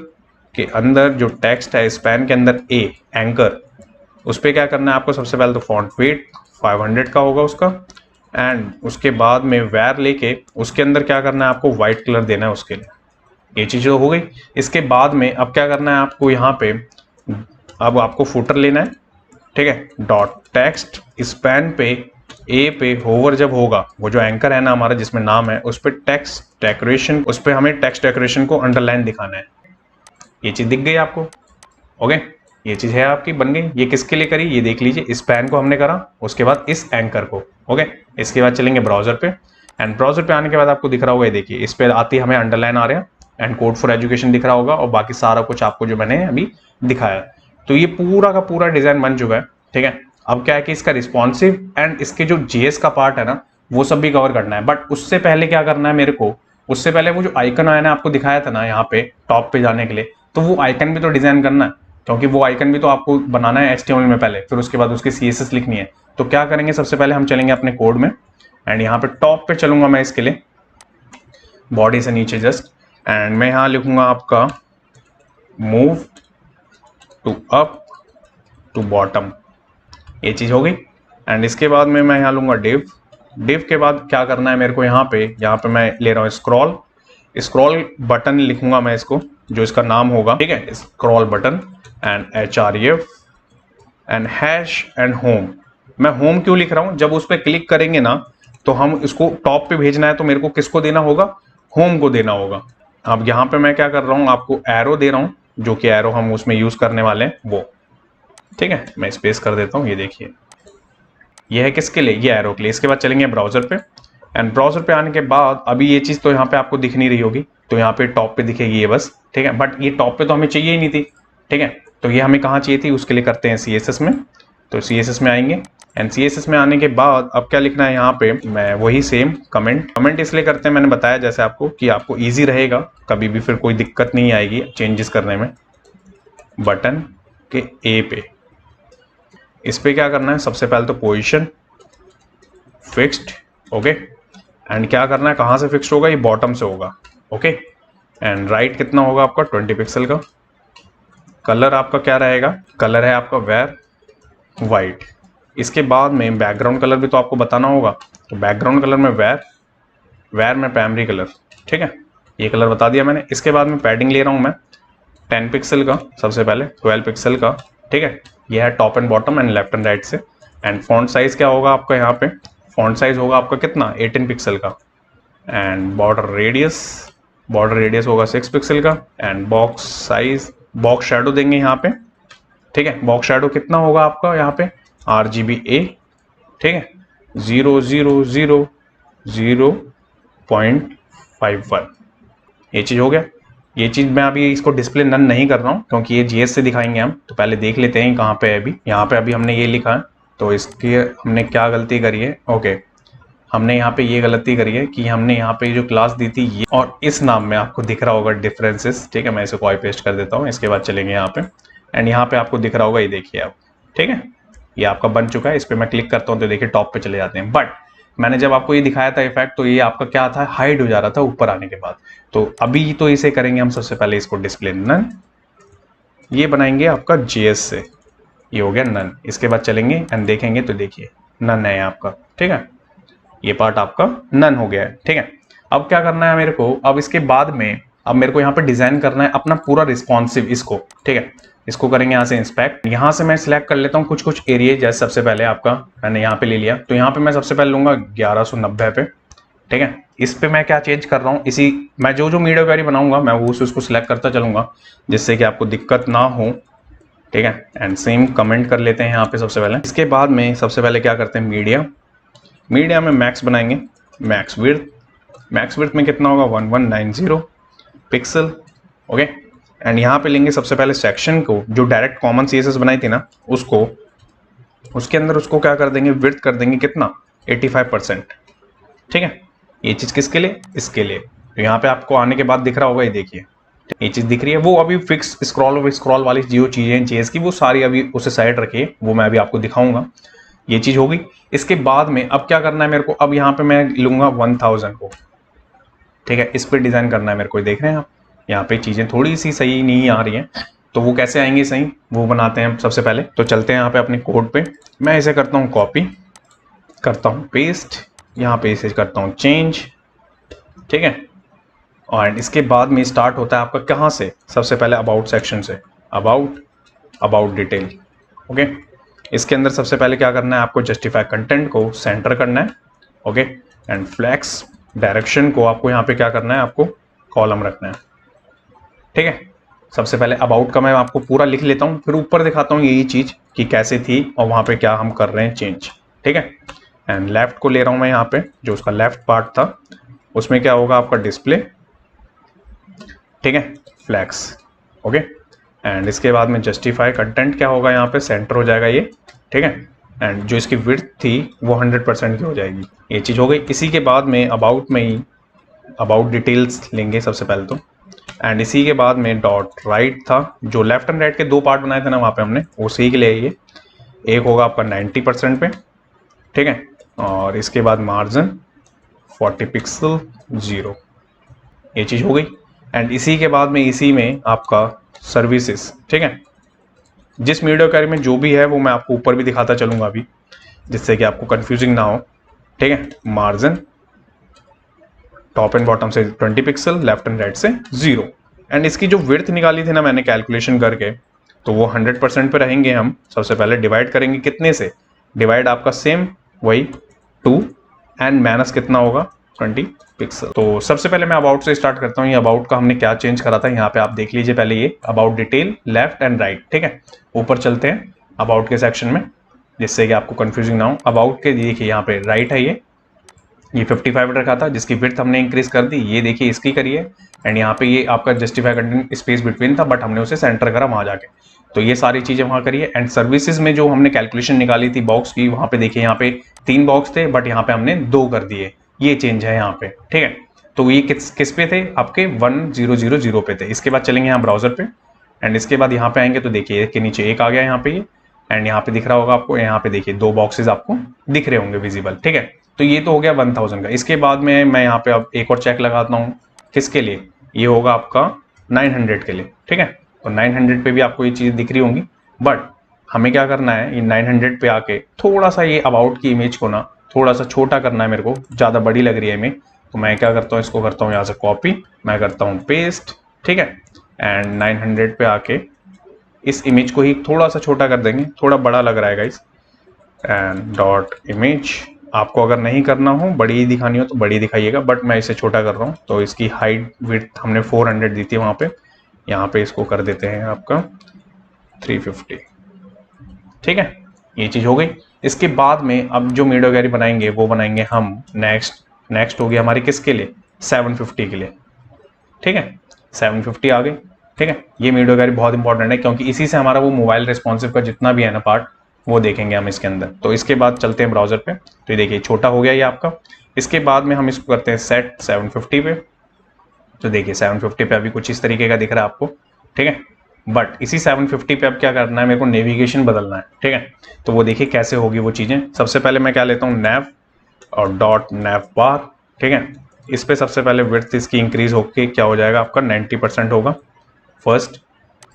के अंदर जो टेक्स्ट है स्पैन के अंदर ए एंकर, उस पर क्या करना है आपको, सबसे पहले तो फॉन्ट वेट 500 का होगा उसका, एंड उसके बाद में वैर लेके उसके अंदर क्या करना है आपको, व्हाइट कलर देना है उसके लिए। ये चीज तो हो गई। इसके बाद में अब क्या करना है आपको, यहाँ पे अब आपको फुटर लेना है, ठीक है, डॉट टेक्स्ट स्पैन पे ए पे होवर जब होगा, वो जो एंकर है ना हमारा जिसमें नाम है, उस पर टेक्स्ट डेकोरेशन, उस पर हमें टेक्स्ट डेकोरेशन को अंडरलाइन दिखाना है। ये चीज दिख गई आपको, ओके, ये चीज है आपकी बन गई। ये किसके लिए करी, ये देख लीजिए, स्पैन को हमने करा, उसके बाद इस एंकर को, ओके। इसके बाद चलेंगे ब्राउजर पे, एंड ब्राउजर पे आने के बाद आपको दिख रहा होगा, ये देखिए, इस पे आती हमें अंडरलाइन आ रहा है एंड कोड फॉर एजुकेशन दिख रहा होगा, और बाकी सारा कुछ आपको जो मैंने अभी दिखाया। तो ये पूरा का पूरा डिजाइन बन चुका है, ठीक है। अब क्या है कि इसका रिस्पॉन्सिव एंड इसके जो JS का पार्ट है ना, वो सब भी कवर करना है, बट उससे पहले क्या करना है मेरे को, उससे पहले वो जो आइकन आया ना आपको दिखाया था ना यहाँ पे टॉप पे जाने के लिए, तो वो आइकन भी तो डिजाइन करना है, क्योंकि वो आइकन भी तो आपको बनाना है HTML में पहले, फिर उसके बाद उसकी CSS लिखनी है। तो क्या करेंगे, सबसे पहले हम चलेंगे अपने कोड में, एंड यहाँ पे टॉप पे चलूंगा मैं इसके लिए, बॉडी से नीचे जस्ट, एंड मैं यहाँ लिखूंगा आपका move to up to bottom, ये चीज हो गई। एंड इसके बाद में मैं यहाँ लूंगा डिव के बाद क्या करना है मेरे को, यहाँ पे मैं ले रहा हूँ स्क्रॉल बटन लिखूंगा मैं इसको, जो इसका नाम होगा, ठीक है, scroll button, and href and hash and home. मैं होम क्यों लिख रहा हूँ, जब उस पर क्लिक करेंगे ना तो हम इसको टॉप पे भेजना है, तो मेरे को किसको देना होगा, होम को देना होगा। अब यहाँ पे मैं क्या कर रहा हूँ, आपको एरो दे रहा हूँ, जो कि एरो हम उसमें यूज करने वाले हैं वो, ठीक है। मैं स्पेस कर देता हूँ, ये देखिए, ये है किसके लिए, ये एरो के लिए। इसके बाद चलेंगे ब्राउजर पे, एंड ब्राउजर पे आने के बाद अभी ये चीज तो यहाँ पे आपको दिख नहीं रही होगी, तो यहाँ पे टॉप पे दिखेगी ये बस, ठीक है, बट ये टॉप पे तो हमें चाहिए ही नहीं थी, ठीक है। तो ये हमें कहाँ चाहिए थी, उसके लिए करते हैं CSS में। तो CSS में आएंगे, एंड CSS में आने के बाद अब क्या लिखना है, यहाँ पे मैं वही सेम कमेंट इसलिए करते हैं, मैंने बताया जैसे आपको, कि आपको ईजी रहेगा, कभी भी फिर कोई दिक्कत नहीं आएगी चेंजेस करने में। बटन के ए पे, इस पे क्या करना है, सबसे पहले तो पोजीशन फिक्स्ड, ओके, एंड क्या करना है, कहां से फिक्स्ड होगा, ये बॉटम से होगा, ओके। एंड राइट कितना होगा आपका 20 पिक्सल का। कलर आपका क्या रहेगा, कलर है आपका वेर वाइट। इसके बाद में बैकग्राउंड कलर भी तो आपको बताना होगा, तो बैकग्राउंड कलर में वेर में प्राइमरी कलर, ठीक है। ये कलर बता दिया मैंने। इसके बाद में पैडिंग ले रहा हूँ मैं 10 पिक्सल का, सबसे पहले 12 पिक्सल का, ठीक है। ये है top and bottom and left and right से। एंड फॉन्ट साइज क्या होगा आपका, यहाँ पे फॉन्ट साइज होगा आपका कितना 18 पिक्सल का। एंड बॉर्डर रेडियस होगा 6 पिक्सल का। And box size, box shadow देंगे यहाँ पे, ठीक है। बॉक्स शेडो कितना होगा आपका यहाँ पे RGBA, ठीक है, 0.51। ये चीज हो गया। ये चीज मैं अभी इसको डिस्प्ले नन नहीं कर रहा हूँ क्योंकि ये GS से दिखाएंगे हम, तो पहले देख लेते हैं कहाँ पे है अभी। यहाँ पे अभी हमने ये लिखा है, तो इसकी हमने क्या गलती करी है, ओके, हमने यहाँ पे ये गलती करी है कि हमने यहाँ पे जो क्लास दी थी ये और इस नाम में आपको दिख रहा होगा डिफरेंसेस, ठीक है। मैं इसे कॉपी पेस्ट कर देता हूँ। इसके बाद चलेंगे यहाँ पे एंड यहाँ पे आपको दिख रहा होगा, ये देखिए आप, ठीक है, ये आपका बन चुका है। इस पर मैं क्लिक करता हूँ तो देखिए टॉप पे चले जाते हैं। बट मैंने जब आपको ये दिखाया था इफेक्ट, तो ये आपका क्या था, हाइड हो जा रहा था ऊपर आने के बाद। तो अभी तो इसे करेंगे हम, सबसे पहले इसको डिस्प्ले नन, ये बनाएंगे आपका GS से, ये हो गया नन। इसके बाद चलेंगे एंड देखेंगे तो देखिए नन है आपका, ठीक है, ये पार्ट आपका नन हो गया है, ठीक है। अब क्या करना है मेरे को, अब इसके बाद में अब मेरे को यहाँ पे डिजाइन करना है अपना पूरा रिस्पॉन्सिव इसको, ठीक है। इसको करेंगे यहाँ से इंस्पेक्ट, यहाँ से मैं सिलेक्ट कर लेता हूँ कुछ एरिया। जैसे सबसे पहले आपका मैंने यहाँ पे ले लिया, तो यहाँ पे मैं सबसे पहले लूंगा 1190 पे, ठीक है। इस पे मैं क्या चेंज कर रहा हूँ, इसी मैं जो मीडिया क्वेरी बनाऊंगा मैं वो उसको सिलेक्ट करता चलूंगा जिससे कि आपको दिक्कत ना हो, ठीक है। एंड सेम कमेंट कर लेते हैं यहाँ पे सबसे पहले। इसके बाद में सबसे पहले क्या करते हैं, मीडिया में मैक्स बनाएंगे, मैक्स विड्थ में कितना होगा 1190 पिक्सल, ओके। एंड यहाँ पे लेंगे सबसे पहले सेक्शन को, जो डायरेक्ट कॉमन CSS बनाई थी ना उसको, उसके अंदर उसको क्या कर देंगे, विड्थ कर देंगे कितना 85%, ठीक है। ये चीज किसके लिए, इसके लिए। तो यहाँ पे आपको आने के बाद दिख रहा होगा, ये देखिए ये चीज दिख रही है। वो अभी फिक्स स्क्रॉल वाली जो चीजें चेज की, वो सारी अभी उसे साइड रखिए, वो मैं अभी आपको दिखाऊंगा। ये चीज हो गई। इसके बाद में अब क्या करना है मेरे को, अब यहाँ पे मैं लूंगा 1000 को, ठीक है। इस पर डिजाइन करना है मेरे को, देख रहे हैं आप यहाँ पे चीजें थोड़ी सी सही नहीं आ रही हैं, तो वो कैसे आएंगी सही, वो बनाते हैं सबसे पहले। तो चलते हैं यहाँ पे अपने कोड पे, मैं इसे करता हूँ कॉपी, करता हूँ पेस्ट, यहाँ पे इसे करता हूँ चेंज, ठीक है। और इसके बाद में स्टार्ट होता है आपका कहाँ से, सबसे पहले अबाउट सेक्शन से, अबाउट डिटेल, ओके। इसके अंदर सबसे पहले क्या करना है आपको, जस्टिफाई कंटेंट को सेंटर करना है, ओके। एंड फ्लेक्स डायरेक्शन को आपको यहाँ पे क्या करना है, आपको कॉलम रखना है, ठीक है। सबसे पहले अबाउट का मैं आपको पूरा लिख लेता हूँ, फिर ऊपर दिखाता हूँ यही चीज कि कैसे थी और वहां पे क्या हम कर रहे हैं चेंज, ठीक है। एंड लेफ्ट को ले रहा हूँ मैं यहाँ पे, जो उसका लेफ्ट पार्ट था उसमें क्या होगा आपका डिस्प्ले, ठीक है, फ्लैक्स, ओके। एंड इसके बाद में जस्टिफाई कंटेंट क्या होगा, यहाँ पे सेंटर हो जाएगा ये, ठीक है। एंड जो इसकी विड्थ थी वो 100% की हो जाएगी। ये चीज हो गई। इसी के बाद में अबाउट में ही अबाउट डिटेल्स लेंगे सबसे पहले तो, एंड इसी के बाद में डॉट राइट था, जो लेफ्ट एंड राइट के दो पार्ट बनाए थे ना वहाँ पे हमने, उसी के लिए ये एक होगा आपका 90% पे, ठीक है। और इसके बाद मार्जिन 40 पिक्सल 0, ये चीज हो गई। एंड इसी के बाद में इसी में आपका सर्विसेज, ठीक है। जिस मीडिया क्वेरी में जो भी है वो मैं आपको ऊपर भी दिखाता चलूंगा अभी, जिससे कि आपको कंफ्यूजिंग ना हो, ठीक है। मार्जिन टॉप एंड बॉटम से 20 पिक्सल, लेफ्ट एंड राइट से 0। एंड इसकी जो विड्थ निकाली थी ना मैंने कैलकुलेशन करके, तो वो 100% पे रहेंगे हम। सबसे पहले डिवाइड करेंगे कितने से, डिवाइड आपका सेम वही 2 एंड माइनस कितना होगा 20 पिक्सल। तो सबसे पहले मैं अबाउट से स्टार्ट करता हूँ। ये अबाउट का हमने क्या चेंज करा था, यहाँ पे आप देख लीजिए पहले, ये about detail left and right, ठीक है। ऊपर चलते हैं अबाउट के सेक्शन में, जिससे कि आपको कंफ्यूजिंग ना हो। अबाउट के देखिए यहाँ पे राइट है, ये 55 रखा था, जिसकी विड्थ हमने इंक्रीज कर दी, ये देखिए इसकी करिए। एंड यहाँ पे ये आपका जस्टिफाई कंटेंट स्पेस बिटवीन था, बट हमने उसे सेंटर करा वहां जाके, तो ये सारी चीजें वहां करिए। एंड सर्विसेज में जो हमने कैलकुलेशन निकाली थी बॉक्स की, वहां पे देखिए यहाँ पे 3 बॉक्स थे, बट यहाँ पे हमने 2 कर दिए, ये चेंज है यहाँ पे, ठीक है। तो ये किस पे थे आपके 1000 पे थे। इसके बाद चलेंगे यहाँ ब्राउजर पे, एंड इसके बाद यहाँ पे आएंगे तो देखिए एक के नीचे एक आ गया यहाँ पे ये, एंड यहाँ पे दिख रहा होगा आपको, यहाँ पे देखिए 2 बॉक्सेस आपको दिख रहे होंगे विजिबल, ठीक है। तो ये तो हो गया 1000 का। इसके बाद में मैं यहाँ पे अब एक और चेक लगाता हूँ, किसके लिए, ये होगा आपका 900 के लिए, ठीक है। तो 900 पे भी आपको ये चीज दिख रही होंगी, बट हमें क्या करना है, ये 900 पे आके थोड़ा सा ये अबाउट की इमेज को ना थोड़ा सा छोटा करना है मेरे को, ज्यादा बड़ी लग रही है इमेज, तो मैं क्या करता हूँ, इसको करता हूँ यहाँ से कॉपी, मैं करता हूँ पेस्ट, ठीक है, एंड 900 पे आके इस इमेज को ही थोड़ा सा छोटा कर देंगे, थोड़ा बड़ा लग रहा है गाइस, एंड डॉट इमेज। आपको अगर नहीं करना हो, बड़ी दिखानी हो तो बड़ी दिखाइएगा, बट मैं इसे छोटा कर रहा हूँ। तो इसकी हाइट विड्थ हमने 400 दी थी वहाँ पे, यहाँ पे इसको कर देते हैं आपका 350, ठीक है, ये चीज़ हो गई। इसके बाद में अब जो वीडियो गैलरी बनाएंगे वो बनाएंगे हम नेक्स्ट होगी हमारी किसके लिए, 750 के लिए, ठीक है, 750 आ गई, ठीक है। ये वीडियो गैलरी बहुत इंपॉर्टेंट है क्योंकि इसी से हमारा वो मोबाइल रिस्पॉन्सिव का जितना भी है ना पार्ट, वो देखेंगे हम इसके अंदर। तो इसके बाद चलते हैं ब्राउजर पे, तो ये देखिए छोटा हो गया ये आपका। इसके बाद में हम इसको करते हैं सेट 750 पे, तो देखिए 750 पे अभी कुछ इस तरीके का दिख रहा है आपको, ठीक है। बट इसी 750 पे अब क्या करना है, मेरे को नेविगेशन बदलना है, ठीक है। तो वो देखिए कैसे होगी वो चीज़ें। सबसे पहले मैं क्या लेता हूँ, नैव और डॉट नैव बार, ठीक है। इस पे सबसे पहले विड्थ इसकी इंक्रीज होके क्या हो जाएगा आपका 90% होगा फर्स्ट,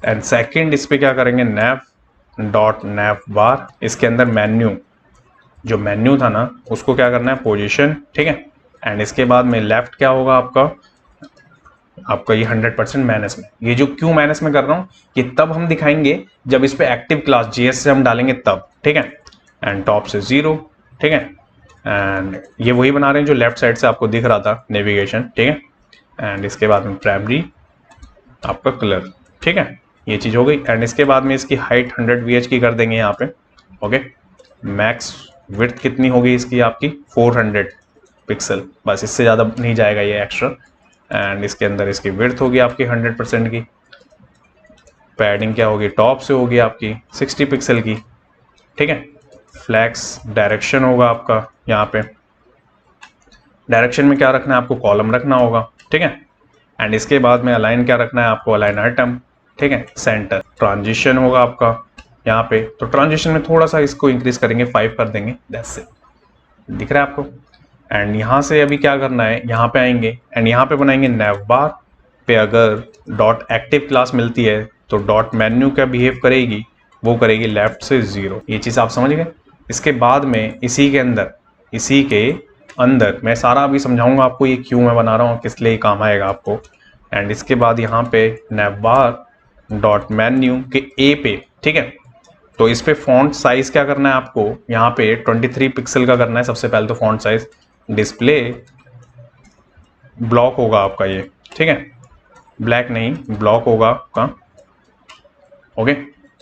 एंड सेकंड इस पे क्या करेंगे, नैव डॉट नैव बार, इसके अंदर मेन्यू, जो मेन्यू था ना उसको क्या करना है, पोजीशन, ठीक है। एंड इसके बाद में लेफ्ट क्या होगा आपका ये 100% माइनस में। ये जो क्यों माइनस में कर रहा हूँ, ये तब हम दिखाएंगे जब इस पे एक्टिव क्लास जीएस से हम डालेंगे तब, ठीक है। एंड टॉप से 0, ठीक है। एंड ये वही बना रहे हैं जो लेफ्ट साइड से आपको दिख रहा था नेविगेशन, ठीक है। एंड इसके बाद में प्राइमरी आपका कलर, ठीक है, ये चीज़ हो गई। एंड इसके बाद में इसकी हाइट 100 VH की कर देंगे यहाँ पे, ओके। मैक्स विड्थ कितनी होगी इसकी आपकी 400 पिक्सल, बस इससे ज़्यादा नहीं जाएगा ये एक्स्ट्रा। एंड इसके अंदर इसकी विड्थ होगी आपकी 100% की। पैडिंग क्या होगी, टॉप से होगी आपकी 60 पिक्सल की, ठीक है। फ्लैक्स डायरेक्शन होगा आपका, यहाँ पे डायरेक्शन में क्या रखना है आपको, कॉलम रखना होगा, ठीक है। एंड इसके बाद में अलाइन क्या रखना है आपको, अलाइन आइटम, ठीक है। सेंटर ट्रांजिशन होगा आपका यहाँ पे, तो ट्रांजिशन में थोड़ा सा इसको इंक्रीज करेंगे, 5 कर देंगे, दैट्स इट, दिख रहा है आपको। एंड यहाँ से अभी क्या करना है, यहाँ पे आएंगे एंड यहाँ पे बनाएंगे नैव बार पे अगर डॉट एक्टिव क्लास मिलती है तो डॉट मेन्यू क्या बिहेव करेगी, वो करेगी लेफ्ट से 0, ये चीज़ आप समझ गए। इसके बाद में इसी के अंदर मैं सारा अभी समझाऊंगा आपको ये क्यों मैं बना रहा हूँ, किस लिए काम आएगा आपको। एंड इसके बाद यहाँ पे नैव बार डॉट मेन्यू के ए पे, ठीक है। तो इस पे फॉन्ट साइज क्या करना है आपको, यहाँ पे 23 पिक्सल का करना है सबसे पहले तो फॉन्ट साइज। डिस्प्ले ब्लॉक होगा आपका ये, ठीक है, ब्लैक नहीं ब्लॉक होगा आपका, ओके।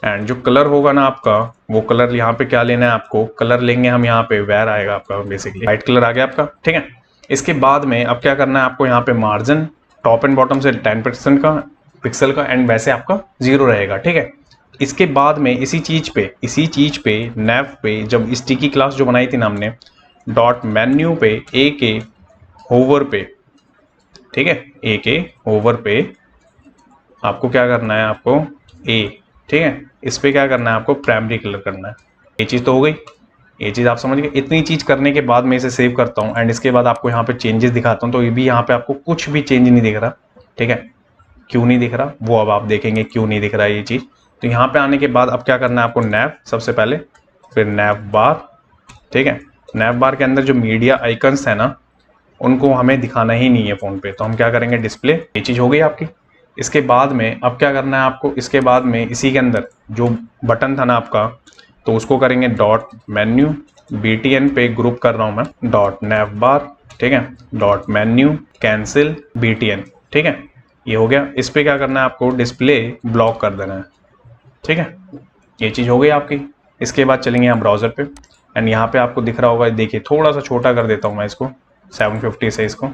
एंड जो कलर होगा ना आपका, वो कलर यहाँ पे क्या लेना है आपको, कलर लेंगे हम यहाँ पे वेयर आएगा आपका, बेसिकली वाइट कलर आ गया आपका, ठीक है। इसके बाद में अब क्या करना है आपको, यहाँ पे मार्जिन टॉप एंड बॉटम से 10% का पिक्सल का, एंड वैसे आपका 0 रहेगा, ठीक है। इसके बाद में इसी चीज पे नैव पे जब स्टिकी क्लास जो बनाई थी ना हमने, डॉट मेन्यू पे ए के होवर पे, ठीक है, ए के होवर पे आपको क्या करना है, आपको ए, ठीक है, इस पे क्या करना है आपको, प्राइमरी कलर करना है। ये चीज़ तो हो गई, ये चीज़ आप समझ गए। इतनी चीज़ करने के बाद मैं इसे सेव करता हूँ एंड इसके बाद आपको यहाँ पे चेंजेस दिखाता हूँ। तो ये भी यहाँ पे आपको कुछ भी चेंज नहीं दिख रहा, ठीक है। क्यों नहीं दिख रहा वो अब आप देखेंगे क्यों नहीं दिख रहा है ये चीज़। तो यहाँ पे आने के बाद अब क्या करना है आपको, नैव सबसे पहले, फिर नैव बार, ठीक है। नैव बार के अंदर जो मीडिया आइकन्स है ना, उनको हमें दिखाना ही नहीं है फ़ोन पे, तो हम क्या करेंगे, डिस्प्ले, ये चीज़ हो गई आपकी। इसके बाद में अब क्या करना है आपको, इसके बाद में इसी के अंदर जो बटन था ना आपका, तो उसको करेंगे डॉट मेन्यू, BTN पे ग्रुप कर रहा हूँ मैं, डॉट नैव बार, ठीक है, डॉट मेन्यू कैंसिल BTN, ठीक है, ये हो गया। इस पे क्या करना है आपको, डिस्प्ले ब्लॉक कर देना है, ठीक है, ये चीज़ हो गई आपकी। इसके बाद चलेंगे यहाँ ब्राउज़र पे एंड यहाँ पे आपको दिख रहा होगा, देखिए थोड़ा सा छोटा कर देता हूँ मैं इसको 750 से, इसको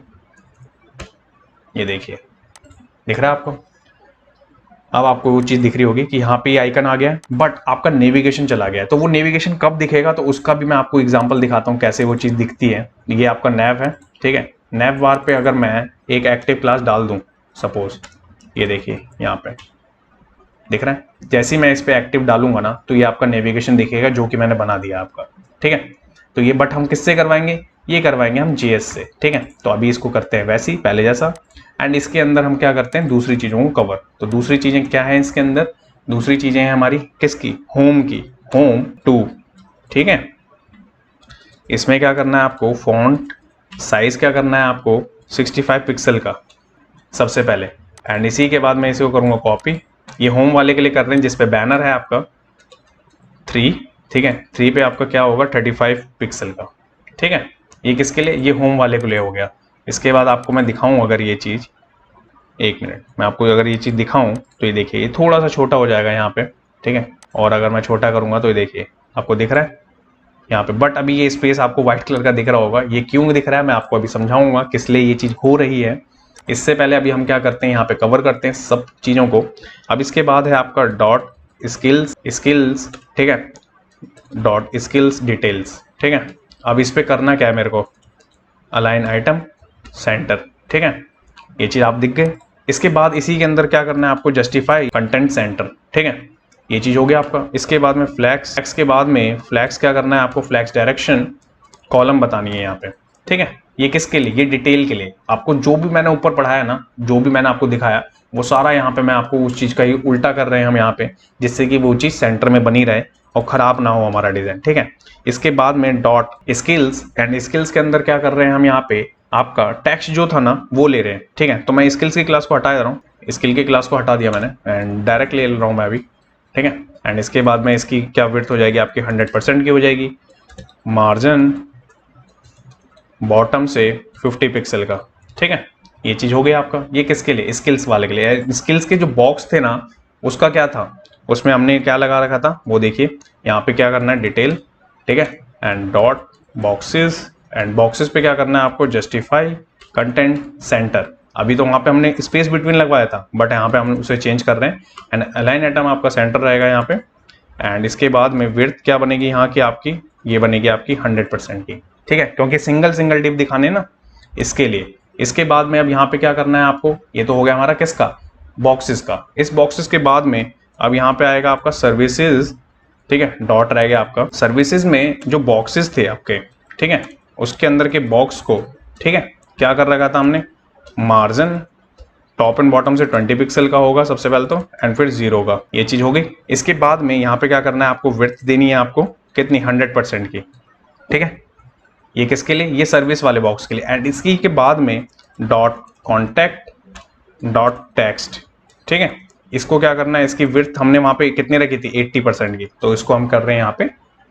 ये देखिए दिख रहा है आपको। अब आपको वो चीज़ दिख रही होगी कि यहाँ पे ये आइकन आ गया है, बट आपका नेविगेशन चला गया है। तो वो नेविगेशन कब दिखेगा, तो उसका भी मैं आपको एग्जांपल दिखाता हूँ कैसे वो चीज़ दिखती है। ये आपका नैव है, ठीक है। नैव बार पे अगर मैं एक एक्टिव क्लास डाल दूँ सपोज, ये देखिए यहाँ पे दिख रहा है, जैसे ही मैं इस पे एक्टिव डालूंगा ना, तो ये आपका नेविगेशन दिखेगा जो कि मैंने बना दिया आपका, ठीक है। तो ये बट हम किससे करवाएंगे, ये करवाएंगे हम GS से, ठीक है। तो अभी इसको करते हैं वैसे ही पहले जैसा एंड इसके अंदर हम क्या करते हैं, दूसरी चीज़ों को कवर। तो दूसरी चीज़ें क्या है इसके अंदर, दूसरी चीज़ें हैं हमारी किसकी, होम की, होम 2, ठीक है। इसमें क्या करना है आपको, फॉन्ट साइज क्या करना है आपको 65 पिक्सल का सबसे पहले, एंड इसी के बाद मैं इसको करूँगा कॉपी। ये होम वाले के लिए कर रहे हैं जिसपे बैनर है आपका 3, ठीक है, 3 पे आपका क्या होगा 35 पिक्सल का, ठीक है। ये किसके लिए, ये होम वाले के लिए हो गया। इसके बाद आपको मैं दिखाऊं अगर ये चीज़, 1 मिनट, मैं आपको अगर ये चीज़ दिखाऊं तो ये देखिए ये थोड़ा सा छोटा हो जाएगा यहाँ पे, ठीक है। और अगर मैं छोटा करूँगा तो ये देखिए आपको दिख रहा है यहाँ पे, बट अभी ये स्पेस आपको व्हाइट कलर का दिख रहा होगा। ये क्यों दिख रहा है मैं आपको अभी समझाऊंगा किस लिए ये चीज़ हो रही है। इससे पहले अभी हम क्या करते हैं, यहाँ पे कवर करते हैं सब चीज़ों को। अब इसके बाद है आपका डॉट स्किल्स, ठीक है, डॉट स्किल्स डिटेल्स, ठीक है। अब इस पे करना क्या है मेरे को, अलाइन आइटम सेंटर, ठीक है, ये चीज़ आप दिख गए। इसके बाद इसी के अंदर क्या करना है आपको, जस्टिफाई कंटेंट सेंटर, ठीक है, ये चीज़ हो गया आपका। इसके बाद में फ्लैक्स के बाद में फ्लैक्स क्या करना है आपको, फ्लैक्स डायरेक्शन कॉलम बतानी है यहाँ पे, ठीक है। ये किसके लिए, ये डिटेल के लिए। आपको जो भी मैंने ऊपर पढ़ाया ना, जो भी मैंने आपको दिखाया वो सारा यहाँ पे मैं आपको उस चीज़ का ही उल्टा कर रहे हैं हम यहाँ पे, जिससे कि वो चीज़ सेंटर में बनी रहे और ख़राब ना हो हमारा डिज़ाइन, ठीक है। इसके बाद में डॉट स्किल्स, एंड स्किल्स के अंदर क्या कर रहे हैं हम यहाँ पे, आपका टेक्स्ट जो था ना वो ले रहे हैं, ठीक है। तो मैं स्किल्स की क्लास को हटा दे रहा हूँ, स्किल की क्लास को हटा दिया मैंने एंड डायरेक्ट ले रहा हूँ मैं अभी, ठीक है। एंड इसके बाद में इसकी क्या विड्थ हो जाएगी आपकी 100% की हो जाएगी, मार्जिन बॉटम से 50 पिक्सल का, ठीक है। ये चीज़ हो गया आपका। ये किसके लिए, स्किल्स वाले के लिए। स्किल्स के जो बॉक्स थे ना उसका क्या था, उसमें हमने क्या लगा रखा था वो देखिए यहाँ पे क्या करना है, डिटेल, ठीक है, and dot boxes, and boxes पे क्या करना है आपको, जस्टिफाई कंटेंट सेंटर। अभी तो वहाँ पे हमने स्पेस बिटवीन लगवाया था बट यहाँ पे हम उसे चेंज कर रहे हैं, एंड अलाइन आइटम आपका सेंटर रहेगा यहाँ पे। एंड इसके बाद में विड्थ क्या बनेगी यहाँ की आपकी, ये बनेगी आपकी 100% की, ठीक है, क्योंकि सिंगल डिप दिखाने ना इसके लिए। इसके बाद में अब यहाँ पे क्या करना है आपको, ये तो हो गया हमारा किसका, बॉक्सेस का। इस बॉक्सेस के बाद में अब यहाँ पे आएगा आपका सर्विसेज, ठीक है, डॉट रहेगा आपका। सर्विसेज में जो बॉक्सेस थे आपके, ठीक है, उसके अंदर के बॉक्स को, ठीक है, क्या कर रखा था हमने, मार्जिन टॉप एंड बॉटम से 20 पिक्सल का होगा सबसे पहले तो, एंड फिर 0 का, ये चीज हो गई। इसके बाद में यहाँ पे क्या करना है आपको, विड्थ देनी है आपको कितनी, 100% की, ठीक है। ये किसके लिए, ये सर्विस वाले बॉक्स के लिए। एंड इसकी के बाद में डॉट कॉन्टैक्ट डॉट टेक्स्ट, ठीक है, इसको क्या करना है, इसकी विड्थ हमने वहां पे कितनी रखी थी 80% की, तो इसको हम कर रहे हैं यहाँ पे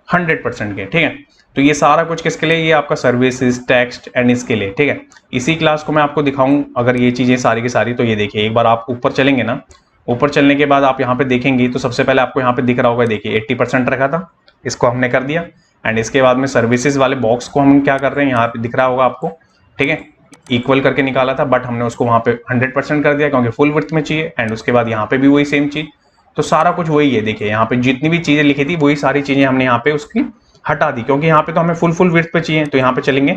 100% के, ठीक है। तो ये सारा कुछ किसके लिए, ये आपका सर्विसेज टेक्स्ट एंड इसके लिए, ठीक है। इसी क्लास को मैं आपको दिखाऊं अगर ये चीजें सारी की सारी, तो ये देखिए एक बार आप ऊपर चलेंगे ना, ऊपर चलने के बाद आप यहाँ पे देखेंगे तो सबसे पहले आपको यहाँ पे दिख रहा होगा, देखिए 80% रखा था, इसको हमने कर दिया। एंड इसके बाद में सर्विसेज वाले बॉक्स को हम क्या कर रहे हैं, यहाँ पे दिख रहा होगा आपको, ठीक है, इक्वल करके निकाला था बट हमने उसको वहाँ पे 100% कर दिया क्योंकि फुल विड्थ में चाहिए। एंड उसके बाद यहाँ पे भी वही सेम चीज, तो सारा कुछ वही है। देखिए यहाँ पे जितनी भी चीजें लिखी थी वही सारी चीजें हमने यहाँ पे उसकी हटा दी, क्योंकि यहाँ पे तो हमें फुल विड्थ पे चाहिए। तो यहाँ पे चलेंगे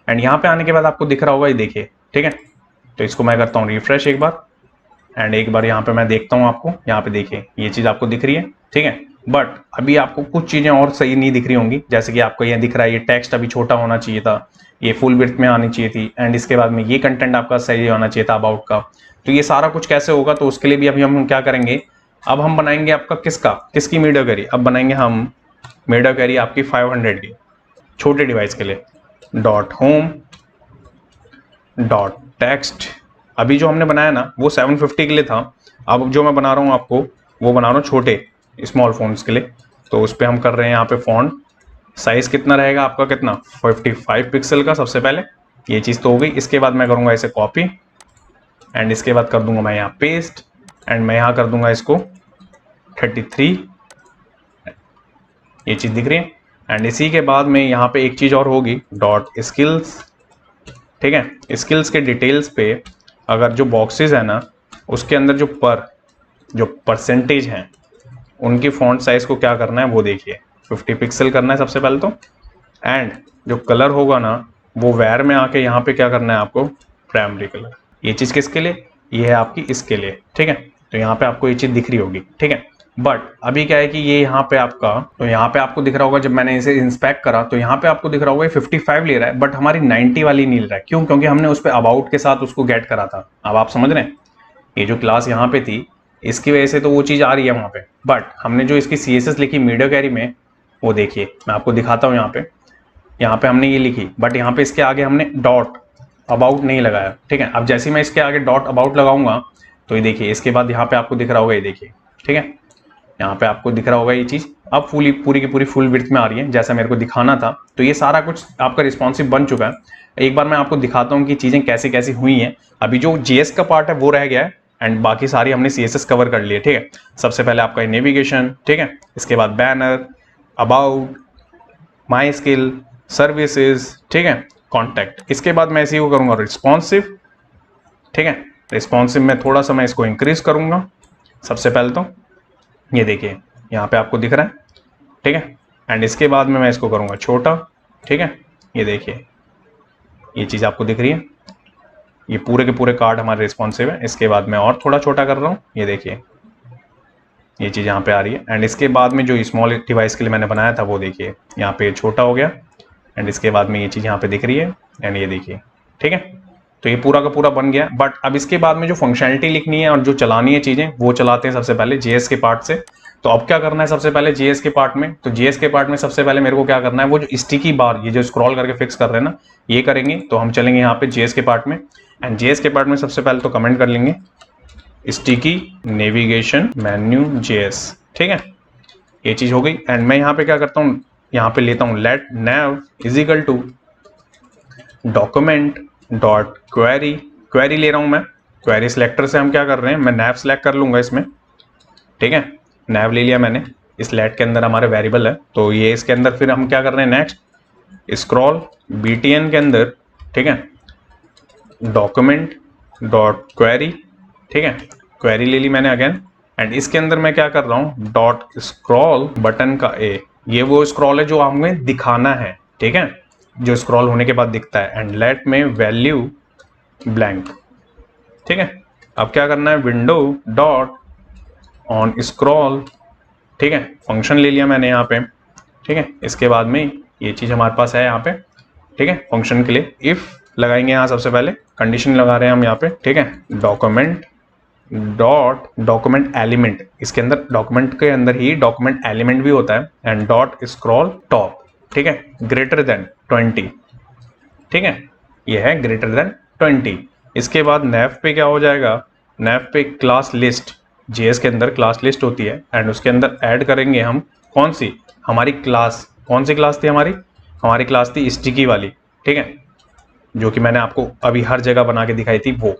एंड यहाँ पे आने के बाद आपको दिख रहा होगा, ये देखिए, ठीक है। तो इसको मैं करता हूँ रिफ्रेश एक बार, एंड एक बार यहाँ पे मैं देखता हूँ आपको, यहाँ पे देखिए ये चीज आपको दिख रही है, ठीक है। बट अभी आपको कुछ चीजें और सही नहीं दिख रही होंगी, जैसे कि आपको ये दिख रहा है, ये टेक्स्ट अभी छोटा होना चाहिए था, ये फुल विड्थ में आनी चाहिए थी, एंड इसके बाद में ये कंटेंट आपका सही होना चाहिए था अबाउट का। तो ये सारा कुछ कैसे होगा, तो उसके लिए भी अभी हम क्या करेंगे, अब हम बनाएंगे आपका किसकी मीडिया क्वेरी, अब बनाएंगे हम मीडिया क्वेरी आपकी 500 की छोटे डिवाइस के लिए, डॉट होम डॉट टेक्स्ट। अभी जो हमने बनाया ना वो 750 के लिए था, अब जो मैं बना रहा हूँ आपको वो बना रहा हूँ छोटे स्मॉल फोन्स के लिए। तो उस पर हम कर रहे हैं यहाँ पे फॉन्ट साइज कितना रहेगा आपका, कितना 55 पिक्सल का सबसे पहले, ये चीज़ तो हो गई। इसके बाद मैं करूँगा इसे कॉपी, एंड इसके बाद कर दूंगा मैं यहाँ पेस्ट, एंड मैं यहाँ कर दूंगा इसको 33, ये चीज़ दिख रही है। एंड इसी के बाद में यहाँ पे एक चीज़ और होगी, डॉट स्किल्स, ठीक है। स्किल्स के डिटेल्स पे अगर जो बॉक्सेस है ना उसके अंदर जो परसेंटेज हैं उनकी फॉन्ट साइज को क्या करना है वो देखिए 50 पिक्सल करना है सबसे पहले तो। एंड जो कलर होगा ना वो वेयर में आके यहाँ पे क्या करना है आपको, प्राइमरी कलर। ये चीज़ किसके लिए, ये है आपकी इसके लिए, ठीक है। तो यहाँ पे आपको ये चीज़ दिख रही होगी, ठीक है। बट अभी क्या है कि ये यहाँ पे आपका, तो यहाँ पे आपको दिख रहा होगा, जब मैंने इसे इंस्पेक्ट करा तो यहाँ पे आपको दिख रहा होगा 55 ले रहा है, बट हमारी 90 वाली नहीं ले रहा है। क्यों, क्योंकि हमने उस पर अबाउट के साथ उसको गेट करा था। अब आप समझ रहे हैं, ये जो क्लास यहाँ पे थी इसकी वजह से तो वो चीज़ आ रही है वहाँ पे, बट हमने जो इसकी CSS लिखी मीडिया क्वेरी में, वो देखिए मैं आपको दिखाता हूँ यहाँ पे। यहाँ पे हमने ये लिखी, बट यहाँ पे इसके आगे हमने डॉट अबाउट नहीं लगाया, ठीक है। अब जैसे मैं इसके आगे डॉट अबाउट लगाऊंगा तो ये देखिए इसके बाद यहाँ पे आपको दिख रहा होगा, ये देखिए, ठीक है, यहाँ पे आपको दिख रहा होगा ये चीज अब पूरी की पूरी फुल विड्थ में आ रही है जैसा मेरे को दिखाना था। तो ये सारा कुछ आपका रिस्पॉन्सिव बन चुका है। एक बार मैं आपको दिखाता हूँ कि चीजें कैसे कैसे हुई हैं। अभी जो जीएस का पार्ट है वो रह गया है एंड बाकी सारी हमने सीएसएस कवर कर लिए, ठीक है। सबसे पहले आपका नेविगेशन, ठीक है, इसके बाद banner, about, my skill, services, ठीक है, कॉन्टैक्ट। इसके बाद मैं इसी को करूंगा रिस्पॉन्सिव, ठीक है। रिस्पॉन्सिव में थोड़ा सा मैं इसको इंक्रीज करूंगा। सबसे पहले तो ये देखिए यहाँ पे आपको दिख रहा है, ठीक है, एंड इसके बाद में मैं इसको करूंगा छोटा, ठीक है। ये देखिए ये चीज़ आपको दिख रही है, ये पूरे के पूरे कार्ड हमारे रिस्पॉन्सिव है। इसके बाद मैं और थोड़ा छोटा कर रहा हूँ, ये देखिए ये चीज़ यहाँ पे आ रही है। एंड इसके बाद में जो स्मॉल डिवाइस के लिए मैंने बनाया था वो देखिए यहाँ पे छोटा हो गया एंड इसके बाद में ये चीज़ यहाँ पे दिख रही है एंड ये देखिए, ठीक है। तो ये पूरा का पूरा बन गया। बट अब इसके बाद में जो फंक्शनलिटी लिखनी है और जो चलानी है चीज़ें वो चलाते हैं सबसे पहले जेएस के पार्ट से। तो अब क्या करना है सबसे पहले जेएस के पार्ट में, तो जेएस के पार्ट में सबसे पहले मेरे को क्या करना है, वो जो स्टिकी बार ये जो स्क्रॉल करके फिक्स कर रहे हैं ना ये करेंगे। तो हम चलेंगे यहाँ पे जेएस के पार्ट में एंड जेएस के पार्ट में सबसे पहले तो कमेंट कर लेंगे स्टिकी नेविगेशन मेन्यू जेएस, ठीक है। ये चीज़ हो गई एंड मैं यहाँ पे क्या करता हूँ, यहाँ पे लेता हूँ let nav is equal to document dot query, query ले रहा हूं मैं, क्वेरी सिलेक्टर से हम क्या कर रहे हैं, मैं nav सिलेक्ट कर लूंगा इसमें, ठीक है। nav ले लिया मैंने, इस लेट के अंदर हमारे वेरिएबल है तो ये इसके अंदर फिर हम क्या कर रहे हैं नेक्स्ट स्क्रॉल btn के अंदर, ठीक है, डॉक्यूमेंट डॉट क्वेरी, ठीक है, क्वेरी ले ली मैंने अगेन एंड इसके अंदर मैं क्या कर रहा हूँ डॉट स्क्रॉल बटन का ए, ये वो स्क्रॉल है जो हमें दिखाना है, ठीक है, जो स्क्रॉल होने के बाद दिखता है एंड लेट में वैल्यू ब्लैंक, ठीक है। अब क्या करना है विंडो डॉट ऑन स्क्रॉल, ठीक है, फंक्शन ले लिया मैंने यहाँ पे, ठीक है। इसके बाद में ये चीज़ हमारे पास है यहाँ पे, ठीक है, फंक्शन के लिए इफ लगाएंगे यहाँ सबसे पहले कंडीशन लगा रहे हैं हम यहाँ पे, ठीक है, डॉक्यूमेंट डॉट डॉक्यूमेंट एलिमेंट, इसके अंदर डॉक्यूमेंट के अंदर ही डॉक्यूमेंट एलिमेंट भी होता है एंड डॉट स्क्रॉल टॉप, ठीक है, ग्रेटर देन 20, ठीक है, ये है ग्रेटर देन 20। इसके बाद nav पे क्या हो जाएगा, nav पे क्लास लिस्ट, जेएस के अंदर क्लास लिस्ट होती है एंड उसके अंदर ऐड करेंगे हम कौन सी, हमारी क्लास, कौन सी क्लास थी हमारी क्लास थी स्टिकी वाली, ठीक है, जो कि मैंने आपको अभी हर जगह बना के दिखाई थी वो।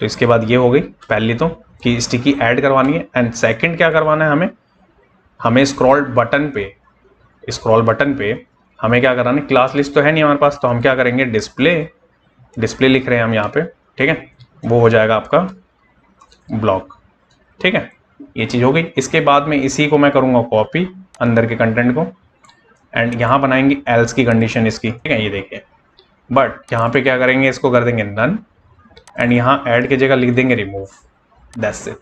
तो इसके बाद ये हो गई पहली तो कि स्टिकी ऐड करवानी है एंड सेकंड क्या करवाना है हमें स्क्रॉल बटन पे हमें क्या कराना है, क्लास लिस्ट तो है नहीं हमारे पास तो हम क्या करेंगे डिस्प्ले लिख रहे हैं हम यहाँ पे, ठीक है, वो हो जाएगा आपका ब्लॉक, ठीक है, ये चीज़ हो गई। इसके बाद में इसी को मैं करूँगा कॉपी अंदर के कंटेंट को एंड यहाँ बनाएंगे एल्स की कंडीशन इसकी, ठीक है, ये देखिए। बट यहाँ पे क्या करेंगे, इसको कर देंगे नन एंड यहाँ ऐड की जगह लिख देंगे रिमूव, दैट्स इट,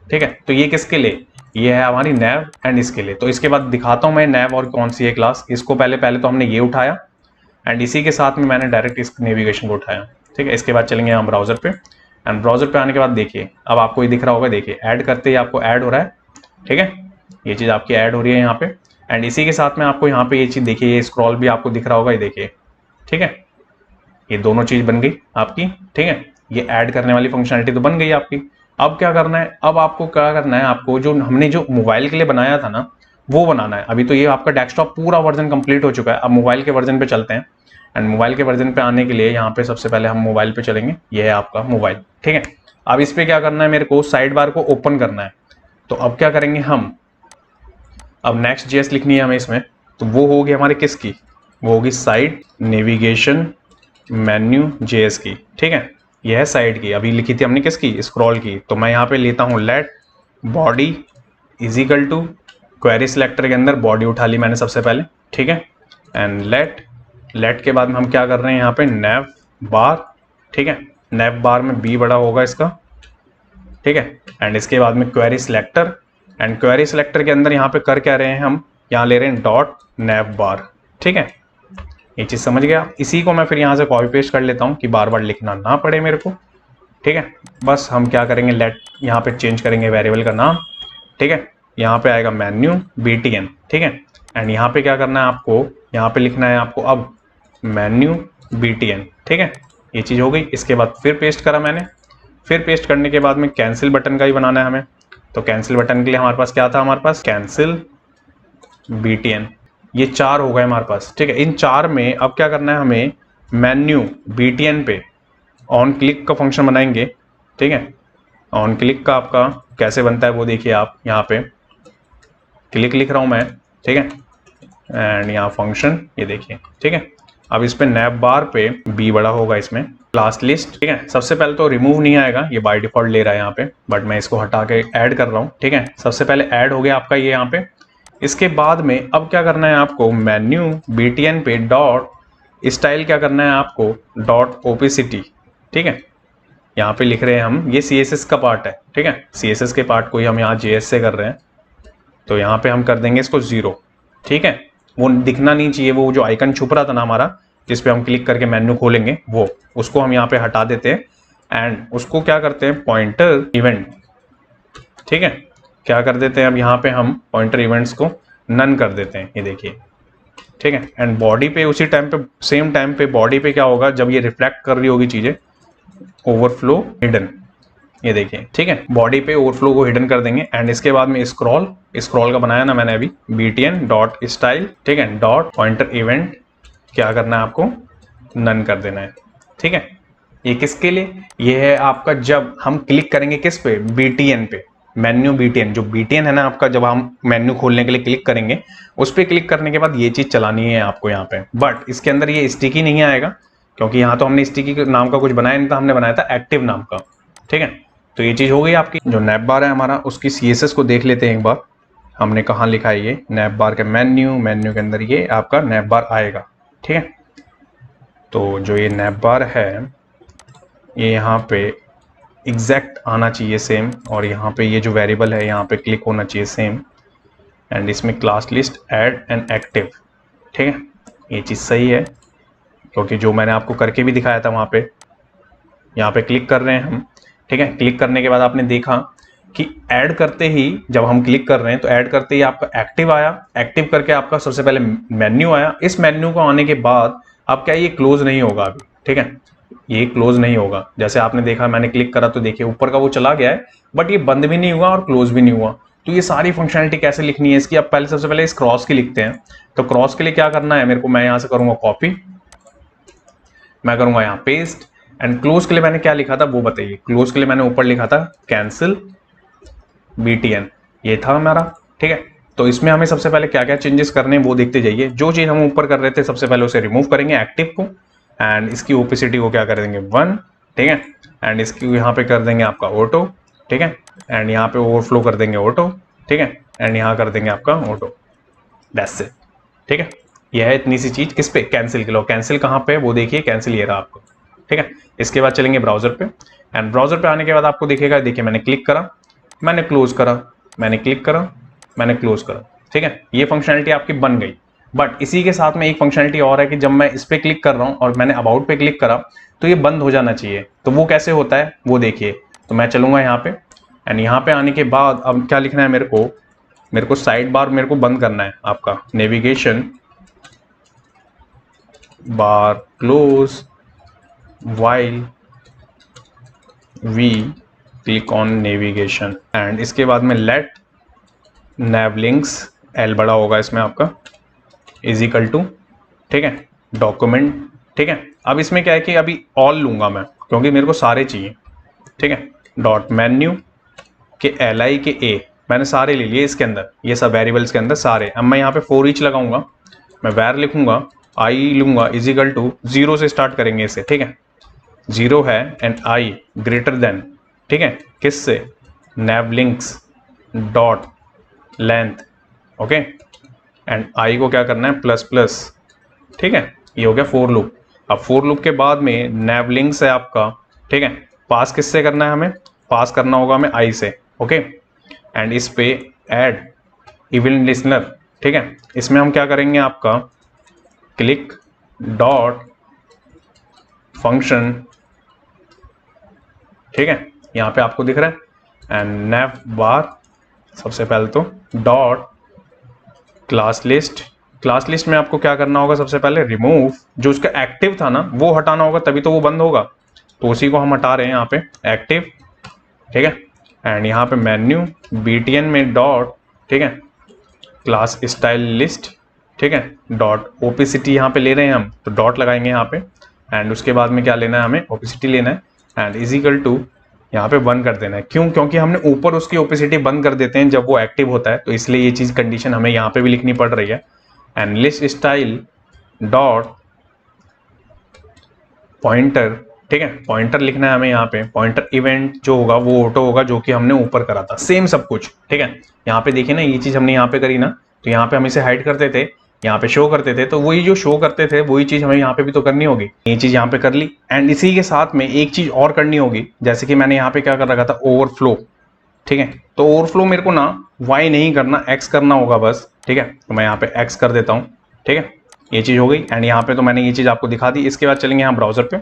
ठीक है। तो ये किसके लिए, ये है हमारी nav एंड इसके लिए। तो इसके बाद दिखाता हूँ मैं nav और कौन सी है क्लास। इसको पहले तो हमने ये उठाया एंड इसी के साथ में मैंने डायरेक्ट इस नेविगेशन को उठाया, ठीक है। इसके बाद चलेंगे हम ब्राउजर पे एंड ब्राउजर पे आने के बाद देखिए अब आपको ये दिख रहा होगा, देखिए ऐड करते ही आपको ऐड हो रहा है, ठीक है, ये चीज़ आपकी ऐड हो रही है यहाँ पे एंड इसी के साथ में आपको यहाँ पे ये चीज़ देखिए, ये स्क्रॉल भी आपको दिख रहा होगा, ये देखिए, ठीक है, ये दोनों चीज़ बन गई आपकी, ठीक है। ये ऐड करने वाली फंक्शनलिटी तो बन गई आपकी। अब क्या करना है, अब आपको क्या करना है, आपको जो हमने जो मोबाइल के लिए बनाया था ना वो बनाना है। अभी तो ये आपका डेस्कटॉप पूरा वर्जन कंप्लीट हो चुका है, अब मोबाइल के वर्जन पे चलते हैं एंड मोबाइल के वर्जन पे आने के लिए यहाँ पे सबसे पहले हम मोबाइल पे चलेंगे, ये है आपका मोबाइल, ठीक है। अब इस पे क्या करना है, मेरे को साइड बार को ओपन करना है। तो अब क्या करेंगे हम, अब नेक्स्ट जेएस लिखनी है हमें इसमें, तो वो होगी हमारी किसकी, वो होगी साइड नेविगेशन मेन्यू जेएस की, ठीक है, यह है साइड की। अभी लिखी थी हमने किसकी, स्क्रॉल की। तो मैं यहाँ पे लेता हूँ let body is equal to query selector के अंदर बॉडी उठा ली मैंने सबसे पहले, ठीक है, एंड लेट के बाद में हम क्या कर रहे हैं यहाँ पे nav बार, ठीक है, nav बार में b बड़ा होगा इसका, ठीक है, एंड इसके बाद में query selector and query selector के अंदर यहाँ पे कर क्या रहे हैं हम, यहाँ ले रहे हैं डॉट nav बार, ठीक है, ये चीज़ समझ गया। इसी को मैं फिर यहाँ से कॉपी पेस्ट कर लेता हूँ कि बार बार लिखना ना पड़े मेरे को, ठीक है। बस हम क्या करेंगे, लेट यहाँ पे चेंज करेंगे वेरिएबल का नाम, ठीक है, यहाँ पे आएगा मेन्यू btn ठीक है। एंड यहाँ पे क्या करना है आपको, यहाँ पे लिखना है आपको अब मेन्यू BTN, ठीक है। ये चीज़ हो गई। इसके बाद फिर पेस्ट करा मैंने, फिर पेस्ट करने के बाद में कैंसिल बटन का ही बनाना है हमें। तो कैंसिल बटन के लिए हमारे पास क्या था, हमारे पास कैंसिल BTN, ये 4 हो गए हमारे पास, ठीक है। इन 4 में अब क्या करना है हमें, मेन्यू BTN पे ऑन क्लिक का फंक्शन बनाएंगे, ठीक है। ऑन क्लिक का आपका कैसे बनता है वो देखिए आप, यहाँ पे क्लिक लिख रहा हूँ मैं, ठीक है। एंड यहाँ फंक्शन ये देखिए, ठीक है। अब इस पे नैप बार पे B बड़ा होगा इसमें, क्लास लिस्ट, ठीक है। सबसे पहले तो रिमूव नहीं आएगा, ये बाय डिफॉल्ट ले रहा है यहाँ पे, बट मैं इसको हटा के ऐड कर रहा हूँ, ठीक है। सबसे पहले ऐड हो गया आपका ये यहाँ पे। इसके बाद में अब क्या करना है आपको, मेन्यू BTN पे डॉट स्टाइल क्या करना है आपको, डॉट ओपेसिटी, ठीक है। यहाँ पे लिख रहे हैं हम, ये CSS का पार्ट है, ठीक है। CSS के पार्ट को ही हम यहाँ JS से कर रहे हैं, तो यहाँ पे हम कर देंगे इसको 0, ठीक है। वो दिखना नहीं चाहिए, वो जो आइकन छुप रहा था ना हमारा, जिस पे हम क्लिक करके मेन्यू खोलेंगे, वो उसको हम यहाँ पे हटा देते हैं। एंड उसको क्या करते हैं, पॉइंटर इवेंट, ठीक है, क्या कर देते हैं अब यहाँ पे हम पॉइंटर इवेंट्स को नन कर देते हैं, ये देखिए, ठीक है। एंड बॉडी पे उसी टाइम पे, सेम टाइम पे बॉडी पे क्या होगा, जब ये रिफ्लेक्ट कर रही होगी चीजें, ओवरफ्लो हिडन, ये देखिए, ठीक है। बॉडी पे ओवरफ्लो को हिडन कर देंगे। एंड इसके बाद में स्क्रॉल का बनाया ना मैंने अभी, BTN डॉट स्टाइल, ठीक है, डॉट पॉइंटर इवेंट क्या करना है आपको, नन कर देना है, ठीक है। ये किसके लिए, ये है आपका जब हम क्लिक करेंगे किस पे, BTN पे, मेन्यू BTN, जो BTN है ना आपका, जब हम मेन्यू खोलने के लिए क्लिक करेंगे, उस पर क्लिक करने के बाद ये चीज चलानी है आपको यहाँ पे। बट इसके अंदर ये स्टिकी नहीं आएगा, क्योंकि यहाँ तो हमने स्टिकी नाम का कुछ बनाया नहीं था, हमने बनाया था एक्टिव नाम का, ठीक है। तो ये चीज हो गई आपकी। जो नैप बार है हमारा, उसकी CSS को देख लेते हैं एक बार, हमने कहाँ लिखा है ये, नैप बार के मेन्यू के अंदर ये आपका नैप बार आएगा, ठीक है। तो जो ये नैप बार है, ये यहाँ पे एग्जैक्ट आना चाहिए सेम, और यहाँ पे ये जो वेरिएबल है यहाँ पे क्लिक होना चाहिए सेम। एंड इसमें class list add and active, ठीक है, ये चीज़ सही है, क्योंकि जो मैंने आपको करके भी दिखाया था वहाँ पे, यहाँ पे क्लिक कर रहे हैं हम, ठीक है। क्लिक करने के बाद आपने देखा कि ऐड करते ही, जब हम क्लिक कर रहे हैं तो ऐड करते ही आपका एक्टिव आया, एक्टिव करके आपका सबसे पहले मेन्यू आया। इस मेन्यू को आने के बाद अब क्या, ये क्लोज नहीं होगा अभी, ठीक है, ये क्लोज नहीं होगा। जैसे आपने देखा, मैंने क्लिक करा तो देखिए ऊपर का वो चला गया है, बट ये बंद भी नहीं हुआ और क्लोज भी नहीं हुआ। तो ये सारी फंक्शनलिटी कैसे लिखनी है इसकी, अब पहले सबसे पहले इस क्रॉस की लिखते हैं। तो क्रॉस के लिए क्या करना है मेरे को, मैं यहाँ से करूंगा कॉपी, मैं करूंगा यहाँ पेस्ट। एंड क्लोज के लिए मैंने क्या लिखा था वो बताइए, क्लोज के लिए मैंने ऊपर लिखा था कैंसिल BTN, ये था हमारा, ठीक है। तो इसमें हमें सबसे पहले क्या क्या चेंजेस करने हैं वो देखते जाइए। जो चीज हम ऊपर कर रहे थे सबसे पहले उसे रिमूव करेंगे, एक्टिव को, एंड इसकी ओपेसिटी को क्या कर देंगे 1, ठीक है। एंड इसकी यहाँ पे कर देंगे आपका ऑटो, ठीक है। एंड यहाँ पे ओवरफ्लो कर देंगे ऑटो, ठीक है। एंड यहाँ कर देंगे आपका ऑटो, दैट्स इट, ठीक है। यह है इतनी सी चीज। किस पे, कैंसिल के लो, कैंसिल कहाँ पे वो देखिए, कैंसिल ये रहा आपको, ठीक है। इसके बाद चलेंगे ब्राउजर पे, एंड ब्राउजर पे आने के बाद आपको दिखेगा, देखिए मैंने क्लिक करा, मैंने क्लोज करा, मैंने क्लिक करा, मैंने क्लोज करा, ठीक है। ये फंक्शनलिटी आपकी बन गई। बट इसी के साथ में एक फंक्शनलिटी और है कि जब मैं इस पे क्लिक कर रहा हूं और मैंने अबाउट पे क्लिक करा तो ये बंद हो जाना चाहिए। तो वो कैसे होता है वो देखिए। तो मैं चलूंगा यहाँ पे, एंड यहाँ पे आने के बाद अब क्या लिखना है मेरे को साइड बार मेरे को बंद करना है आपका, navigation bar close while we click on navigation। And इसके बाद में let navlinks, L बड़ा होगा इसमें आपका, इज इक्वल टू, ठीक है, डॉक्यूमेंट, ठीक है। अब इसमें क्या है कि अभी ऑल लूंगा मैं, क्योंकि मेरे को सारे चाहिए, ठीक है। डॉट मेन्यू के LI के A मैंने सारे ले लिए इसके अंदर, ये सब वेरिएबल्स के अंदर सारे। अब मैं यहाँ पे फॉर ईच लगाऊंगा, मैं वैर लिखूंगा, आई लूंगा, इज इक्वल टू 0 से स्टार्ट करेंगे इसे, ठीक है। 0 है एंड आई ग्रेटर देन, ठीक है, किससे, navlinks dot length, okay. And I को क्या करना है प्लस प्लस, ठीक है। ये हो गया फॉर लूप। अब फॉर लूप के बाद में navlinks है आपका, ठीक है, पास किससे करना है हमें, पास करना होगा हमें आई से, ओके। एंड इस पे ऐड इवेंट लिसनर, ठीक है। इसमें हम क्या करेंगे आपका क्लिक डॉट फंक्शन, ठीक है, यहाँ पे आपको दिख रहा है। एंड नैव बार सबसे पहले तो डॉट क्लास लिस्ट में आपको क्या करना होगा, सबसे पहले रिमूव, जो उसका एक्टिव था ना वो हटाना होगा, तभी तो वो बंद होगा। तो उसी को हम हटा रहे हैं यहाँ पे, एक्टिव, ठीक है। एंड यहाँ पे मेन्यू btn में डॉट, ठीक है, क्लास स्टाइल लिस्ट, ठीक है, डॉट ओपेसिटी यहाँ पे ले रहे हैं हम, तो डॉट लगाएंगे यहाँ पे। एंड उसके बाद में क्या लेना है, हमें ओपेसिटी लेना है, एंड इज इक्वल टू यहाँ पे बंद कर देना है। क्यों? क्योंकि हमने ऊपर उसकी ओपेसिटी बंद कर देते हैं जब वो एक्टिव होता है, तो इसलिए ये चीज़ कंडीशन हमें यहाँ पे भी लिखनी पड़ रही है। And list style dot pointer, ठीक है, पॉइंटर लिखना है हमें यहाँ पे। पॉइंटर इवेंट जो होगा वो ऑटो होगा, जो कि हमने ऊपर करा था, सेम सब कुछ, ठीक है। यहाँ पे देखिए ना, ये चीज़ हमने यहाँ पे करी ना, तो यहाँ पे हम इसे हाइड करते थे, यहाँ पे शो करते थे, तो वही जो शो करते थे वही चीज़ हमें यहाँ पे भी तो करनी होगी। ये चीज़ यहाँ पे कर ली। एंड इसी के साथ में एक चीज़ और करनी होगी, जैसे कि मैंने यहाँ पे क्या कर रखा था, ओवरफ्लो, ठीक है। तो ओवरफ्लो मेरे को ना वाई नहीं करना, एक्स करना होगा बस, ठीक है। तो मैं यहाँ पे एक्स कर देता हूँ, ठीक है। ये चीज़ हो गई। एंड यहाँ पे तो मैंने ये चीज़ आपको दिखा दी। इसके बाद चलेंगे यहाँ ब्राउजर पे,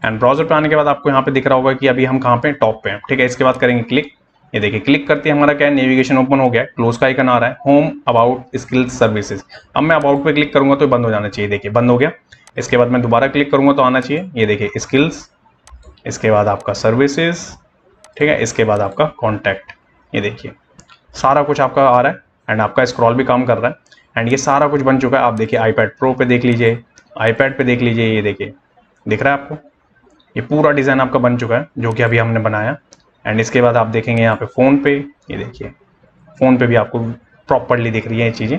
एंड ब्राउजर पे आने के बाद आपको यहाँ पे दिख रहा होगा कि अभी हम कहाँ पे, टॉप पे हैं, ठीक है। इसके बाद करेंगे क्लिक, ये देखिए क्लिक करते हैं हमारा क्या है, नेविगेशन ओपन हो गया है, क्लोज का आइकन आ रहा है, होम, अबाउट, स्किल्स, सर्विसेज। अब मैं अबाउट पे क्लिक करूंगा तो बंद हो जाना चाहिए, देखिए बंद हो गया। इसके बाद मैं दोबारा क्लिक करूंगा तो आना चाहिए, ये देखिए स्किल्स, इसके बाद आपका सर्विसेज, ठीक है, इसके बाद आपका कॉन्टैक्ट, ये देखिए सारा कुछ आपका आ रहा है। एंड आपका स्क्रॉल भी काम कर रहा है। एंड ये सारा कुछ बन चुका है। आप देखिए iPad Pro पे देख लीजिए, iPad पे देख लीजिए, ये देखिए दिख रहा है आपको, ये पूरा डिज़ाइन आपका बन चुका है जो कि अभी हमने बनाया। एंड इसके बाद आप देखेंगे यहाँ पे फ़ोन पे, ये देखिए फ़ोन पे भी आपको प्रॉपरली दिख रही है ये चीज़ें।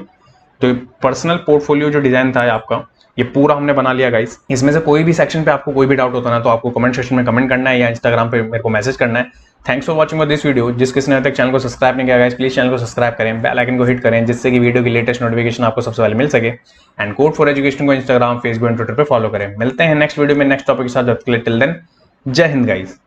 तो पर्सनल पोर्टफोलियो जो डिज़ाइन था आपका, ये पूरा हमने बना लिया गाइस। इसमें से कोई भी सेक्शन पे आपको कोई भी डाउट होता है ना, तो आपको कमेंट सेक्शन में कमेंट करना है या इंस्टाग्राम पे मेरे को मैसेज करना है। Thanks for watching this video. जिस किसी ने अभी तक चैनल को सब्सक्राइब नहीं किया गाइस, प्लीज चैनल को सब्सक्राइब करें, बेल आइकन को हिट करें, जिससे कि वीडियो की लेटेस्ट नोटिफिकेशन आपको सबसे पहले मिल सके। एंड कोड फॉर एजुकेशन को इंस्टाग्राम, फेसबुक एंड ट्विटर पे फॉलो करें। मिलते हैं नेक्स्ट वीडियो में नेक्स्ट टॉपिक के साथ। टिल देन, जय हिंद गाइस।